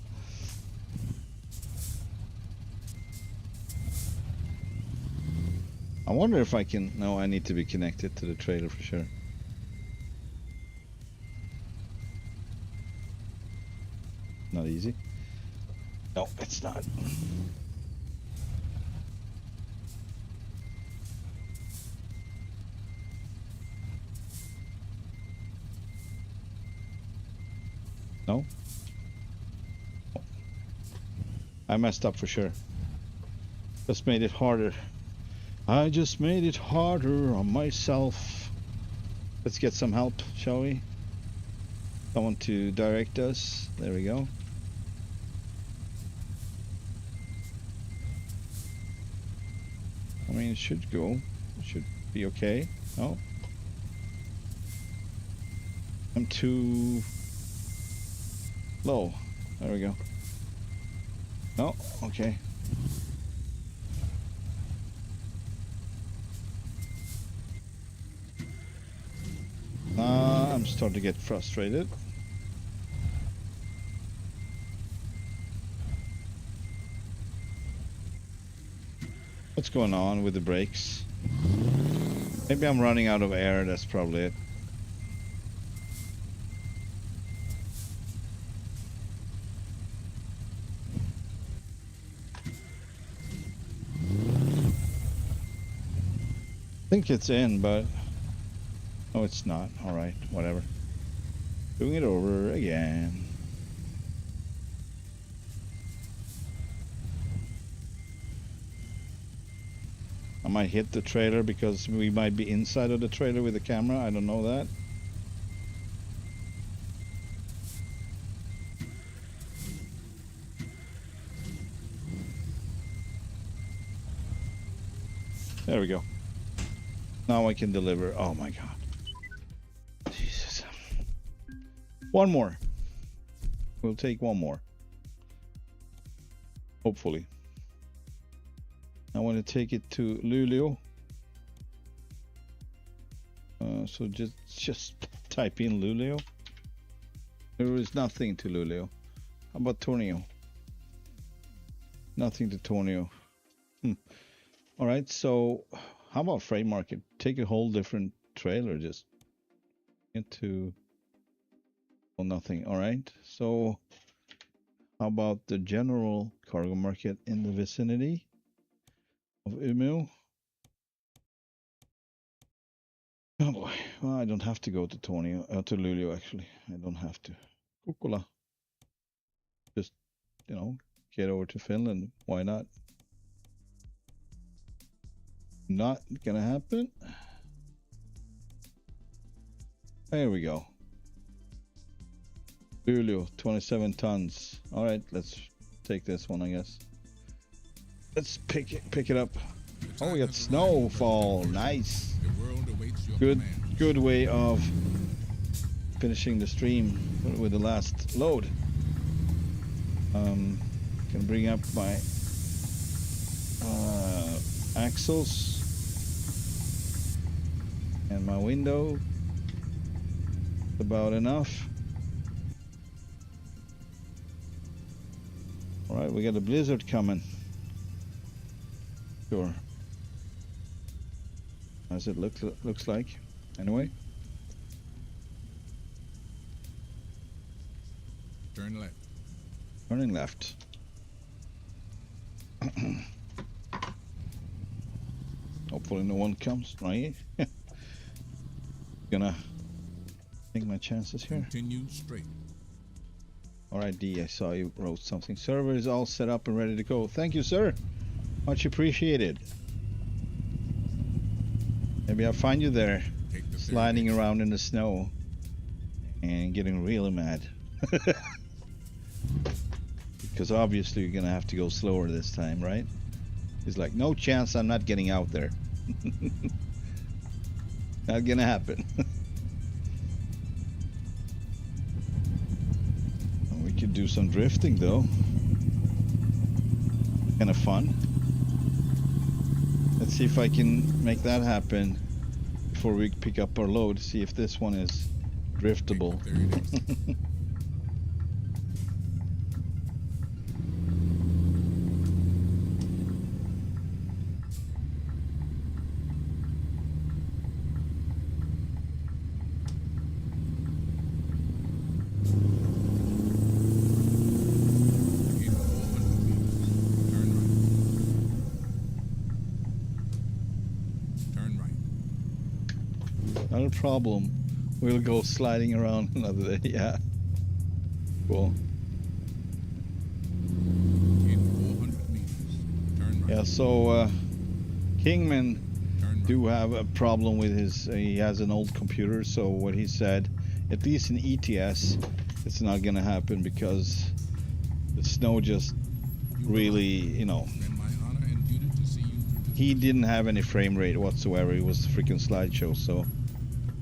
I wonder if I can. No, I need to be connected to the trailer for sure. Not easy. No, it's not. No? I messed up for sure. Just made it harder. I just made it harder on myself. Let's get some help, shall we? Someone to direct us. There we go. I mean, it should go. It should be okay. No? I'm too low. There we go. No? Okay. I'm starting to get frustrated. What's going on with the brakes? Maybe I'm running out of air, that's probably it. I think it's in, but no, it's not. Alright, whatever. Doing it over again. I might hit the trailer because we might be inside of the trailer with the camera. I don't know that. There we go. Now I can deliver. Oh my god. Jesus. One more. We'll take one more. Hopefully. I want to take it to Luleå. So just type in Luleå. There is nothing to Luleå. How about Tornio? Nothing to Tornio. All right, so how about freight market? Take a whole different trailer, just into. Well, nothing. All right, so how about the general cargo market in the vicinity of Umeå? Oh boy, well, I don't have to go to Tornio, to Luleå actually. I don't have to. Kukkola. Just, get over to Finland. Why not? Not gonna happen. There we go. Luleå, 27 tons. All right, let's take this one, I guess. Let's pick it up. Oh, we got snowfall. Nice. Good way of finishing the stream with the last load. Can bring up my axles and my window. About enough. All right, we got a blizzard coming. Sure. As it looks like. Anyway. Turn left. Turning left. Hopefully no one comes, right? Gonna take my chances here. Continue straight. Alright, D, I saw you wrote something. Server is all set up and ready to go. Thank you, sir. Much appreciated. Maybe I'll find you there, sliding around in the snow and getting really mad. Because obviously you're gonna have to go slower this time, right? It's like, no chance I'm not getting out there. Not gonna happen. could do some drifting though. Kind of fun. Let's see if I can make that happen before we pick up our load. See if this one is driftable. Not a problem. We'll go sliding around another day. Yeah. Cool. In 400 meters, turn right. Yeah, so Kingman do have a problem with his, he has an old computer, so what he said, at least in ETS, it's not gonna happen because the snow just really, you know, And my honor and duty to see you through this. he didn't have any frame rate whatsoever. It was a freaking slideshow, so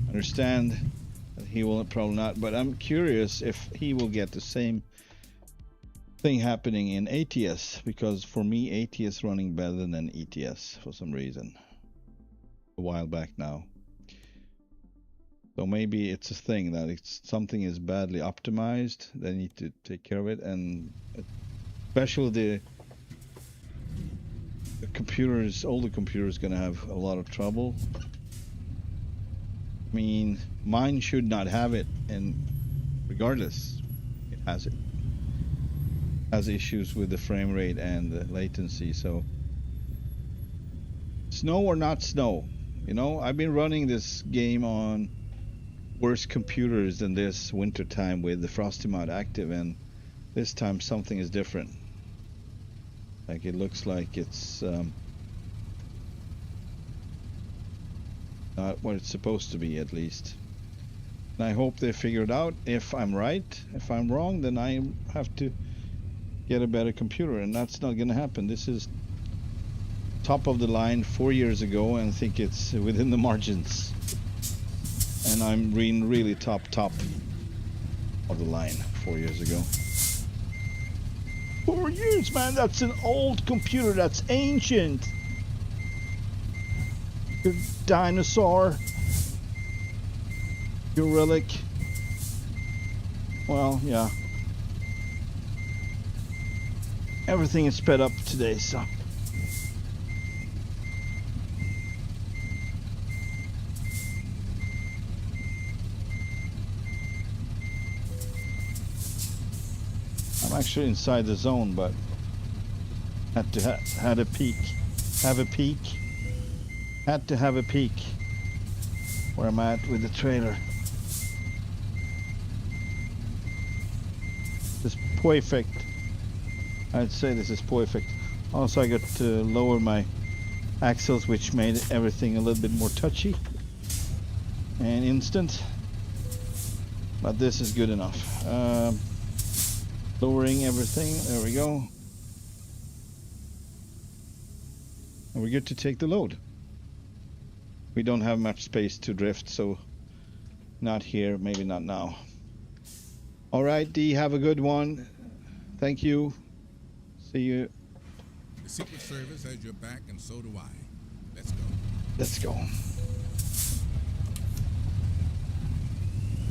I understand that he will probably not, but I'm curious if he will get the same thing happening in ATS, because for me ATS running better than ETS for some reason a while back now. So maybe it's a thing that it's something is badly optimized, they need to take care of it, and especially the computers, older computers, gonna have a lot of trouble. I mean, mine should not have it, and regardless, it has it. Has issues with the frame rate and the latency. So snow or not snow, you know, I've been running this game on worse computers than this winter time with the Frosty mod active, and this time something is different. Like it looks like it's not what it's supposed to be, at least. And I hope they figure it out. If I'm right, if I'm wrong, then I have to get a better computer, and that's not gonna happen. This is top of the line 4 years ago, and I think it's within the margins. And I'm really top of the line 4 years ago. 4 years, man, that's an old computer, that's ancient. Your dinosaur, your relic. Well, yeah. Everything is sped up today, so. I'm actually inside the zone, but had to have a peek where I'm at with the trailer. This is perfect. I'd say this is perfect. Also, I got to lower my axles, which made everything a little bit more touchy and instant, but this is good enough. Lowering everything, there we go. And we're good to take the load. We don't have much space to drift, so not here, maybe not now. Alright, D, have a good one. Thank you. See you. The Secret Service has your back, and so do I. Let's go. Let's go.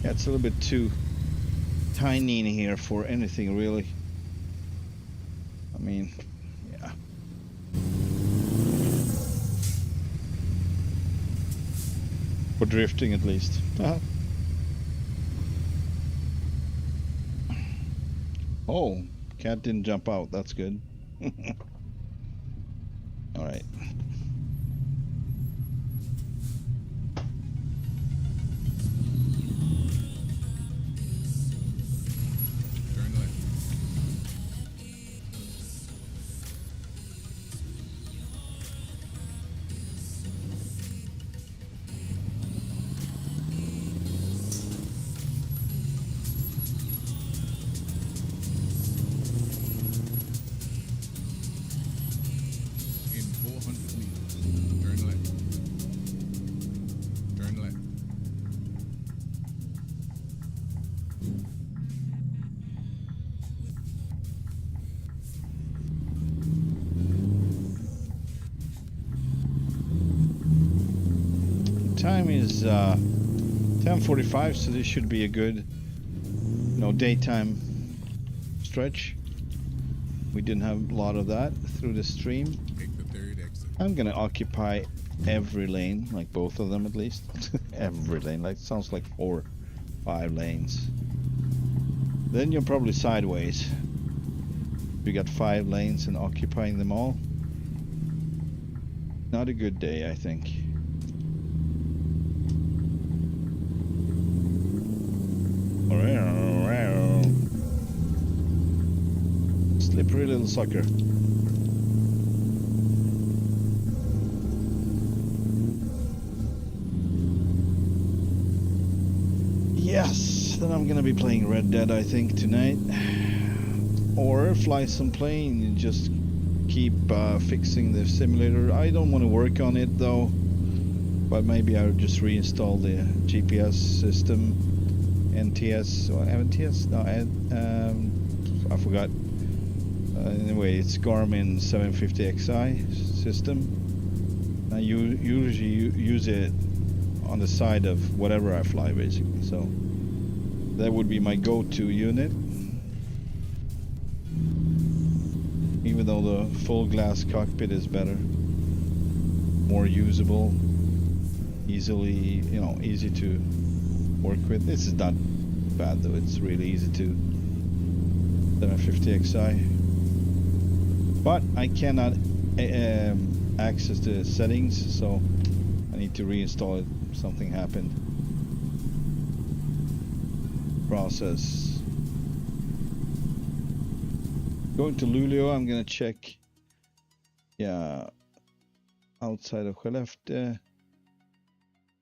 Yeah, it's a little bit too tiny in here for anything, really. I mean, yeah. For drifting, at least. Oh, cat didn't jump out. That's good. All right. Turn left. In 400 meters, time is 10:45, so this should be a good, daytime stretch. We didn't have a lot of that through the stream. Take the third exit. I'm gonna occupy every lane, like both of them at least. Every lane, like sounds like 4, 5 lanes. Then you're probably sideways. You got 5 lanes and occupying them all. Not a good day, I think. Slippery little sucker. Yes, then I'm gonna be playing Red Dead, I think, tonight. Or fly some plane and just keep fixing the simulator. I don't want to work on it though, but maybe I'll just reinstall the GPS system. NTS or NTS? No, I forgot. Anyway, it's Garmin 750XI system. I usually use it on the side of whatever I fly, basically. So that would be my go-to unit. Even though the full glass cockpit is better, more usable, easy to work with. This is not bad though, it's really easy to 750XI. But I cannot access the settings, so I need to reinstall it. Something happened. Process. Going to Luleå, I'm gonna check. Yeah, outside of Skellefteå.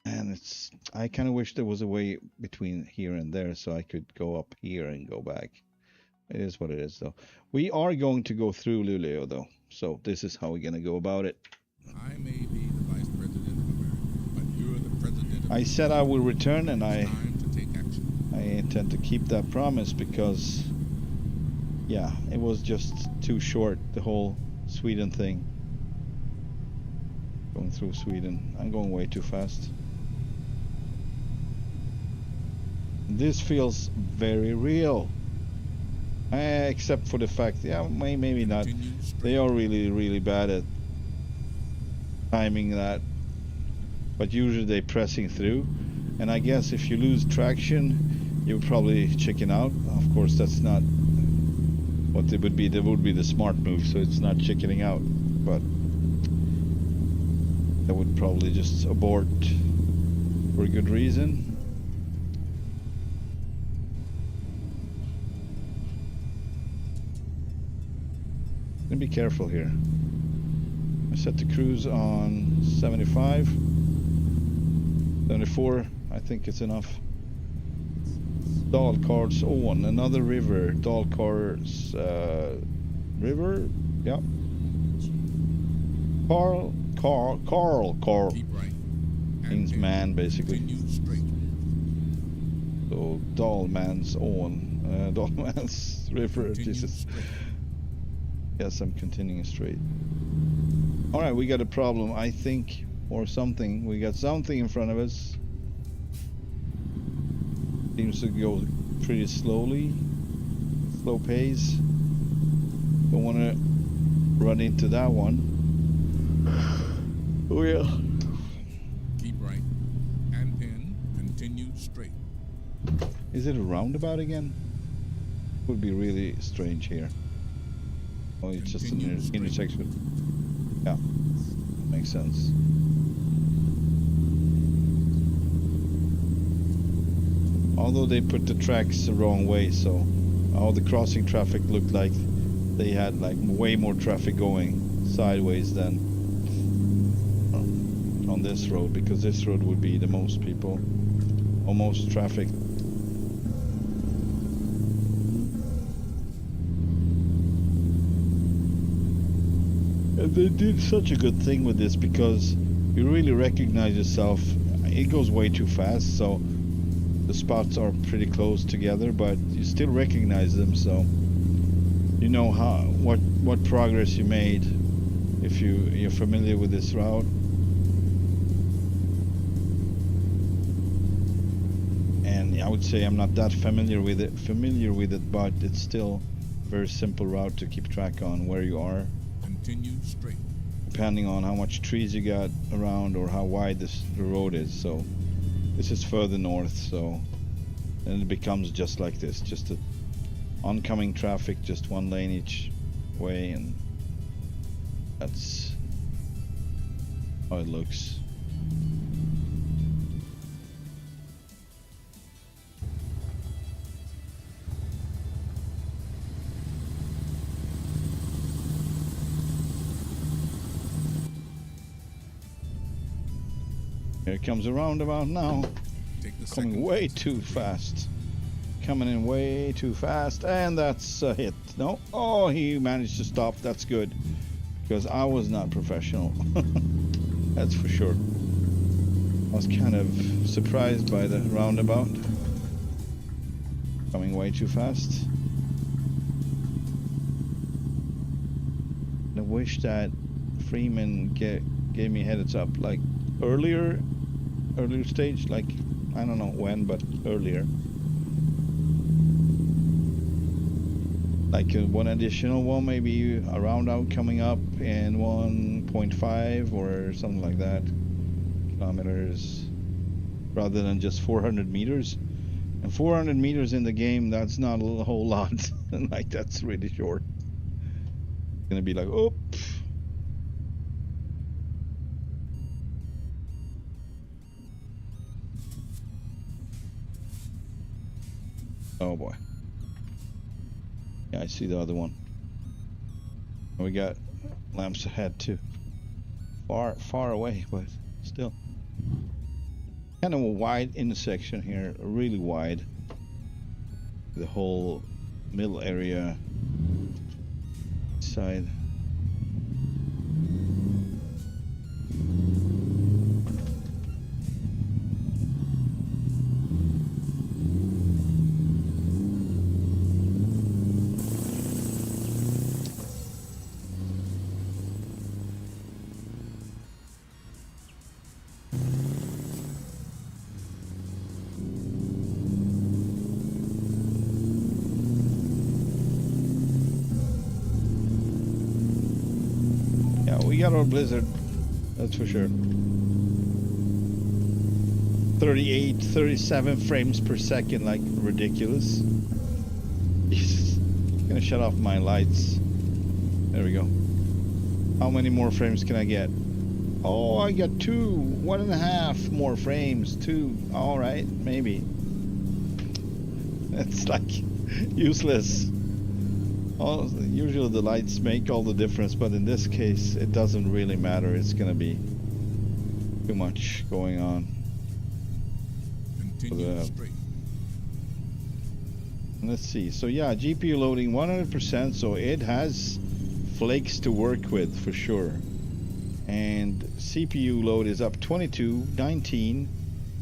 And I kind of wish there was a way between here and there so I could go up here and go back. It is what it is though. We are going to go through Luleå though. So this is how we're going to go about it. I may be the Vice President of America, but you're the President of I said I will return, and It's time to take action. I intend to keep that promise because, yeah, it was just too short, the whole Sweden thing. Going through Sweden. I'm going way too fast. This feels very real. Except for the fact, yeah, maybe not. They are really bad at timing that. But usually they're pressing through. And I guess if you lose traction, you're probably checking out. Of course, that's not what it would be. That would be the smart move, so it's not chickening out. But that would probably just abort for a good reason. Be careful here. I set the cruise on 75, 74. I think it's enough. Dalkarls on another river. Dalkarls river. Yeah. Carl. Keep right. Means man, basically. Continue straight. So Dalmans on. Dalmans river. Continue Jesus. straight. Yes, I'm continuing straight. Alright, we got a problem, I think, or something. We got something in front of us. Seems to go pretty slowly. Slow pace. Don't want to run into that one. Oh yeah. Keep right. And pin. Continue straight. Is it a roundabout again? Would be really strange here. Oh, it's just an intersection. Yeah, makes sense. Although they put the tracks the wrong way, so all the crossing traffic looked like they had like way more traffic going sideways than on this road, because this road would be the most people, almost traffic. And they did such a good thing with this because you really recognize yourself. It goes way too fast, so the spots are pretty close together, but you still recognize them, so you know what progress you made if you're familiar with this route. I would say I'm not that familiar with it, but it's still a very simple route to keep track on where you are. Continue straight. Depending on how much trees you got around or how wide the road is. So this is further north, so then it becomes just like this, just a oncoming traffic, just one lane each way, and that's how it looks. Here comes a roundabout now. Take the Coming second way exit. too fast. Coming in way too fast, and that's a hit. No, oh, he managed to stop. That's good, because I was not professional. That's for sure. I was kind of surprised by the roundabout. Coming way too fast. I wish that Freeman gave me heads up, like earlier stage, like I don't know when, but earlier. Like one additional one, maybe a roundabout coming up in 1.5 or something like that kilometers, rather than just 400 meters. And 400 meters in the game, that's not a whole lot. Like, that's really short. It's gonna be like, oh. Oh boy. Yeah, I see the other one. We got lamps ahead too. Far away, but still. Kind of a wide intersection here, really wide. The whole middle area side. We got our blizzard, that's for sure. 38, 37 frames per second, like ridiculous. Jesus, gonna shut off my lights. There we go. How many more frames can I get? Oh, I got 1.5 more frames. 2. All right, maybe. It's like useless. Usually the lights make all the difference, but in this case it doesn't really matter. It's gonna be too much going on. Continue straight. Let's see. So yeah, GPU loading 100%, so it has flakes to work with for sure. And CPU load is up 22, 19,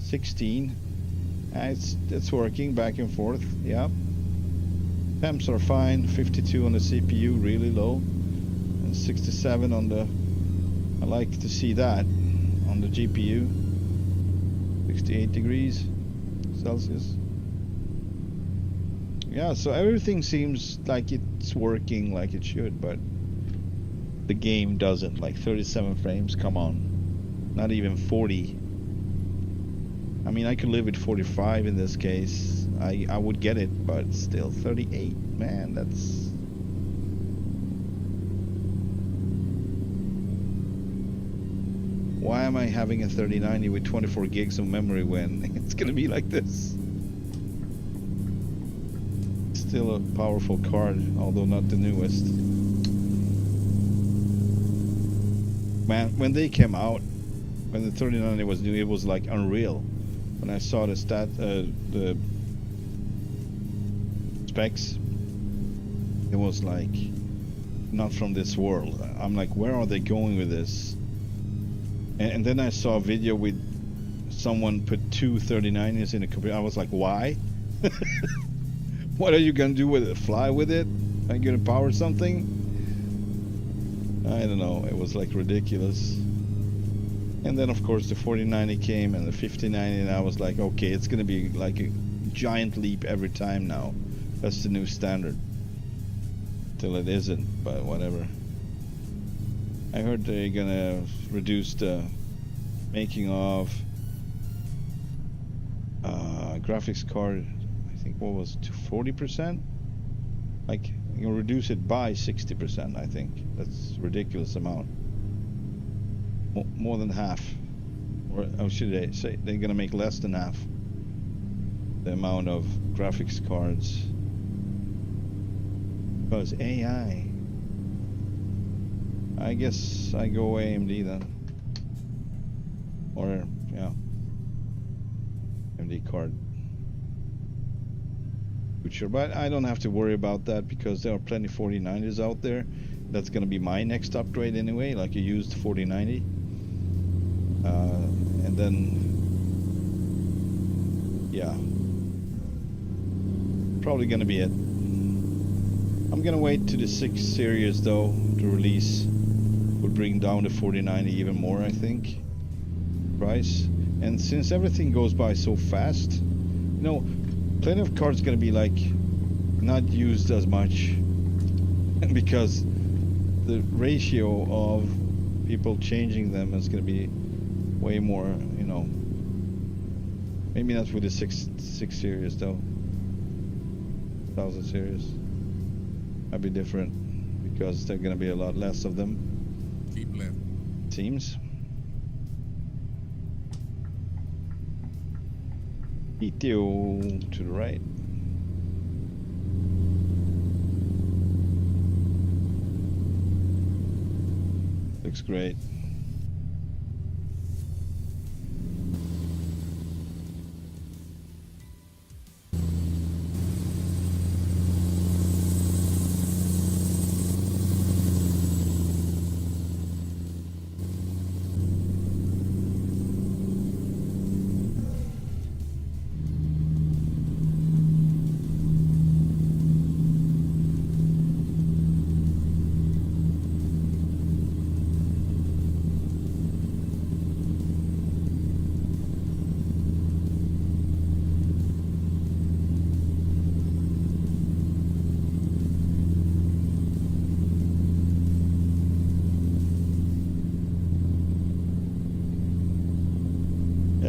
16. It's working back and forth. Yeah. Temps are fine, 52 on the CPU, really low, and 67 on the, I like to see that, on the GPU, 68 degrees Celsius. Yeah, so everything seems like it's working like it should, but the game doesn't. Like 37 frames, come on, not even 40. I mean, I could live with 45 in this case. I would get it, but still 38, man, that's... Why am I having a 3090 with 24 gigs of memory when it's gonna be like this? Still a powerful card, although not the newest. Man, when they came out, when the 3090 was new, it was like unreal. When I saw the the specs, it was like not from this world. I'm like, where are they going with this? And then I saw a video with someone put 2 3090s in a computer. I was like, why? What are you gonna do with it? Fly with it? Are you gonna power something? I don't know. It was like ridiculous. And then of course the 4090 came and the 5090, and I was like, okay, it's gonna be like giant leap every time now. That's the new standard. Till it isn't, but whatever. I heard they're gonna reduce the making of graphics card. I think what was it, to 40%? Like you'll reduce it by 60%. I think that's a ridiculous amount. More than half, or should they say they're gonna make less than half the amount of graphics cards because AI. I guess I go AMD then, or yeah, AMD card future. But I don't have to worry about that because there are plenty 4090s out there. That's gonna be my next upgrade anyway, like a used 4090. And then, yeah, probably gonna be it. I'm gonna wait to the 6 series though. The release would bring down the 4090 even more, I think, price. And since everything goes by so fast, you know, plenty of cards gonna be like not used as much because the ratio of people changing them is gonna be way more, you know. Maybe not with the 6 series though. 1000 series might be different because there are gonna be a lot less of them. Keep left. Seems. ETO to the right. Looks great.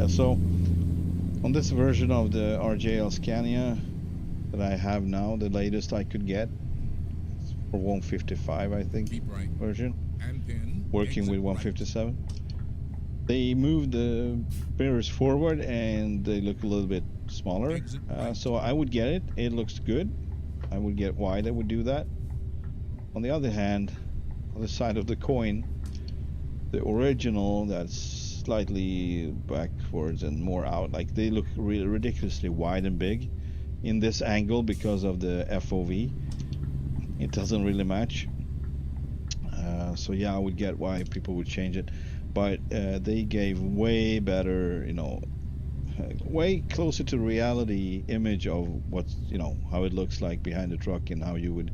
So on this version of the RJL Scania that I have now, the latest I could get, it's for 155 I think. Keep right. Version, And then working with 157. They moved the mirrors forward and they look a little bit smaller, so I would get it. It looks good. I would get why they would do that. On the other hand, on the side of the coin, the original that's slightly backwards and more out, like they look really ridiculously wide and big in this angle because of the FOV. It doesn't really match. So yeah, I would get why people would change it, but they gave way better, you know, way closer to reality image of what's, you know, how it looks like behind the truck and how you would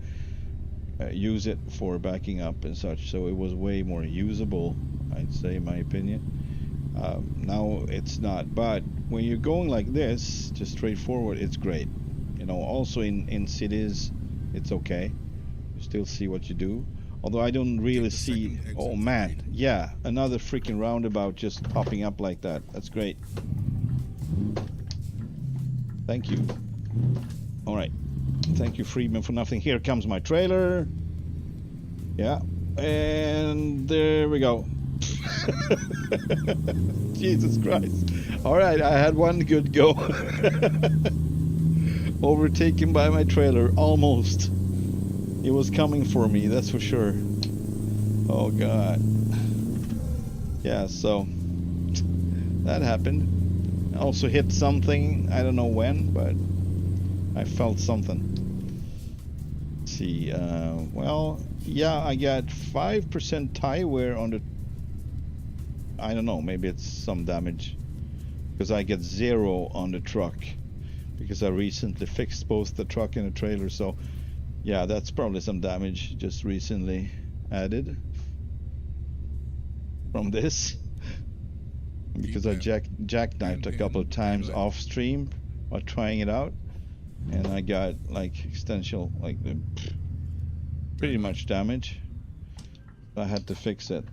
use it for backing up and such. So it was way more usable, I'd say, in my opinion. Now it's not, but when you're going like this, just straightforward, it's great. You know, also in cities, it's okay. You still see what you do. Although I don't really see. Oh man, yeah, another freaking roundabout just popping up like that. That's great. Thank you. All right. Thank you, Friedman, for nothing. Here comes my trailer. Yeah, and there we go. Jesus Christ. Alright, I had one good go. Overtaken by my trailer, almost. It was coming for me, that's for sure. Oh god. Yeah, so that happened. I also hit something, I don't know when, but I felt something. Let's see, well, yeah, I got 5% tire wear on the, I don't know, maybe it's some damage because I get 0 on the truck because I recently fixed both the truck and the trailer. So yeah, that's probably some damage just recently added from this because I jackknifed a couple of times off stream while trying it out, and I got like extensional, like pretty much damage. I had to fix it.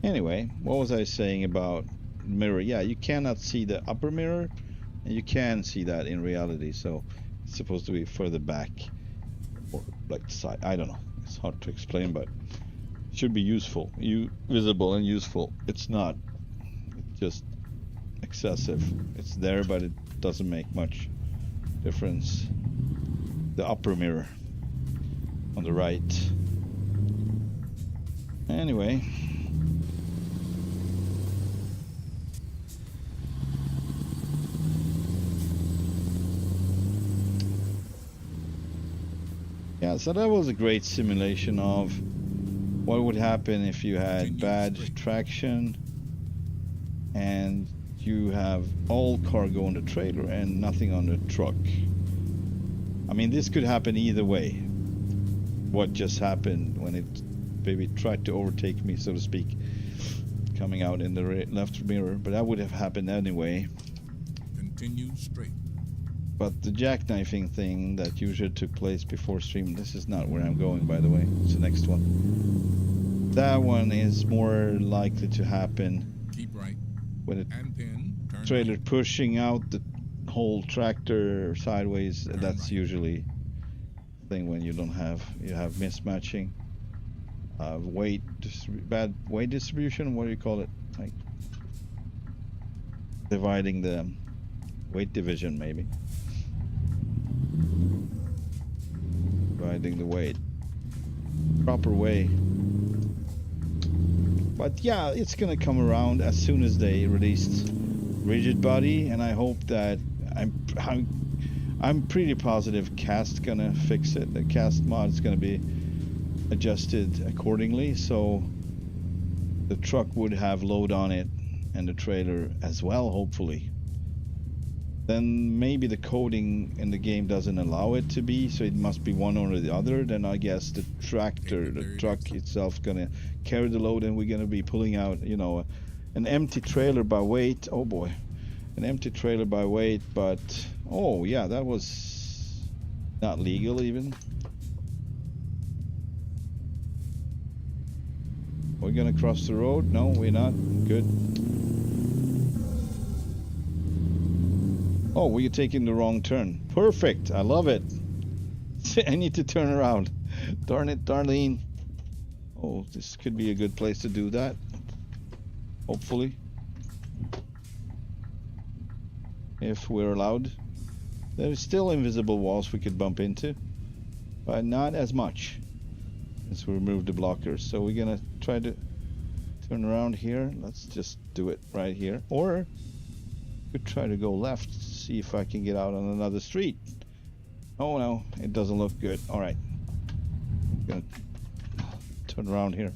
Anyway, what was I saying about mirror? Yeah, you cannot see the upper mirror, and you can see that in reality. So it's supposed to be further back or like side. I don't know. It's hard to explain, but it should be useful. Visible and useful. It's not. It's just excessive. It's there, but it doesn't make much difference. The upper mirror on the right. Anyway. Yeah, so that was a great simulation of what would happen if you had bad traction and you have all cargo on the trailer and nothing on the truck. I mean, this could happen either way. What just happened when it maybe tried to overtake me, so to speak, coming out in the left mirror, but that would have happened anyway. Continue straight. But the jackknifing thing that usually took place before stream, this is not where I'm going, by the way. It's the next one. That one is more likely to happen. Keep right. When a And then turn trailer right. pushing out the whole tractor sideways. Turn That's right. usually the thing when you have mismatching. Bad weight distribution. What do you call it? Like dividing the weight division, maybe. Dividing the weight. Proper way. But yeah, it's gonna come around as soon as they released rigid body, and I hope that I'm pretty positive Cast gonna fix it. The Cast mod is gonna be adjusted accordingly, so the truck would have load on it and the trailer as well, hopefully. Then maybe the coding in the game doesn't allow it to be, so it must be one or the other. Then I guess the truck itself gonna carry the load, and we're gonna be pulling out, you know, an empty trailer by weight. Oh boy, an empty trailer by weight. But oh yeah, that was not legal even. We're gonna cross the road? No, we're not. Good. Oh, we're taking the wrong turn. Perfect. I love it. I need to turn around. Darn it, Darlene. Oh, this could be a good place to do that. Hopefully. If we're allowed. There's still invisible walls we could bump into. But not as much. As we remove the blockers. So we're gonna try to turn around here. Let's just do it right here. Or could try to go left, see if I can get out on another street. Oh no, it doesn't look good. All right, gonna turn around here.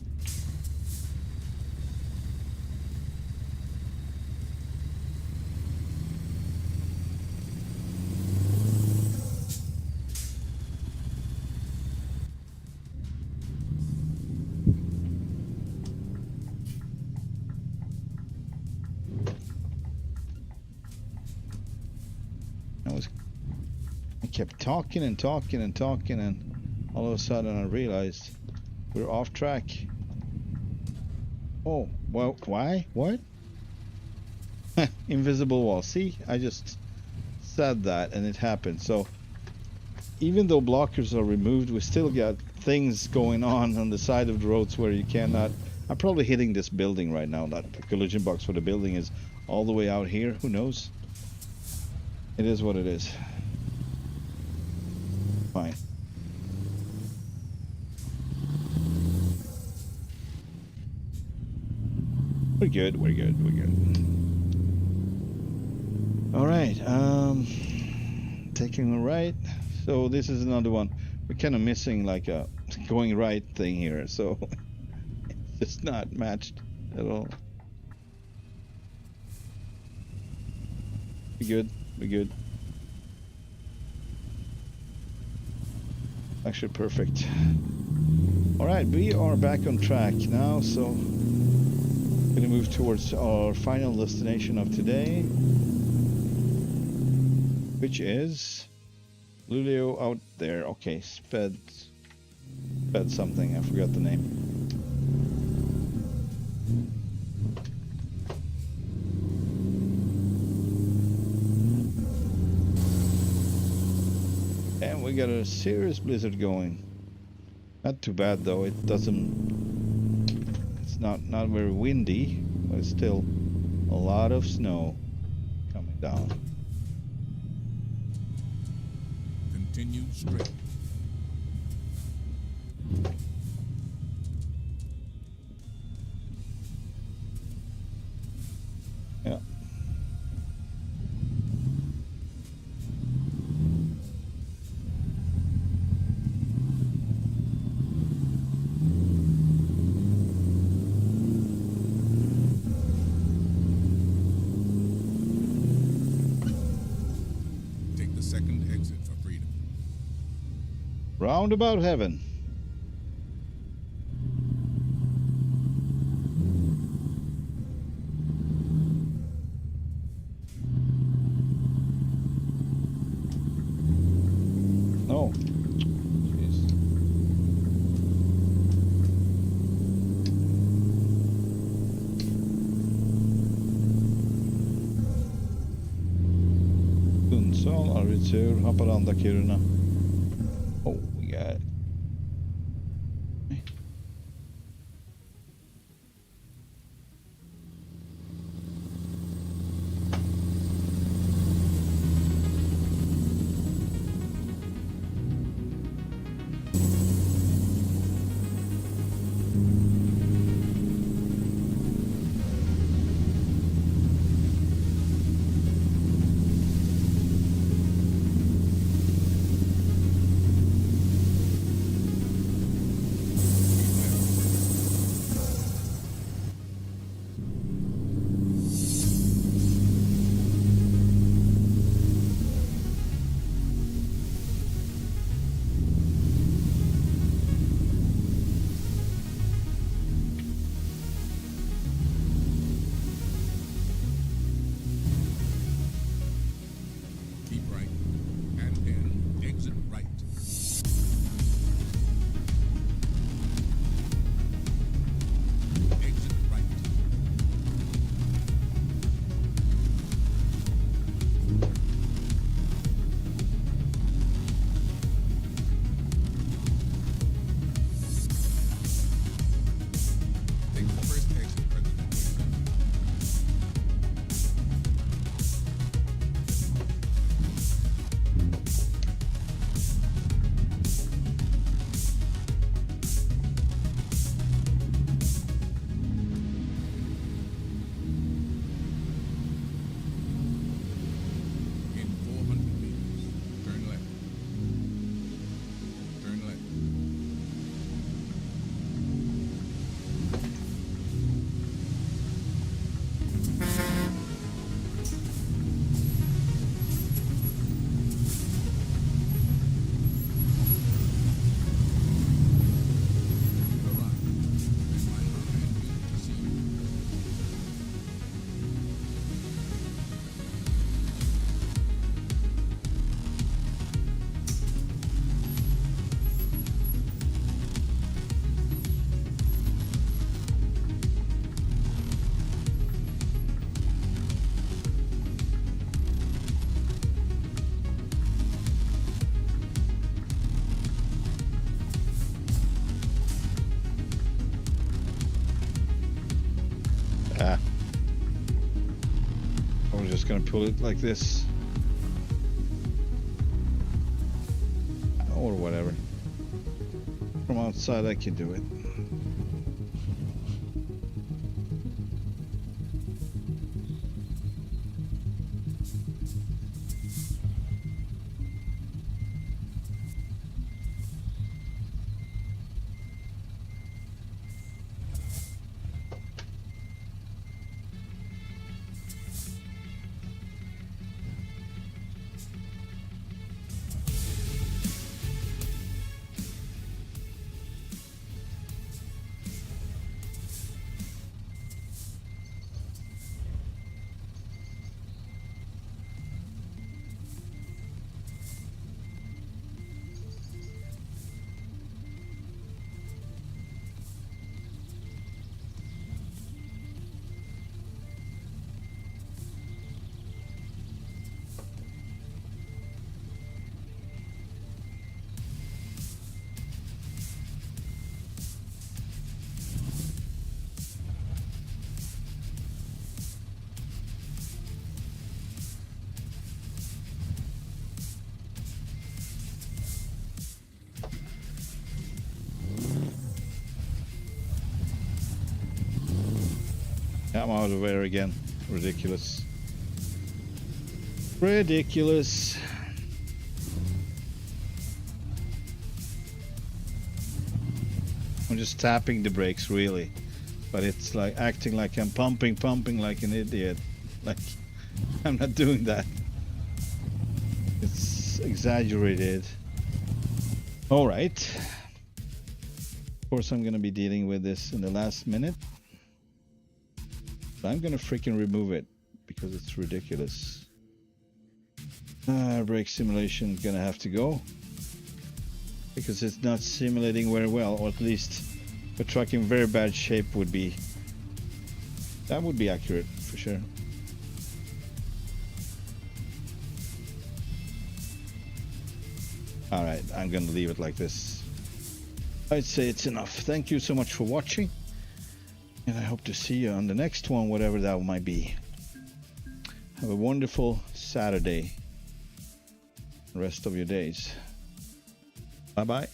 I kept talking and talking and talking, and all of a sudden I realized we're off track. Oh, well, why? What? Invisible wall. See, I just said that and it happened. So even though blockers are removed, we still got things going on the side of the roads where you cannot. I'm probably hitting this building right now. That the collision box for the building is all the way out here. Who knows? It is what it is. Fine. We're good, we're good, we're good. Alright, taking a right. So this is another one. We're kind of missing like a going right thing here, so it's just not matched at all. We're good, we're good. Actually perfect. Alright, we are back on track now, so gonna move towards our final destination of today. which is Lulio out there. Okay, sped something. I forgot the name. And we got a serious blizzard going. Not too bad though. It doesn't. It's not very windy, but it's still a lot of snow coming down. Continue straight. Yeah. Take the second exit for freedom. Roundabout heaven. Oh. Jeez. Sundsvall, Arvidsjaur, Haparanda, Kiruna. Oh, we got it. Keep right. And then exit right. Exit right. Take the first exit, President. In 400 meters, turn left. Turn left. Arrive. And my hand will see you. Ah. I was just gonna pull it like this. Or whatever. From outside I can do it. I'm out of air again. Ridiculous. Ridiculous. I'm just tapping the brakes, really. But it's like acting like I'm pumping like an idiot. Like, I'm not doing that. It's exaggerated. Alright. Of course, I'm gonna be dealing with this in the last minute. But I'm gonna freaking remove it because it's ridiculous. Brake simulation gonna have to go because it's not simulating very well, or at least a truck in very bad shape would be. That would be accurate for sure. Alright, I'm gonna leave it like this. I'd say it's enough. Thank you so much for watching, and I hope to see you on the next one, whatever that might be. Have a wonderful Saturday, the rest of your days. Bye bye.